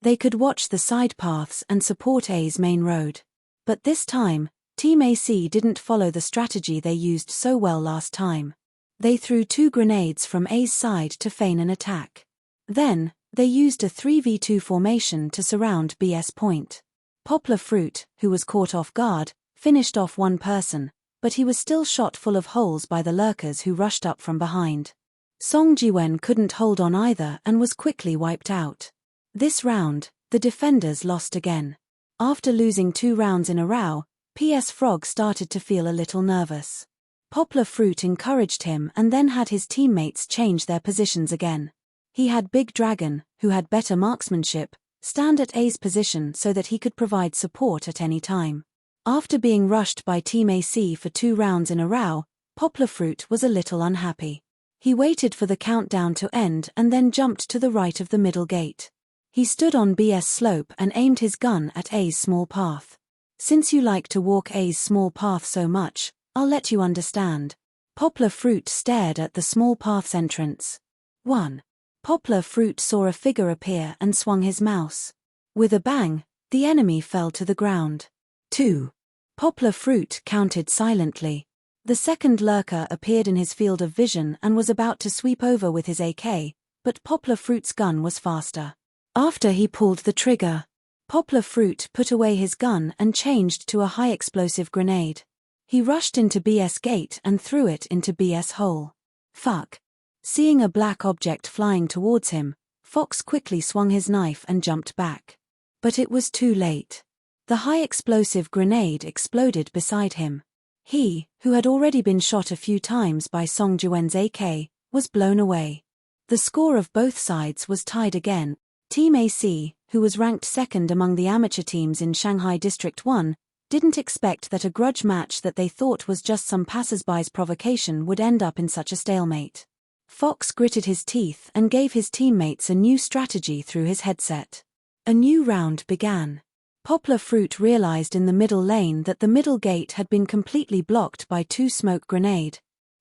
They could watch the side paths and support A's main road. But this time, Team AC didn't follow the strategy they used so well last time. They threw 2 grenades from A's side to feign an attack. Then, they used a 3v2 formation to surround BS point. Poplar Fruit, who was caught off guard, finished off one person, but he was still shot full of holes by the lurkers who rushed up from behind. Song Jiwen couldn't hold on either and was quickly wiped out. This round, the defenders lost again. After losing 2 rounds in a row, PS Frog started to feel a little nervous. Poplar Fruit encouraged him and then had his teammates change their positions again. He had Big Dragon, who had better marksmanship, stand at A's position so that he could provide support at any time. After being rushed by Team AC for 2 rounds in a row, Poplar Fruit was a little unhappy. He waited for the countdown to end and then jumped to the right of the middle gate. He stood on BS slope and aimed his gun at A's small path. Since you like to walk A's small path so much, I'll let you understand. Poplar Fruit stared at the small path's entrance. 1. Poplar Fruit saw a figure appear and swung his mouse. With a bang, the enemy fell to the ground. 2. Poplar Fruit counted silently. The second lurker appeared in his field of vision and was about to sweep over with his AK, but Poplar Fruit's gun was faster. After he pulled the trigger, Poplar Fruit put away his gun and changed to a high-explosive grenade. He rushed into BS gate and threw it into BS hole. Fuck. Seeing a black object flying towards him, Fox quickly swung his knife and jumped back. But it was too late. The high-explosive grenade exploded beside him. He, who had already been shot a few times by Song Jiwen's AK, was blown away. The score of both sides was tied again. Team AC, who was ranked second among the amateur teams in Shanghai District 1, didn't expect that a grudge match that they thought was just some passers-by's provocation would end up in such a stalemate. Fox gritted his teeth and gave his teammates a new strategy through his headset. A new round began. Poplar Fruit realized in the middle lane that the middle gate had been completely blocked by 2 smoke grenade.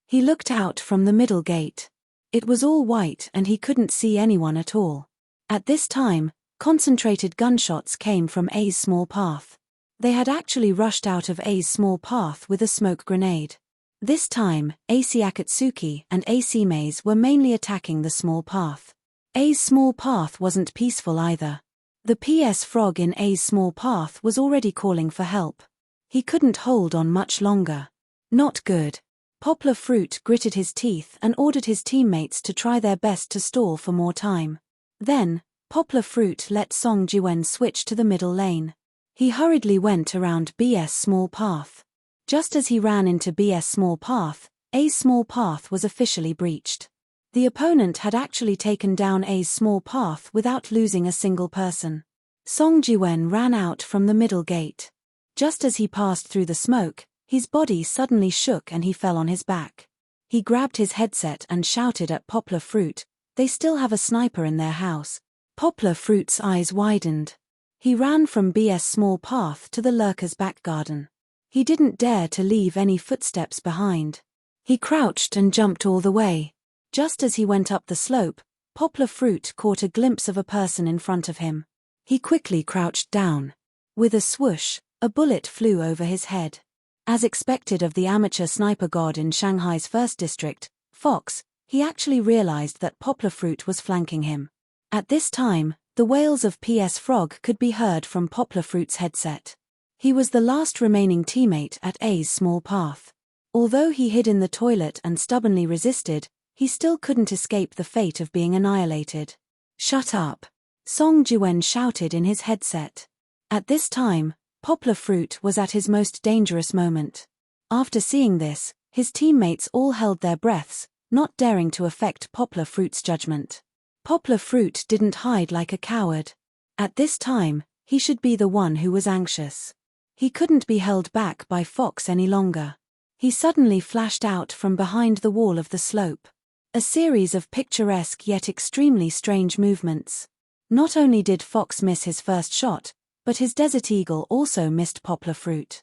He looked out from the middle gate. It was all white and he couldn't see anyone at all. At this time, concentrated gunshots came from A's small path. They had actually rushed out of A's small path with a smoke grenade. This time, AC Akatsuki and AC Maze were mainly attacking the small path. A's small path wasn't peaceful either. The PS Frog in A's small path was already calling for help. He couldn't hold on much longer. Not good. Poplar Fruit gritted his teeth and ordered his teammates to try their best to stall for more time. Then, Poplar Fruit let Song Jiwen switch to the middle lane. He hurriedly went around BS small path. Just as he ran into BS small path, A's small path was officially breached. The opponent had actually taken down A's small path without losing a single person. Song Jiwen ran out from the middle gate. Just as he passed through the smoke, his body suddenly shook and he fell on his back. He grabbed his headset and shouted at Poplar Fruit, "They still have a sniper in their house." Poplar Fruit's eyes widened. He ran from BS small path to the lurker's back garden. He didn't dare to leave any footsteps behind. He crouched and jumped all the way. Just as he went up the slope, Poplar Fruit caught a glimpse of a person in front of him. He quickly crouched down. With a swoosh, a bullet flew over his head. As expected of the amateur sniper god in Shanghai's first district, Fox, he actually realized that Poplar Fruit was flanking him. At this time, the wails of PS Frog could be heard from Poplar Fruit's headset. He was the last remaining teammate at A's small path. Although he hid in the toilet and stubbornly resisted, he still couldn't escape the fate of being annihilated. "Shut up!" Song Jiwen shouted in his headset. At this time, Poplar Fruit was at his most dangerous moment. After seeing this, his teammates all held their breaths, not daring to affect Poplar Fruit's judgment. Poplar Fruit didn't hide like a coward. At this time, he should be the one who was anxious. He couldn't be held back by Fox any longer. He suddenly flashed out from behind the wall of the slope. A series of picturesque yet extremely strange movements. Not only did Fox miss his first shot, but his Desert Eagle also missed Poplar Fruit.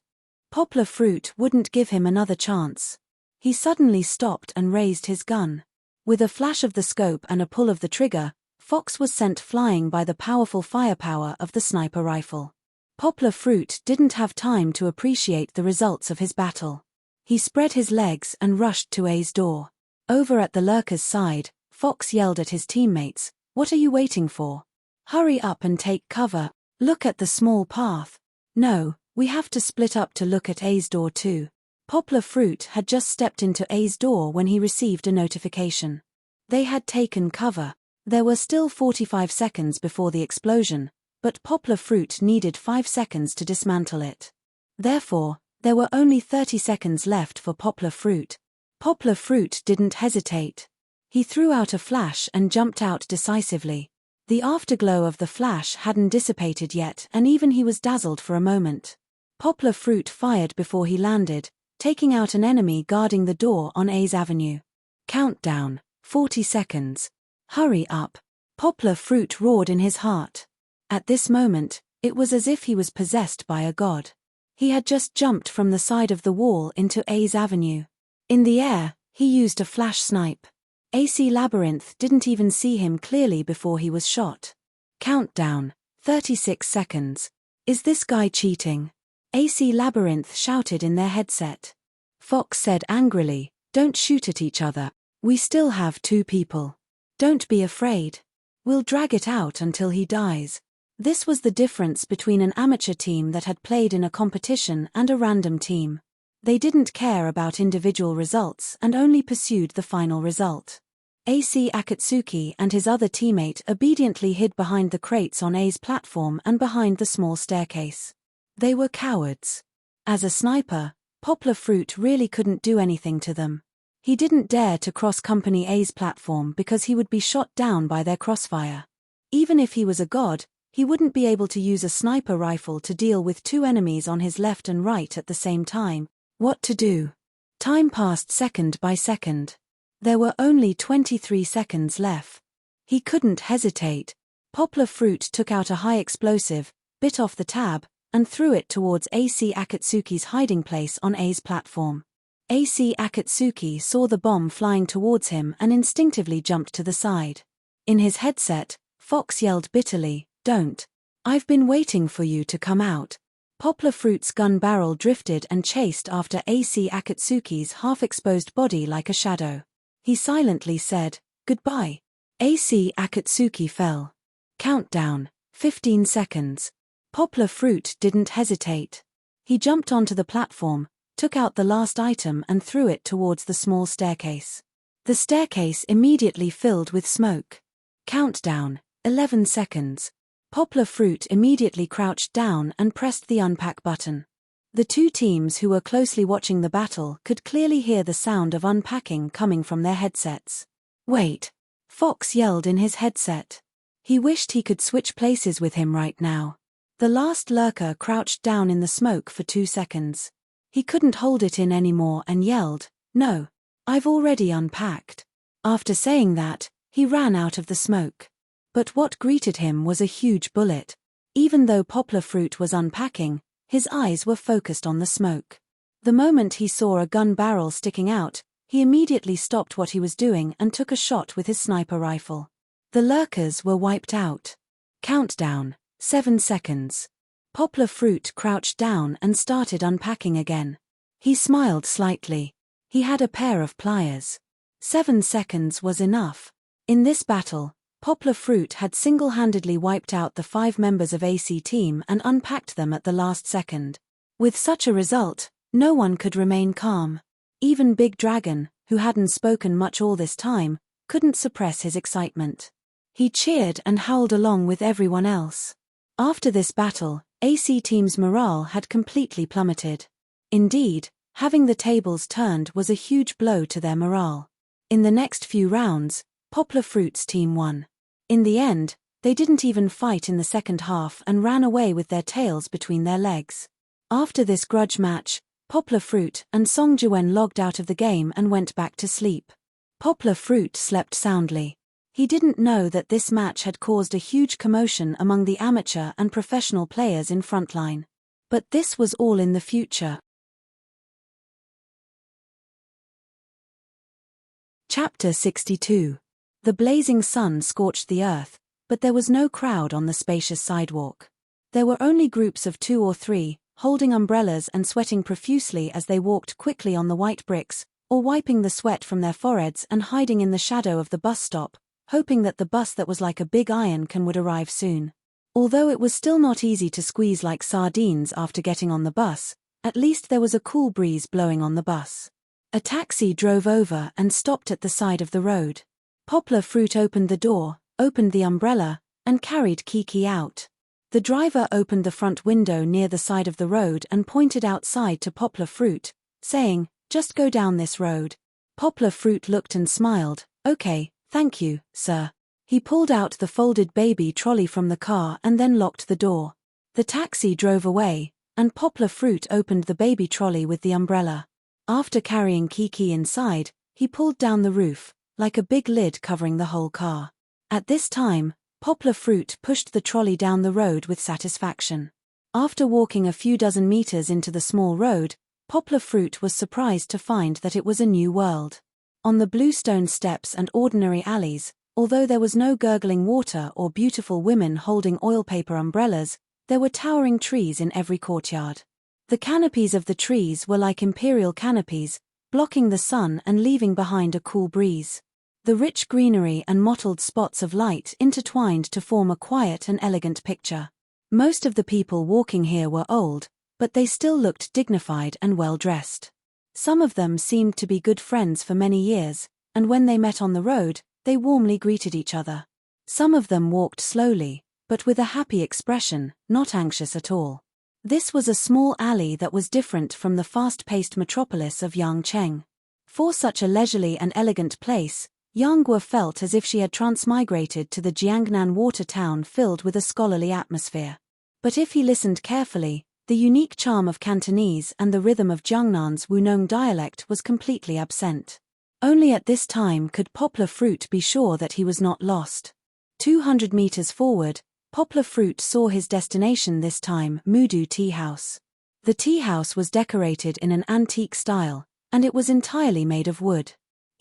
Poplar Fruit wouldn't give him another chance. He suddenly stopped and raised his gun. With a flash of the scope and a pull of the trigger, Fox was sent flying by the powerful firepower of the sniper rifle. Poplar Fruit didn't have time to appreciate the results of his battle. He spread his legs and rushed to A's door. Over at the lurker's side, Fox yelled at his teammates, "What are you waiting for? Hurry up and take cover, look at the small path." "No, we have to split up to look at A's door too." Poplar Fruit had just stepped into A's door when he received a notification. They had taken cover. There were still 45 seconds before the explosion, but Poplar Fruit needed 5 seconds to dismantle it. Therefore, there were only 30 seconds left for Poplar Fruit. Poplar Fruit didn't hesitate. He threw out a flash and jumped out decisively. The afterglow of the flash hadn't dissipated yet, and even he was dazzled for a moment. Poplar Fruit fired before he landed, taking out an enemy guarding the door on A's Avenue. Countdown, 40 seconds. Hurry up. Poplar Fruit roared in his heart. At this moment, it was as if he was possessed by a god. He had just jumped from the side of the wall into A's Avenue. In the air, he used a flash snipe. AC Labyrinth didn't even see him clearly before he was shot. Countdown, 36 seconds. Is this guy cheating? AC Labyrinth shouted in their headset. Fox said angrily, "Don't shoot at each other. We still have 2 people. Don't be afraid. We'll drag it out until he dies." This was the difference between an amateur team that had played in a competition and a random team. They didn't care about individual results and only pursued the final result. AC Akatsuki and his other teammate obediently hid behind the crates on A's platform and behind the small staircase. They were cowards. As a sniper, Poplar Fruit really couldn't do anything to them. He didn't dare to cross Company A's platform because he would be shot down by their crossfire. Even if he was a god, he wouldn't be able to use a sniper rifle to deal with 2 enemies on his left and right at the same time. What to do? Time passed second by second. There were only 23 seconds left. He couldn't hesitate. Poplar Fruit took out a high explosive, bit off the tab, and threw it towards AC Akatsuki's hiding place on A's platform. AC Akatsuki saw the bomb flying towards him and instinctively jumped to the side. In his headset, Fox yelled bitterly, "Don't. I've been waiting for you to come out." Poplar Fruit's gun barrel drifted and chased after AC Akatsuki's half-exposed body like a shadow. He silently said, "Goodbye." AC Akatsuki fell. Countdown, 15 seconds. Poplar Fruit didn't hesitate. He jumped onto the platform, took out the last item and threw it towards the small staircase. The staircase immediately filled with smoke. Countdown, 11 seconds. Poplar Fruit immediately crouched down and pressed the unpack button. The 2 teams who were closely watching the battle could clearly hear the sound of unpacking coming from their headsets. "Wait!" Fox yelled in his headset. He wished he could switch places with him right now. The last lurker crouched down in the smoke for 2 seconds. He couldn't hold it in anymore and yelled, "No! I've already unpacked." After saying that, he ran out of the smoke. But what greeted him was a huge bullet. Even though Poplar Fruit was unpacking, his eyes were focused on the smoke. The moment he saw a gun barrel sticking out, he immediately stopped what he was doing and took a shot with his sniper rifle. The lurkers were wiped out. Countdown, 7 seconds. Poplar Fruit crouched down and started unpacking again. He smiled slightly. He had a pair of pliers. 7 seconds was enough. In this battle, Poplar Fruit had single-handedly wiped out the 5 members of AC team and unpacked them at the last second. With such a result, no one could remain calm. Even Big Dragon, who hadn't spoken much all this time, couldn't suppress his excitement. He cheered and howled along with everyone else. After this battle, AC Team's morale had completely plummeted. Indeed, having the tables turned was a huge blow to their morale. In the next few rounds, Poplar Fruit's team won. In the end, they didn't even fight in the second half and ran away with their tails between their legs. After this grudge match, Poplar Fruit and Song Juen logged out of the game and went back to sleep. Poplar Fruit slept soundly. He didn't know that this match had caused a huge commotion among the amateur and professional players in Frontline. But this was all in the future. Chapter 62. The blazing sun scorched the earth, but there was no crowd on the spacious sidewalk. There were only groups of 2 or 3, holding umbrellas and sweating profusely as they walked quickly on the white bricks, or wiping the sweat from their foreheads and hiding in the shadow of the bus stop, hoping that the bus that was like a big iron can would arrive soon. Although it was still not easy to squeeze like sardines after getting on the bus, at least there was a cool breeze blowing on the bus. A taxi drove over and stopped at the side of the road. Poplar Fruit opened the door, opened the umbrella, and carried Kiki out. The driver opened the front window near the side of the road and pointed outside to Poplar Fruit, saying, "Just go down this road." Poplar Fruit looked and smiled. "Okay, thank you, sir." He pulled out the folded baby trolley from the car and then locked the door. The taxi drove away, and Poplar Fruit opened the baby trolley with the umbrella. After carrying Kiki inside, he pulled down the roof, like a big lid covering the whole car. At this time, Poplar Fruit pushed the trolley down the road with satisfaction. After walking a few dozen meters into the small road, Poplar Fruit was surprised to find that it was a new world. On the bluestone steps and ordinary alleys, although there was no gurgling water or beautiful women holding oil paper umbrellas, there were towering trees in every courtyard. The canopies of the trees were like imperial canopies, blocking the sun and leaving behind a cool breeze. The rich greenery and mottled spots of light intertwined to form a quiet and elegant picture. Most of the people walking here were old, but they still looked dignified and well-dressed. Some of them seemed to be good friends for many years, and when they met on the road, they warmly greeted each other. Some of them walked slowly, but with a happy expression, not anxious at all. This was a small alley that was different from the fast-paced metropolis of Yangcheng. For such a leisurely and elegant place, Yang Guo felt as if she had transmigrated to the Jiangnan water town filled with a scholarly atmosphere. But if he listened carefully, the unique charm of Cantonese and the rhythm of Jiangnan's Wunong dialect was completely absent. Only at this time could Poplar Fruit be sure that he was not lost. 200 meters forward, Poplar Fruit saw his destination this time, Mudu Tea House. The tea house was decorated in an antique style, and it was entirely made of wood.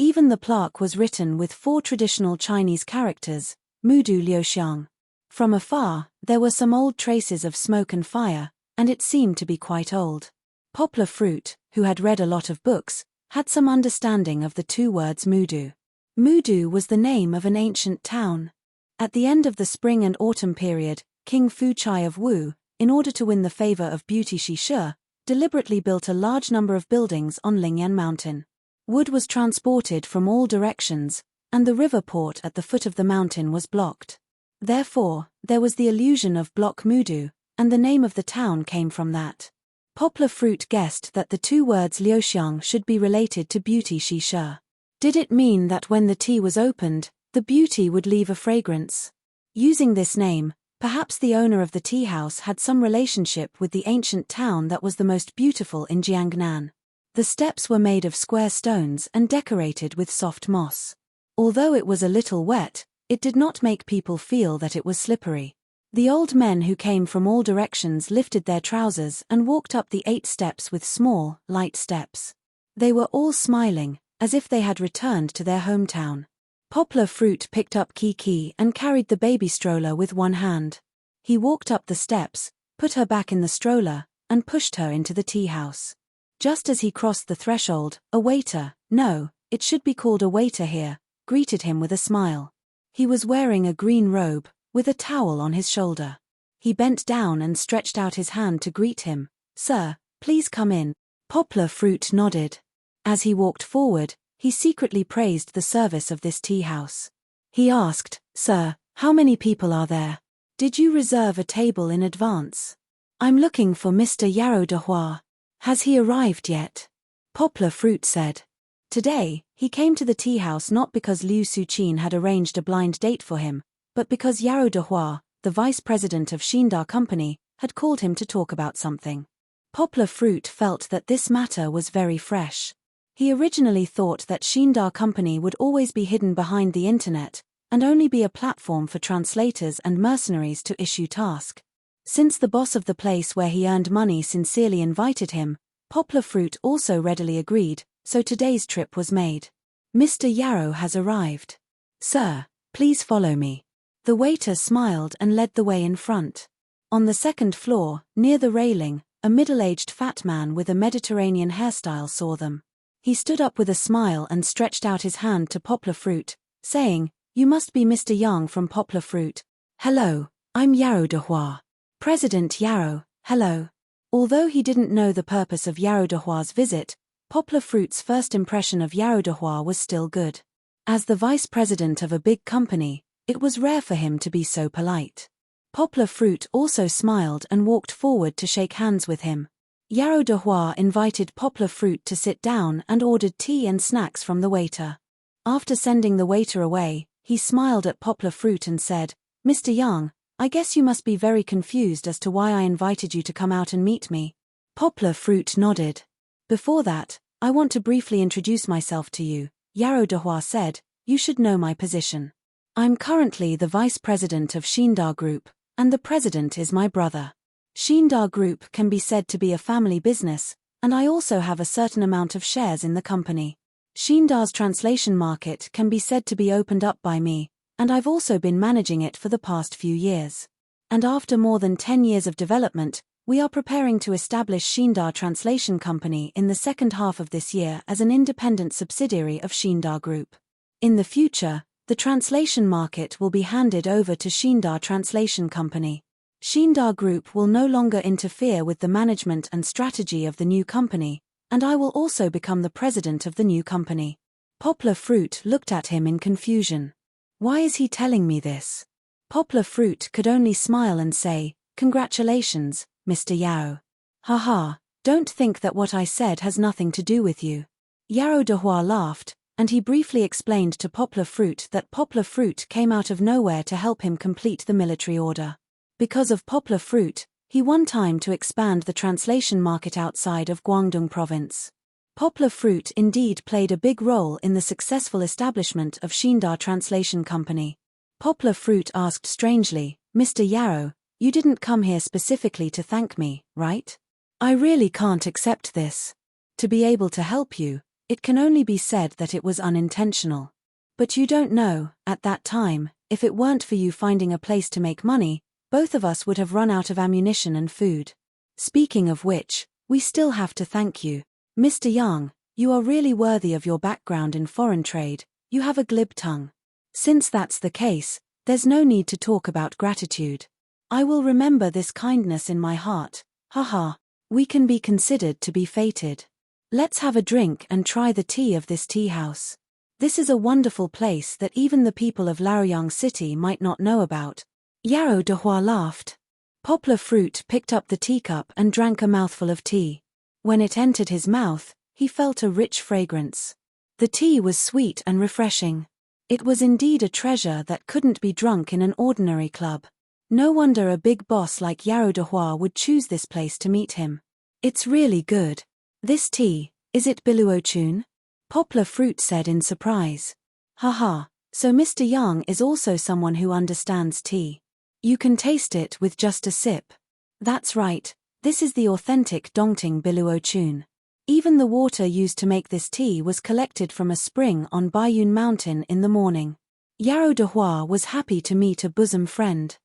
Even the plaque was written with 4 traditional Chinese characters, Mudu Liuxiang. From afar, there were some old traces of smoke and fire, and it seemed to be quite old. Poplar Fruit, who had read a lot of books, had some understanding of the 2 words Mudu. Mudu was the name of an ancient town. At the end of the spring and autumn period, King Fuchai of Wu, in order to win the favor of beauty Shi Shi, deliberately built a large number of buildings on Lingyan Mountain. Wood was transported from all directions, and the river port at the foot of the mountain was blocked. Therefore, there was the illusion of Block Mudu, and the name of the town came from that. Poplar Fruit guessed that the 2 words Liuxiang should be related to beauty Shi Shi. Did it mean that when the tea was opened, the beauty would leave a fragrance? Using this name, perhaps the owner of the tea house had some relationship with the ancient town that was the most beautiful in Jiangnan. The steps were made of square stones and decorated with soft moss. Although it was a little wet, it did not make people feel that it was slippery. The old men who came from all directions lifted their trousers and walked up the 8 steps with small, light steps. They were all smiling, as if they had returned to their hometown. Poplar Fruit picked up Kiki and carried the baby stroller with one hand. He walked up the steps, put her back in the stroller, and pushed her into the tea house. Just as he crossed the threshold, a waiter, no, it should be called a waiter here, greeted him with a smile. He was wearing a green robe, with a towel on his shoulder. He bent down and stretched out his hand to greet him. "Sir, Please come in. Poplar Fruit nodded. As he walked forward, he secretly praised the service of this tea house. He asked, "Sir, how many people are there? Did you reserve a table in advance? I'm looking for Mr. Yarrow de Hua. Has he arrived yet?" Poplar Fruit said. Today, he came to the tea house not because Liu Suqin had arranged a blind date for him, but because Yarrow de Hua, the vice president of Xindar Company, had called him to talk about something. Poplar Fruit felt that this matter was very fresh. He originally thought that Xindar Company would always be hidden behind the internet, and only be a platform for translators and mercenaries to issue tasks. Since the boss of the place where he earned money sincerely invited him, Poplar Fruit also readily agreed, so today's trip was made. "Mr. Yarrow has arrived. Sir, please follow me." The waiter smiled and led the way in front. On the second floor, near the railing, a middle-aged fat man with a Mediterranean hairstyle saw them. He stood up with a smile and stretched out his hand to Poplar Fruit, saying, "You must be Mr. Yang from Poplar Fruit. Hello, I'm Yarrow de Hua. President Yarrow, hello." Although he didn't know the purpose of Yarrow de Hua's visit, Poplar Fruit's first impression of Yarrow de Hua was still good. As the vice president of a big company, it was rare for him to be so polite. Poplar Fruit also smiled and walked forward to shake hands with him. Yarrow de Hua invited Poplar Fruit to sit down and ordered tea and snacks from the waiter. After sending the waiter away, he smiled at Poplar Fruit and said, "Mr. Yang, I guess you must be very confused as to why I invited you to come out and meet me." Poplar Fruit nodded. "Before that, I want to briefly introduce myself to you," Yarrow de Hua said. "You should know my position. I'm currently the vice president of Xindar Group, and the president is my brother. Xindar Group can be said to be a family business, and I also have a certain amount of shares in the company. Xindar's translation market can be said to be opened up by me, and I've also been managing it for the past few years. And after more than 10 years of development, we are preparing to establish Xindar Translation Company in the second half of this year as an independent subsidiary of Xindar Group. In the future, the translation market will be handed over to Xindar Translation Company. Xindar Group will no longer interfere with the management and strategy of the new company, and I will also become the president of the new company." Poplar Fruit looked at him in confusion. Why is he telling me this? Poplar Fruit could only smile and say, "Congratulations, Mr. Yarrow. Haha, don't think that what I said has nothing to do with you." Yarrow de Hua laughed, and he briefly explained to Poplar Fruit that Poplar Fruit came out of nowhere to help him complete the military order. Because of Poplar Fruit, he won time to expand the translation market outside of Guangdong province. Poplar Fruit indeed played a big role in the successful establishment of Xindar Translation Company. Poplar Fruit asked strangely, "Mr. Yarrow, you didn't come here specifically to thank me, right? I really can't accept this. To be able to help you, it can only be said that it was unintentional. But you don't know, at that time, if it weren't for you finding a place to make money, both of us would have run out of ammunition and food. Speaking of which, we still have to thank you. Mr. Yang, you are really worthy of your background in foreign trade, you have a glib tongue. Since that's the case, there's no need to talk about gratitude. I will remember this kindness in my heart, haha, we can be considered to be fated. Let's have a drink and try the tea of this tea house. This is a wonderful place that even the people of Laoyang City might not know about." Yarrow de Hua laughed. Poplar Fruit picked up the teacup and drank a mouthful of tea. When it entered his mouth, he felt a rich fragrance. The tea was sweet and refreshing. It was indeed a treasure that couldn't be drunk in an ordinary club. No wonder a big boss like Yarrow de Hua would choose this place to meet him. "It's really good. This tea, is it Biluochun?" Poplar Fruit said in surprise. "Haha, so Mr. Yang is also someone who understands tea. You can taste it with just a sip." "That's right. This is the authentic Dongting Biluochun. Even the water used to make this tea was collected from a spring on Baiyun Mountain in the morning." Yarrow de Hua was happy to meet a bosom friend.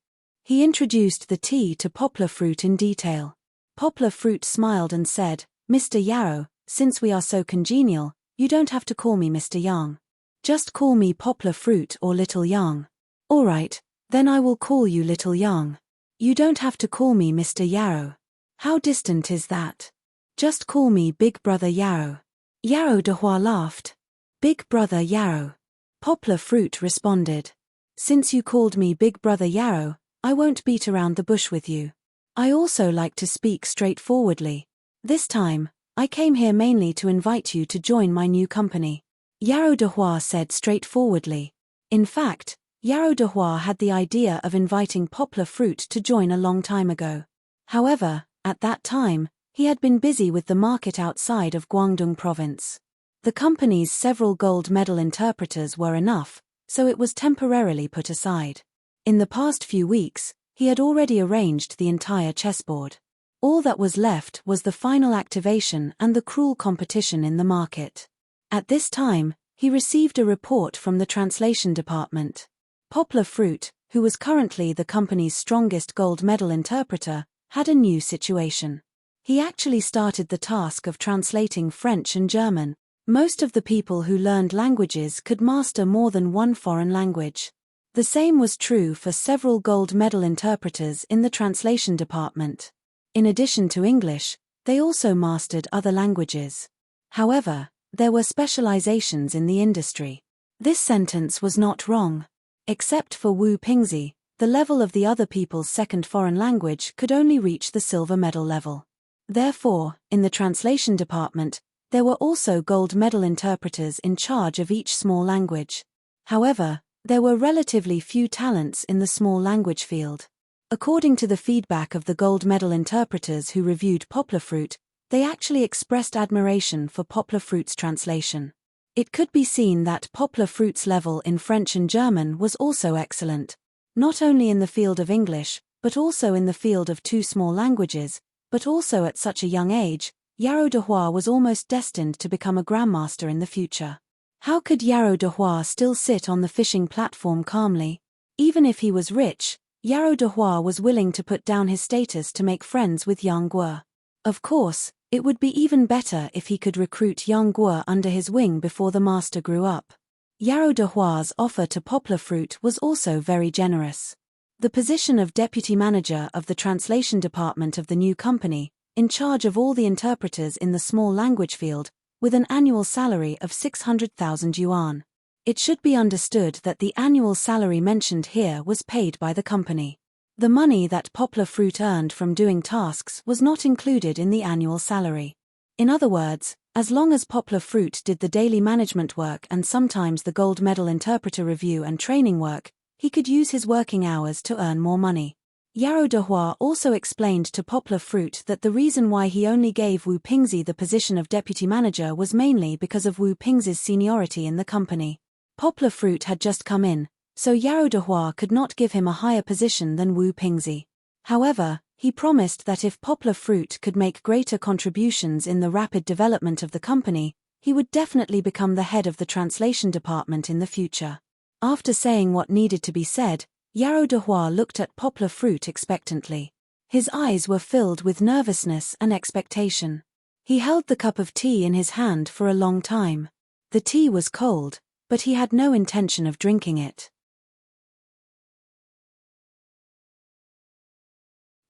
He introduced the tea to Poplar Fruit in detail. Poplar Fruit smiled and said, "Mr. Yarrow, since we are so congenial, you don't have to call me Mr. Yang. Just call me Poplar Fruit or Little Yang." "All right, then I will call you Little Yang. You don't have to call me Mr. Yarrow. How distant is that?" Just call me Big Brother Yarrow. Yarrow de Hua laughed. Big Brother Yarrow. Poplar Fruit responded. Since you called me Big Brother Yarrow, I won't beat around the bush with you. I also like to speak straightforwardly. This time, I came here mainly to invite you to join my new company. Yarrow de Hua said straightforwardly. In fact, Yarrow de Hua had the idea of inviting Poplar Fruit to join a long time ago. However, at that time, he had been busy with the market outside of Guangdong province. The company's several gold medal interpreters were enough, so it was temporarily put aside. In the past few weeks, he had already arranged the entire chessboard. All that was left was the final activation and the cruel competition in the market. At this time, he received a report from the translation department. Poplar Fruit, who was currently the company's strongest gold medal interpreter, had a new situation. He actually started the task of translating French and German. Most of the people who learned languages could master more than one foreign language. The same was true for several gold medal interpreters in the translation department. In addition to English, they also mastered other languages. However, there were specializations in the industry. This sentence was not wrong. Except for Wu Pingzi, the level of the other people's second foreign language could only reach the silver medal level. Therefore, in the translation department, there were also gold medal interpreters in charge of each small language. However, there were relatively few talents in the small language field. According to the feedback of the gold medal interpreters who reviewed Poplar Fruit, they actually expressed admiration for Poplar Fruit's translation. It could be seen that Poplar Fruit's level in French and German was also excellent, not only in the field of English, but also in the field of two small languages, but also at such a young age, Yarrow de Hua was almost destined to become a grandmaster in the future. How could Yarrow de Hua still sit on the fishing platform calmly? Even if he was rich, Yarrow de Hua was willing to put down his status to make friends with Yang Guo. Of course, it would be even better if he could recruit Yang Guo under his wing before the master grew up. Yarrow de Hua's offer to Poplar Fruit was also very generous. The position of deputy manager of the translation department of the new company, in charge of all the interpreters in the small language field, with an annual salary of 600,000 yuan. It should be understood that the annual salary mentioned here was paid by the company. The money that Poplar Fruit earned from doing tasks was not included in the annual salary. In other words, as long as Poplar Fruit did the daily management work and sometimes the gold medal interpreter review and training work, he could use his working hours to earn more money. Yarrow de Hua also explained to Poplar Fruit that the reason why he only gave Wu Pingzi the position of deputy manager was mainly because of Wu Pingzi's seniority in the company. Poplar Fruit had just come in, so Yarrow de Hua could not give him a higher position than Wu Pingzi. However, he promised that if Poplar Fruit could make greater contributions in the rapid development of the company, he would definitely become the head of the translation department in the future. After saying what needed to be said, Yarrow de Hua looked at Poplar Fruit expectantly. His eyes were filled with nervousness and expectation. He held the cup of tea in his hand for a long time. The tea was cold, but he had no intention of drinking it.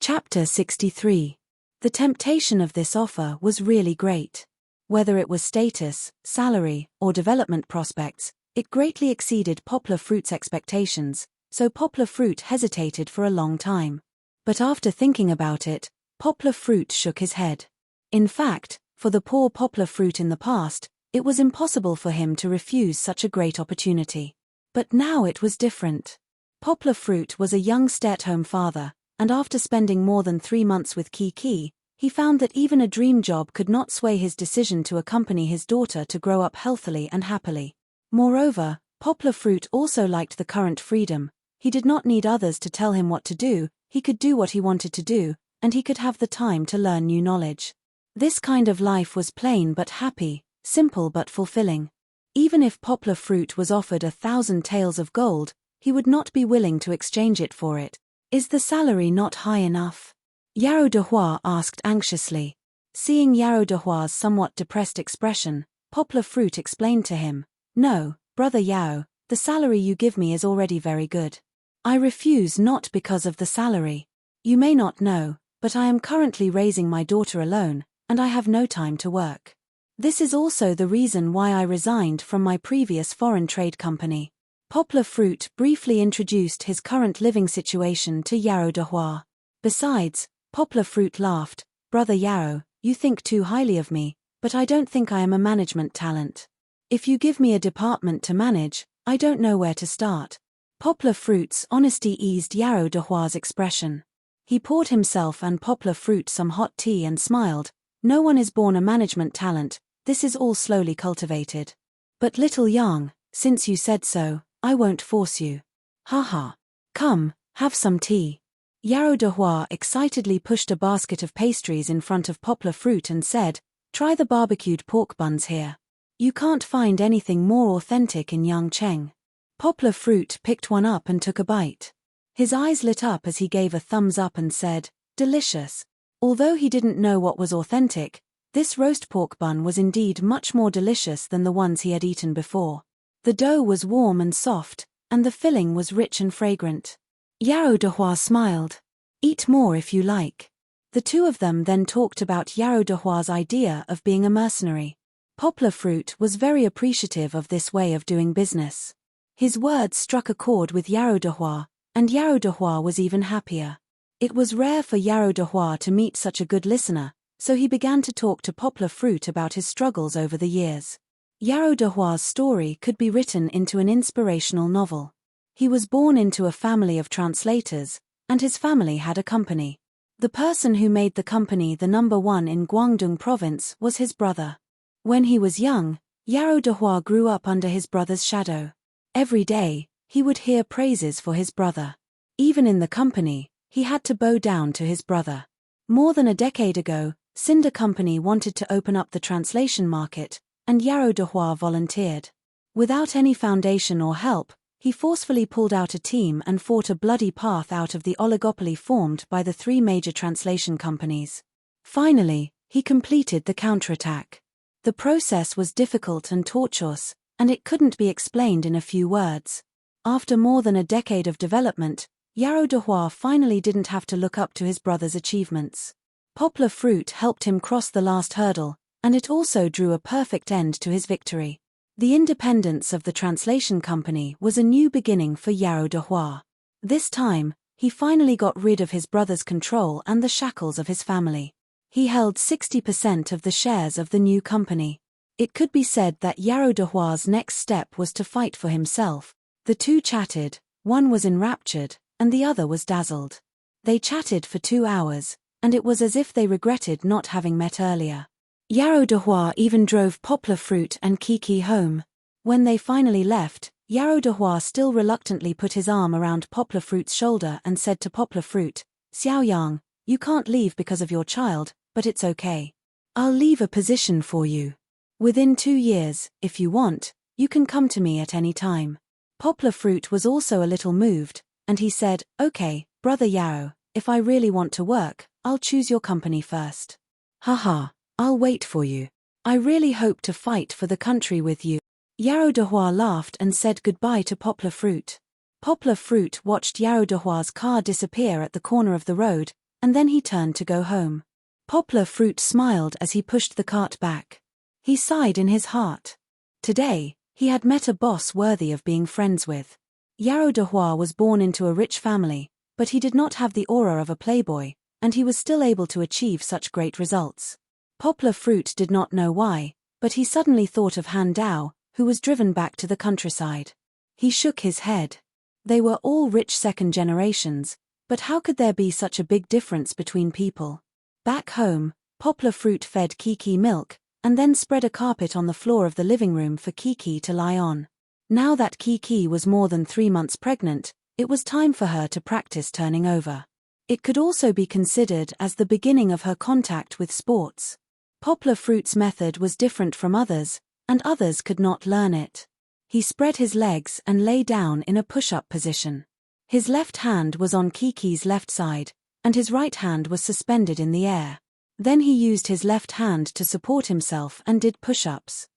Chapter 63. The temptation of this offer was really great. Whether it was status, salary, or development prospects, it greatly exceeded Poplar Fruit's expectations, so Poplar Fruit hesitated for a long time. But after thinking about it, Poplar Fruit shook his head. In fact, for the poor Poplar Fruit in the past, it was impossible for him to refuse such a great opportunity. But now it was different. Poplar Fruit was a young stay-at-home father, and after spending more than 3 months with Kiki, he found that even a dream job could not sway his decision to accompany his daughter to grow up healthily and happily. Moreover, Poplar Fruit also liked the current freedom. He did not need others to tell him what to do, he could do what he wanted to do, and he could have the time to learn new knowledge. This kind of life was plain but happy, simple but fulfilling. Even if Poplar Fruit was offered 1,000 taels of gold, he would not be willing to exchange it for it. Is the salary not high enough? Yarrow de Hua asked anxiously. Seeing Yarrow de Hua's somewhat depressed expression, Poplar Fruit explained to him, "No, brother Yarrow, the salary you give me is already very good. I refuse not because of the salary. You may not know, but I am currently raising my daughter alone, and I have no time to work. This is also the reason why I resigned from my previous foreign trade company. Poplar Fruit briefly introduced his current living situation to Yarrow de Hua. Besides, Poplar Fruit laughed, "Brother Yarrow, you think too highly of me, but I don't think I am a management talent. If you give me a department to manage, I don't know where to start." Poplar Fruit's honesty eased Yarrow de Hua's expression. He poured himself and Poplar Fruit some hot tea and smiled. "No one is born a management talent, this is all slowly cultivated. But little Yang, since you said so, I won't force you. Haha. Come, have some tea." Yarrow de Hua excitedly pushed a basket of pastries in front of Poplar Fruit and said, "Try the barbecued pork buns here. You can't find anything more authentic in Yangcheng." Poplar Fruit picked one up and took a bite. His eyes lit up as he gave a thumbs up and said, "Delicious." Although he didn't know what was authentic, this roast pork bun was indeed much more delicious than the ones he had eaten before. The dough was warm and soft, and the filling was rich and fragrant. Yarrow de Hua smiled. "Eat more if you like." The two of them then talked about Yarrow de Hua's idea of being a mercenary. Poplar Fruit was very appreciative of this way of doing business. His words struck a chord with Yarrow de Hua, and Yarrow de Hua was even happier. It was rare for Yarrow de Hua to meet such a good listener, so he began to talk to Poplar Fruit about his struggles over the years. Yarrow de Hua's story could be written into an inspirational novel. He was born into a family of translators, and his family had a company. The person who made the company the number one in Guangdong province was his brother. When he was young, Yarrow de Hua grew up under his brother's shadow. Every day, he would hear praises for his brother. Even in the company, he had to bow down to his brother. More than a decade ago, Cinder Company wanted to open up the translation market, and Yarrow de Hua volunteered. Without any foundation or help, he forcefully pulled out a team and fought a bloody path out of the oligopoly formed by the three major translation companies. Finally, he completed the counterattack. The process was difficult and tortuous, and it couldn't be explained in a few words. After more than a decade of development, Yarrow de Hua finally didn't have to look up to his brother's achievements. Poplar Fruit helped him cross the last hurdle, and it also drew a perfect end to his victory. The independence of the translation company was a new beginning for Yarrow de Hua. This time, he finally got rid of his brother's control and the shackles of his family. He held 60% of the shares of the new company. It could be said that Yarrow de Hua's next step was to fight for himself. The two chatted, one was enraptured, and the other was dazzled. They chatted for 2 hours, and it was as if they regretted not having met earlier. Yarrow de Hua even drove Poplar Fruit and Kiki home. When they finally left, Yarrow de Hua still reluctantly put his arm around Poplar Fruit's shoulder and said to Poplar Fruit, "Xiao Yang, you can't leave because of your child, but it's okay. I'll leave a position for you. Within 2 years, if you want, you can come to me at any time." Poplar Fruit was also a little moved, and he said, "Okay, Brother Yarrow, if I really want to work, I'll choose your company first. Haha, I'll wait for you. I really hope to fight for the country with you." Yarrow de Hua laughed and said goodbye to Poplar Fruit. Poplar Fruit watched Yarrow de Hua's car disappear at the corner of the road, and then he turned to go home. Poplar Fruit smiled as he pushed the cart back. He sighed in his heart. Today, he had met a boss worthy of being friends with. Yarrow de Hua was born into a rich family, but he did not have the aura of a playboy, and he was still able to achieve such great results. Poplar Fruit did not know why, but he suddenly thought of Han Dao, who was driven back to the countryside. He shook his head. They were all rich second generations, but how could there be such a big difference between people? Back home, Poplar Fruit fed Kiki milk, and then spread a carpet on the floor of the living room for Kiki to lie on. Now that Kiki was more than 3 months pregnant, it was time for her to practice turning over. It could also be considered as the beginning of her contact with sports. Poplar Fruit's method was different from others, and others could not learn it. He spread his legs and lay down in a push-up position. His left hand was on Kiki's left side, and his right hand was suspended in the air. Then he used his left hand to support himself and did push-ups.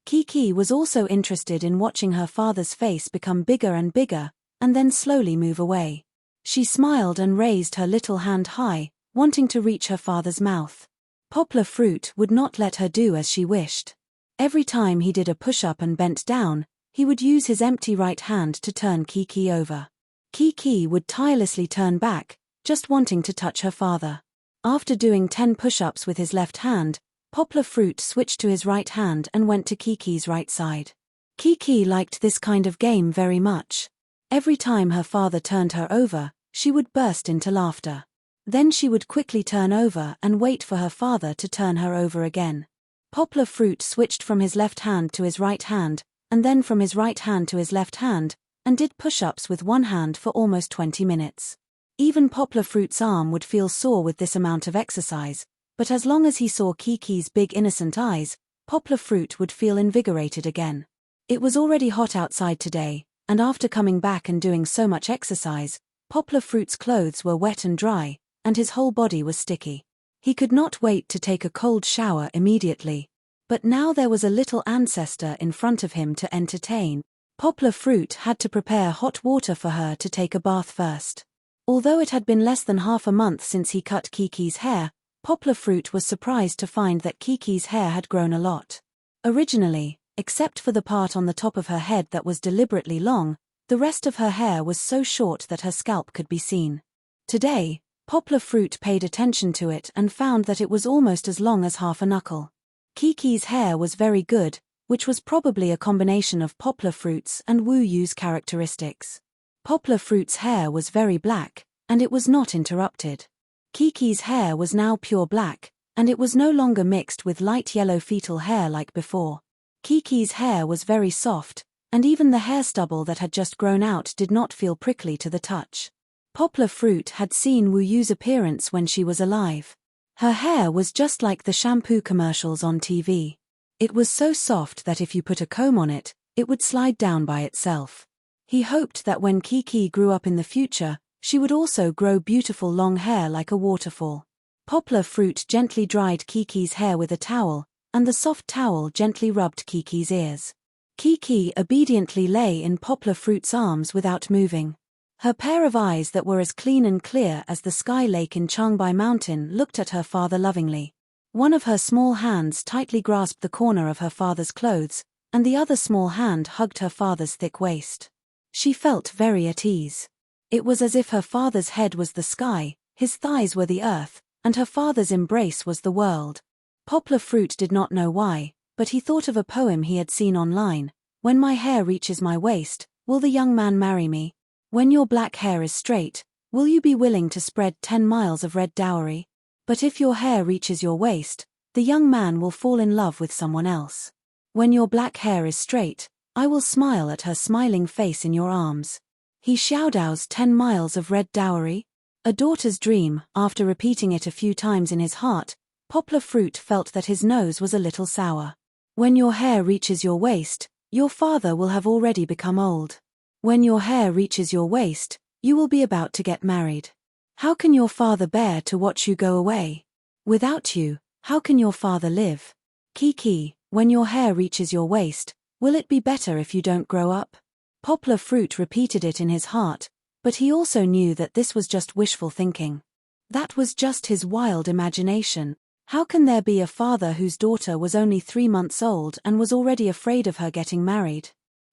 Kiki was also interested in watching her father's face become bigger and bigger, and then slowly move away. She smiled and raised her little hand high, wanting to reach her father's mouth. Poplar Fruit would not let her do as she wished. Every time he did a push-up and bent down, he would use his empty right hand to turn Kiki over. Kiki would tirelessly turn back, just wanting to touch her father. After doing 10 push-ups with his left hand, Poplar Fruit switched to his right hand and went to Kiki's right side. Kiki liked this kind of game very much. Every time her father turned her over, she would burst into laughter. Then she would quickly turn over and wait for her father to turn her over again. Poplar Fruit switched from his left hand to his right hand, and then from his right hand to his left hand, and did push-ups with one hand for almost 20 minutes. Even Poplar Fruit's arm would feel sore with this amount of exercise, but as long as he saw Kiki's big innocent eyes, Poplar Fruit would feel invigorated again. It was already hot outside today, and after coming back and doing so much exercise, Poplar Fruit's clothes were wet and dry, and his whole body was sticky. He could not wait to take a cold shower immediately. But now there was a little ancestor in front of him to entertain. Poplar Fruit had to prepare hot water for her to take a bath first. Although it had been less than half a month since he cut Kiki's hair, Poplar Fruit was surprised to find that Kiki's hair had grown a lot. Originally, except for the part on the top of her head that was deliberately long, the rest of her hair was so short that her scalp could be seen. Today, Poplar Fruit paid attention to it and found that it was almost as long as half a knuckle. Kiki's hair was very good, which was probably a combination of Poplar Fruit's and Wu Yu's characteristics. Poplar Fruit's hair was very black, and it was not interrupted. Kiki's hair was now pure black, and it was no longer mixed with light yellow fetal hair like before. Kiki's hair was very soft, and even the hair stubble that had just grown out did not feel prickly to the touch. Poplar Fruit had seen Wu Yu's appearance when she was alive. Her hair was just like the shampoo commercials on TV. It was so soft that if you put a comb on it, it would slide down by itself. He hoped that when Kiki grew up in the future, she would also grow beautiful long hair like a waterfall. Poplar Fruit gently dried Kiki's hair with a towel, and the soft towel gently rubbed Kiki's ears. Kiki obediently lay in Poplar Fruit's arms without moving. Her pair of eyes that were as clean and clear as the sky lake in Changbai Mountain looked at her father lovingly. One of her small hands tightly grasped the corner of her father's clothes, and the other small hand hugged her father's thick waist. She felt very at ease. It was as if her father's head was the sky, his thighs were the earth, and her father's embrace was the world. Poplar Fruit did not know why, but he thought of a poem he had seen online. When my hair reaches my waist, will the young man marry me? When your black hair is straight, will you be willing to spread 10 miles of red dowry? But if your hair reaches your waist, the young man will fall in love with someone else. When your black hair is straight, I will smile at her smiling face in your arms. He Xiaodao's 10 miles of red dowry? A daughter's dream. After repeating it a few times in his heart, Poplar Fruit felt that his nose was a little sour. When your hair reaches your waist, your father will have already become old. When your hair reaches your waist, you will be about to get married. How can your father bear to watch you go away? Without you, how can your father live? Kiki, when your hair reaches your waist, will it be better if you don't grow up? Poplar Fruit repeated it in his heart, but he also knew that this was just wishful thinking. That was just his wild imagination. How can there be a father whose daughter was only 3 months old and was already afraid of her getting married?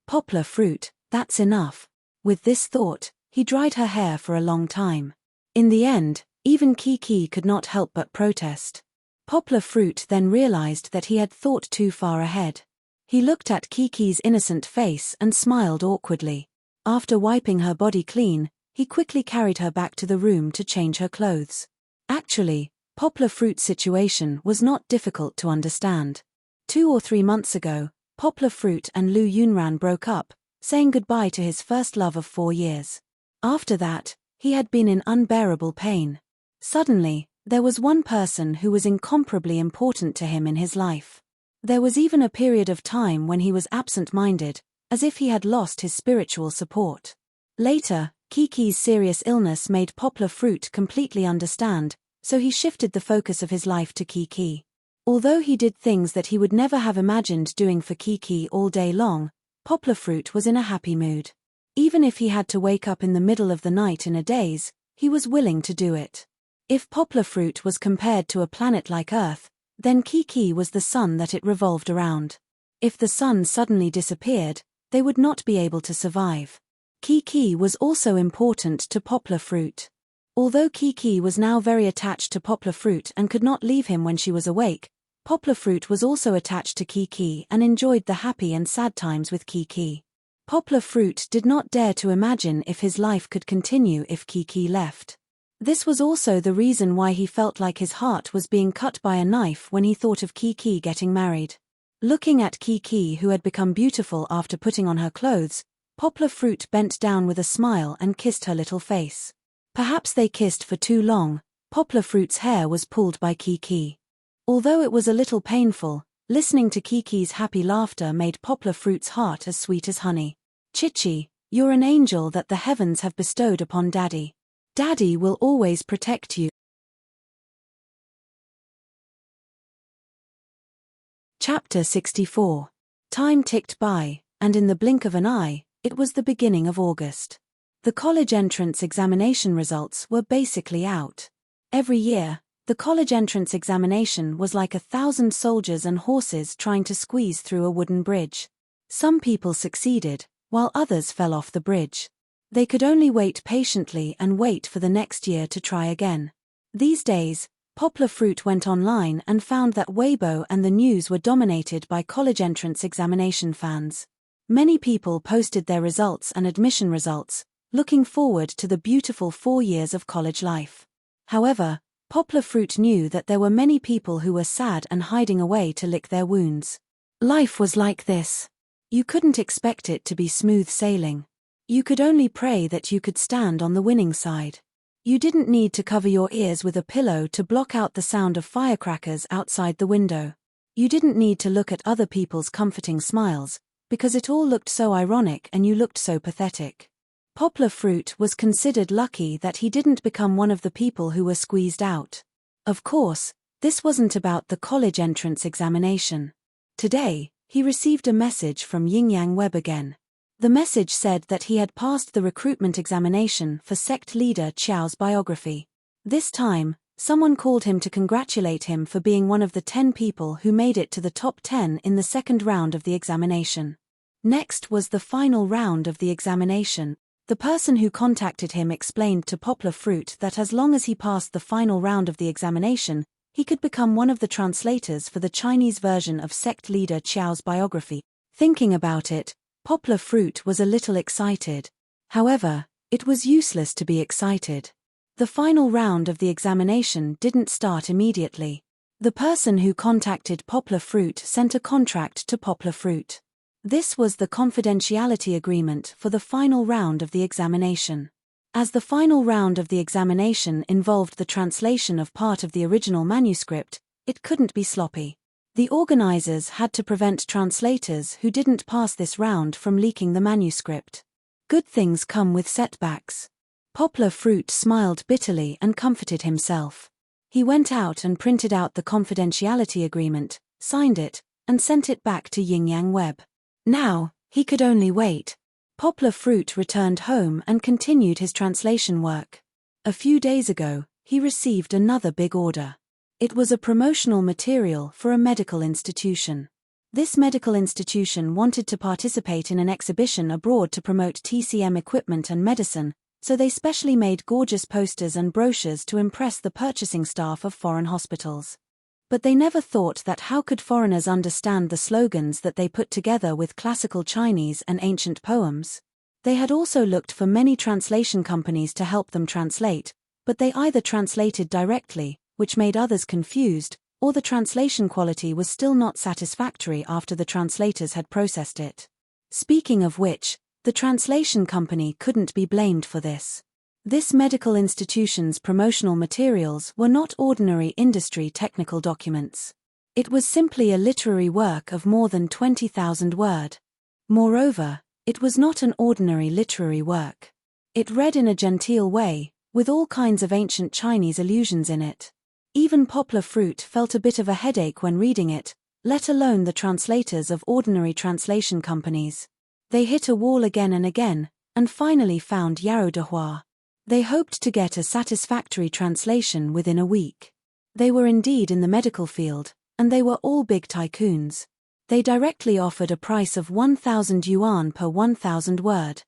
Poplar Fruit, that's enough. With this thought, he dried her hair for a long time. In the end, even Kiki could not help but protest. Poplar Fruit then realized that he had thought too far ahead. He looked at Kiki's innocent face and smiled awkwardly. After wiping her body clean, he quickly carried her back to the room to change her clothes. Actually, Poplar Fruit's situation was not difficult to understand. 2 or 3 months ago, Poplar Fruit and Lu Yunran broke up, saying goodbye to his first love of 4 years. After that, he had been in unbearable pain. Suddenly, there was one person who was incomparably important to him in his life. There was even a period of time when he was absent-minded, as if he had lost his spiritual support. Later, Kiki's serious illness made Poplar Fruit completely understand, so he shifted the focus of his life to Kiki. Although he did things that he would never have imagined doing for Kiki all day long, Poplar Fruit was in a happy mood. Even if he had to wake up in the middle of the night in a daze, he was willing to do it. If poplar fruit was compared to a planet like Earth, then Kiki was the sun that it revolved around. If the sun suddenly disappeared, they would not be able to survive. Kiki was also important to poplar fruit. Although Kiki was now very attached to poplar fruit and could not leave him when she was awake, poplar fruit was also attached to Kiki and enjoyed the happy and sad times with Kiki. Poplar fruit did not dare to imagine if his life could continue if Kiki left. This was also the reason why he felt like his heart was being cut by a knife when he thought of Kiki getting married. Looking at Kiki, who had become beautiful after putting on her clothes, poplar fruit bent down with a smile and kissed her little face. Perhaps they kissed for too long. Poplar fruit's hair was pulled by Kiki. Although it was a little painful, listening to Kiki's happy laughter made poplar fruit's heart as sweet as honey. Chichi, you're an angel that the heavens have bestowed upon Daddy. Daddy will always protect you. Chapter 64. Time ticked by, and in the blink of an eye, it was the beginning of August. The college entrance examination results were basically out. Every year, the college entrance examination was like 1,000 soldiers and horses trying to squeeze through a wooden bridge. Some people succeeded, while others fell off the bridge. They could only wait patiently and wait for the next year to try again. These days, poplar fruit went online and found that Weibo and the news were dominated by college entrance examination fans. Many people posted their results and admission results, looking forward to the beautiful 4 years of college life. However, poplar fruit knew that there were many people who were sad and hiding away to lick their wounds. Life was like this. You couldn't expect it to be smooth sailing. You could only pray that you could stand on the winning side. You didn't need to cover your ears with a pillow to block out the sound of firecrackers outside the window. You didn't need to look at other people's comforting smiles, because it all looked so ironic and you looked so pathetic. Poplar fruit was considered lucky that he didn't become one of the people who were squeezed out. Of course, this wasn't about the college entrance examination. Today, he received a message from Yin-Yang Web again. The message said that he had passed the recruitment examination for sect leader Qiao's biography. This time, someone called him to congratulate him for being one of the 10 people who made it to the top 10 in the second round of the examination. Next was the final round of the examination. The person who contacted him explained to poplar fruit that as long as he passed the final round of the examination, he could become one of the translators for the Chinese version of sect leader Qiao's biography. Thinking about it, poplar fruit was a little excited. However, it was useless to be excited. The final round of the examination didn't start immediately. The person who contacted poplar fruit sent a contract to poplar fruit. This was the confidentiality agreement for the final round of the examination. As the final round of the examination involved the translation of part of the original manuscript, it couldn't be sloppy. The organizers had to prevent translators who didn't pass this round from leaking the manuscript. Good things come with setbacks. Poplar fruit smiled bitterly and comforted himself. He went out and printed out the confidentiality agreement, signed it, and sent it back to Yin-Yang Web. Now, he could only wait. Poplar fruit returned home and continued his translation work. A few days ago, he received another big order. It was a promotional material for a medical institution. This medical institution wanted to participate in an exhibition abroad to promote TCM equipment and medicine, so they specially made gorgeous posters and brochures to impress the purchasing staff of foreign hospitals. But they never thought that how could foreigners understand the slogans that they put together with classical Chinese and ancient poems? They had also looked for many translation companies to help them translate, but they either translated directly, which made others confused, or the translation quality was still not satisfactory after the translators had processed it. Speaking of which, the translation company couldn't be blamed for this. This medical institution's promotional materials were not ordinary industry technical documents. It was simply a literary work of more than 20,000 words. Moreover, it was not an ordinary literary work. It read in a genteel way, with all kinds of ancient Chinese allusions in it. Even poplar fruit felt a bit of a headache when reading it, let alone the translators of ordinary translation companies. They hit a wall again and again, and finally found Yao Dehua. They hoped to get a satisfactory translation within a week. They were indeed in the medical field, and they were all big tycoons. They directly offered a price of 1,000 yuan per 1,000 word.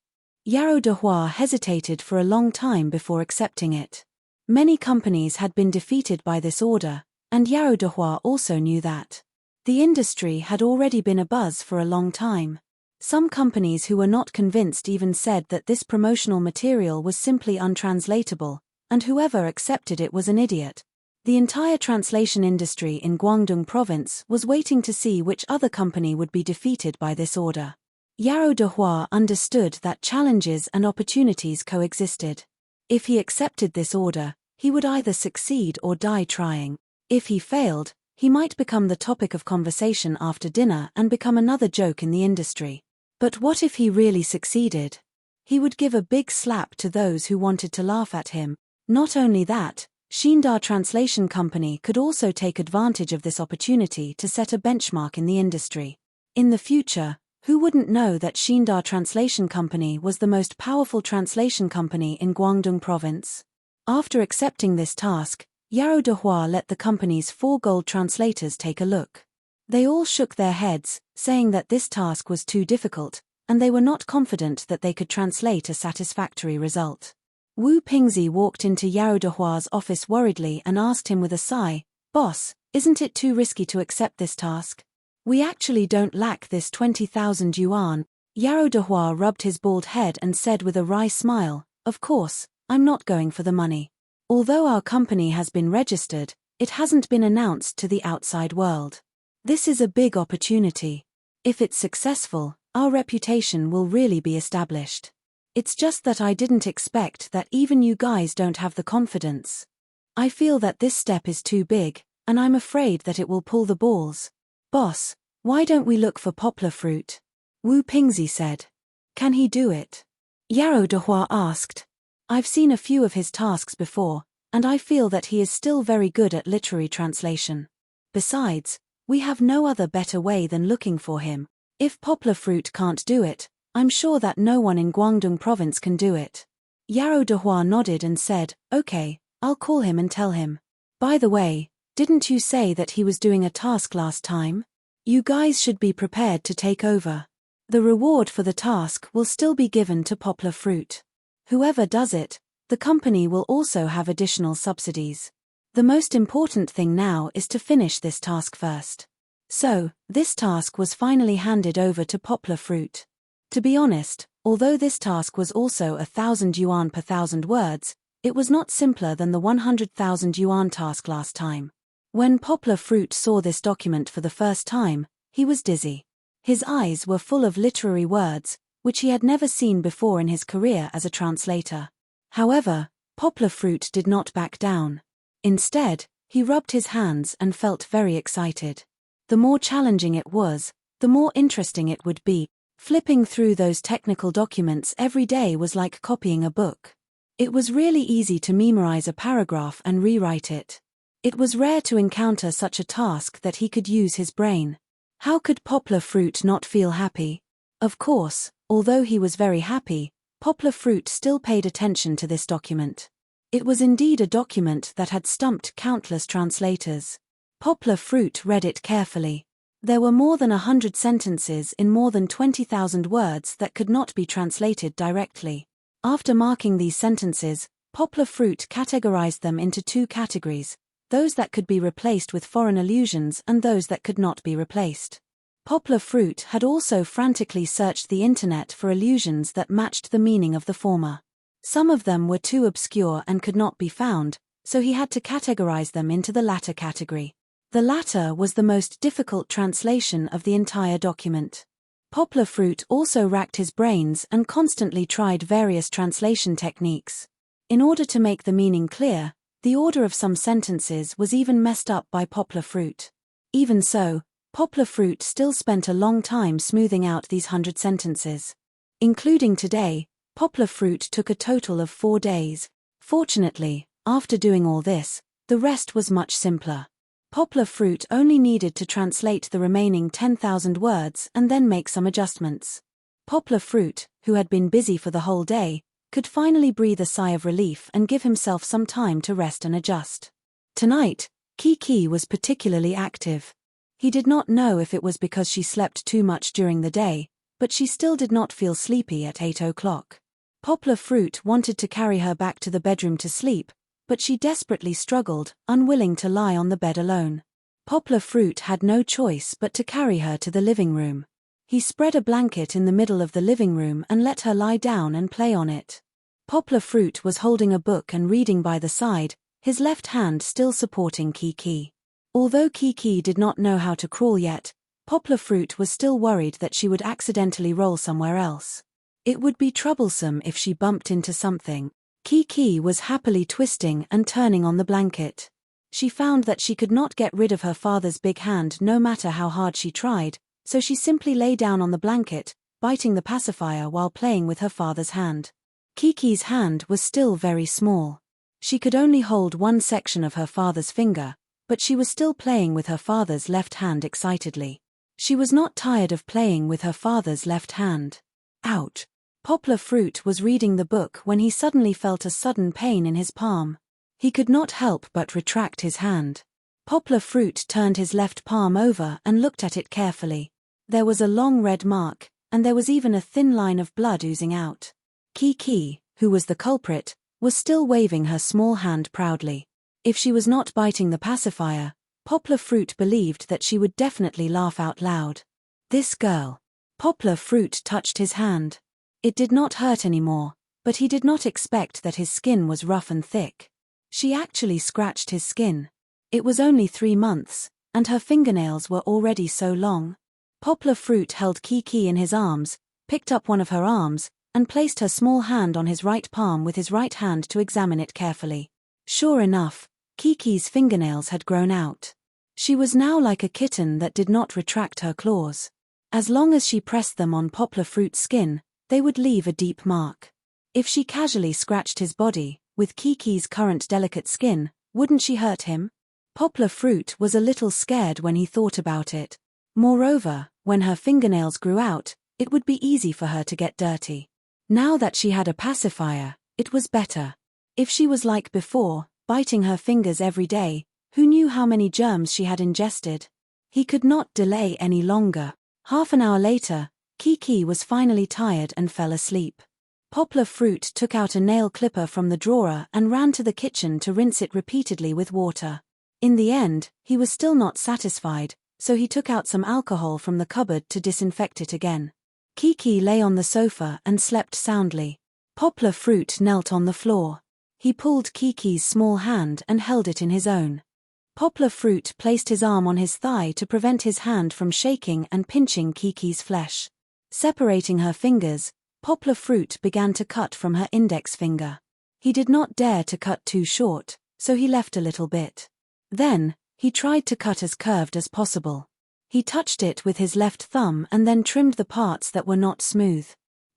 Yarrow de Hua hesitated for a long time before accepting it. Many companies had been defeated by this order, and Yarrow de Hua also knew that. The industry had already been abuzz for a long time. Some companies who were not convinced even said that this promotional material was simply untranslatable, and whoever accepted it was an idiot. The entire translation industry in Guangdong province was waiting to see which other company would be defeated by this order. Yarrow de Hua understood that challenges and opportunities coexisted. If he accepted this order, he would either succeed or die trying. If he failed, he might become the topic of conversation after dinner and become another joke in the industry. But what if he really succeeded? He would give a big slap to those who wanted to laugh at him. Not only that, Xindar Translation Company could also take advantage of this opportunity to set a benchmark in the industry. In the future, who wouldn't know that Xindar Translation Company was the most powerful translation company in Guangdong province? After accepting this task, Yarrow de Hua let the company's 4 gold translators take a look. They all shook their heads, saying that this task was too difficult, and they were not confident that they could translate a satisfactory result. Wu Pingzi walked into Yarrow de Hua's office worriedly and asked him with a sigh, "Boss, isn't it too risky to accept this task? We actually don't lack this 20,000 yuan." Yarrow de Hua rubbed his bald head and said with a wry smile, "Of course, I'm not going for the money. Although our company has been registered, it hasn't been announced to the outside world. This is a big opportunity. If it's successful, our reputation will really be established. It's just that I didn't expect that even you guys don't have the confidence. I feel that this step is too big, and I'm afraid that it will pull the balls. Boss, why don't we look for poplar fruit?" Wu Pingzi said. "Can he do it?" Yarrow de Hua asked. "I've seen a few of his tasks before, and I feel that he is still very good at literary translation. Besides, we have no other better way than looking for him. If poplar fruit can't do it, I'm sure that no one in Guangdong province can do it." Yarrow de Hua nodded and said, "Okay, I'll call him and tell him. By the way, didn't you say that he was doing a task last time? You guys should be prepared to take over. The reward for the task will still be given to poplar fruit. Whoever does it, the company will also have additional subsidies. The most important thing now is to finish this task first." So, this task was finally handed over to poplar fruit. To be honest, although this task was also 1,000 yuan per 1,000 words, it was not simpler than the 100,000 yuan task last time. When poplar fruit saw this document for the first time, he was dizzy. His eyes were full of literary words, which he had never seen before in his career as a translator. However, poplar fruit did not back down. Instead, he rubbed his hands and felt very excited. The more challenging it was, the more interesting it would be. Flipping through those technical documents every day was like copying a book. It was really easy to memorize a paragraph and rewrite it. It was rare to encounter such a task that he could use his brain. How could poplar fruit not feel happy? Of course, although he was very happy, poplar fruit still paid attention to this document. It was indeed a document that had stumped countless translators. Poplar fruit read it carefully. There were more than 100 sentences in more than 20,000 words that could not be translated directly. After marking these sentences, poplar fruit categorized them into 2 categories, those that could be replaced with foreign allusions and those that could not be replaced. Poplar fruit had also frantically searched the internet for allusions that matched the meaning of the former. Some of them were too obscure and could not be found, so he had to categorize them into the latter category. The latter was the most difficult translation of the entire document. Poplar fruit also racked his brains and constantly tried various translation techniques. In order to make the meaning clear, the order of some sentences was even messed up by poplar fruit. Even so, poplar fruit still spent a long time smoothing out these 100 sentences. Including today, poplar fruit took a total of 4 days. Fortunately, after doing all this, the rest was much simpler. Poplar fruit only needed to translate the remaining 10,000 words and then make some adjustments. Poplar fruit, who had been busy for the whole day, could finally breathe a sigh of relief and give himself some time to rest and adjust. Tonight, Kiki was particularly active. He did not know if it was because she slept too much during the day, but she still did not feel sleepy at 8 o'clock. Poplar Fruit wanted to carry her back to the bedroom to sleep, but she desperately struggled, unwilling to lie on the bed alone. Poplar Fruit had no choice but to carry her to the living room. He spread a blanket in the middle of the living room and let her lie down and play on it. Poplar Fruit was holding a book and reading by the side, his left hand still supporting Kiki. Although Kiki did not know how to crawl yet, Poplar Fruit was still worried that she would accidentally roll somewhere else. It would be troublesome if she bumped into something. Kiki was happily twisting and turning on the blanket. She found that she could not get rid of her father's big hand no matter how hard she tried, so she simply lay down on the blanket, biting the pacifier while playing with her father's hand. Kiki's hand was still very small. She could only hold one section of her father's finger, but she was still playing with her father's left hand excitedly. She was not tired of playing with her father's left hand. Ouch! Poplar Fruit was reading the book when he suddenly felt a sudden pain in his palm. He could not help but retract his hand. Poplar Fruit turned his left palm over and looked at it carefully. There was a long red mark, and there was even a thin line of blood oozing out. Kiki, who was the culprit, was still waving her small hand proudly. If she was not biting the pacifier, Poplar Fruit believed that she would definitely laugh out loud. This girl. Poplar Fruit touched his hand. It did not hurt anymore, but he did not expect that his skin was rough and thick. She actually scratched his skin. It was only 3 months, and her fingernails were already so long. Poplar Fruit held Kiki in his arms, picked up one of her arms, and placed her small hand on his right palm with his right hand to examine it carefully. Sure enough, Kiki's fingernails had grown out. She was now like a kitten that did not retract her claws. As long as she pressed them on Poplar Fruit's skin, they would leave a deep mark. If she casually scratched his body, with Kiki's current delicate skin, wouldn't she hurt him? Poplar Fruit was a little scared when he thought about it. Moreover, when her fingernails grew out, it would be easy for her to get dirty. Now that she had a pacifier, it was better. If she was like before, biting her fingers every day, who knew how many germs she had ingested? He could not delay any longer. Half an hour later, Kiki was finally tired and fell asleep. Poplar Fruit took out a nail clipper from the drawer and ran to the kitchen to rinse it repeatedly with water. In the end, he was still not satisfied, so he took out some alcohol from the cupboard to disinfect it again. Kiki lay on the sofa and slept soundly. Poplar Fruit knelt on the floor. He pulled Kiki's small hand and held it in his own. Poplar Fruit placed his arm on his thigh to prevent his hand from shaking and pinching Kiki's flesh. Separating her fingers, Poplar Fruit began to cut from her index finger. He did not dare to cut too short, so he left a little bit. Then, he tried to cut as curved as possible. He touched it with his left thumb and then trimmed the parts that were not smooth.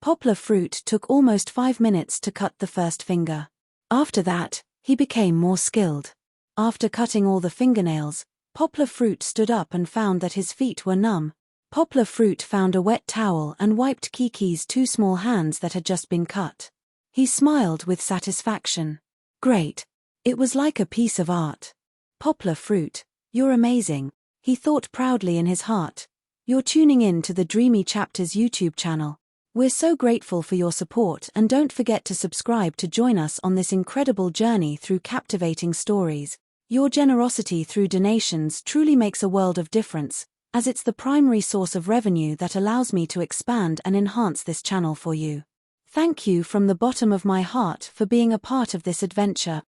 Poplar Fruit took almost 5 minutes to cut the first finger. After that, he became more skilled. After cutting all the fingernails, Poplar Fruit stood up and found that his feet were numb. Poplar Fruit found a wet towel and wiped Kiki's 2 small hands that had just been cut. He smiled with satisfaction. Great. It was like a piece of art. Poplar Fruit, you're amazing, he thought proudly in his heart. You're tuning in to the Dreamy Chapters YouTube channel. We're so grateful for your support, and don't forget to subscribe to join us on this incredible journey through captivating stories. Your generosity through donations truly makes a world of difference, as it's the primary source of revenue that allows me to expand and enhance this channel for you. Thank you from the bottom of my heart for being a part of this adventure.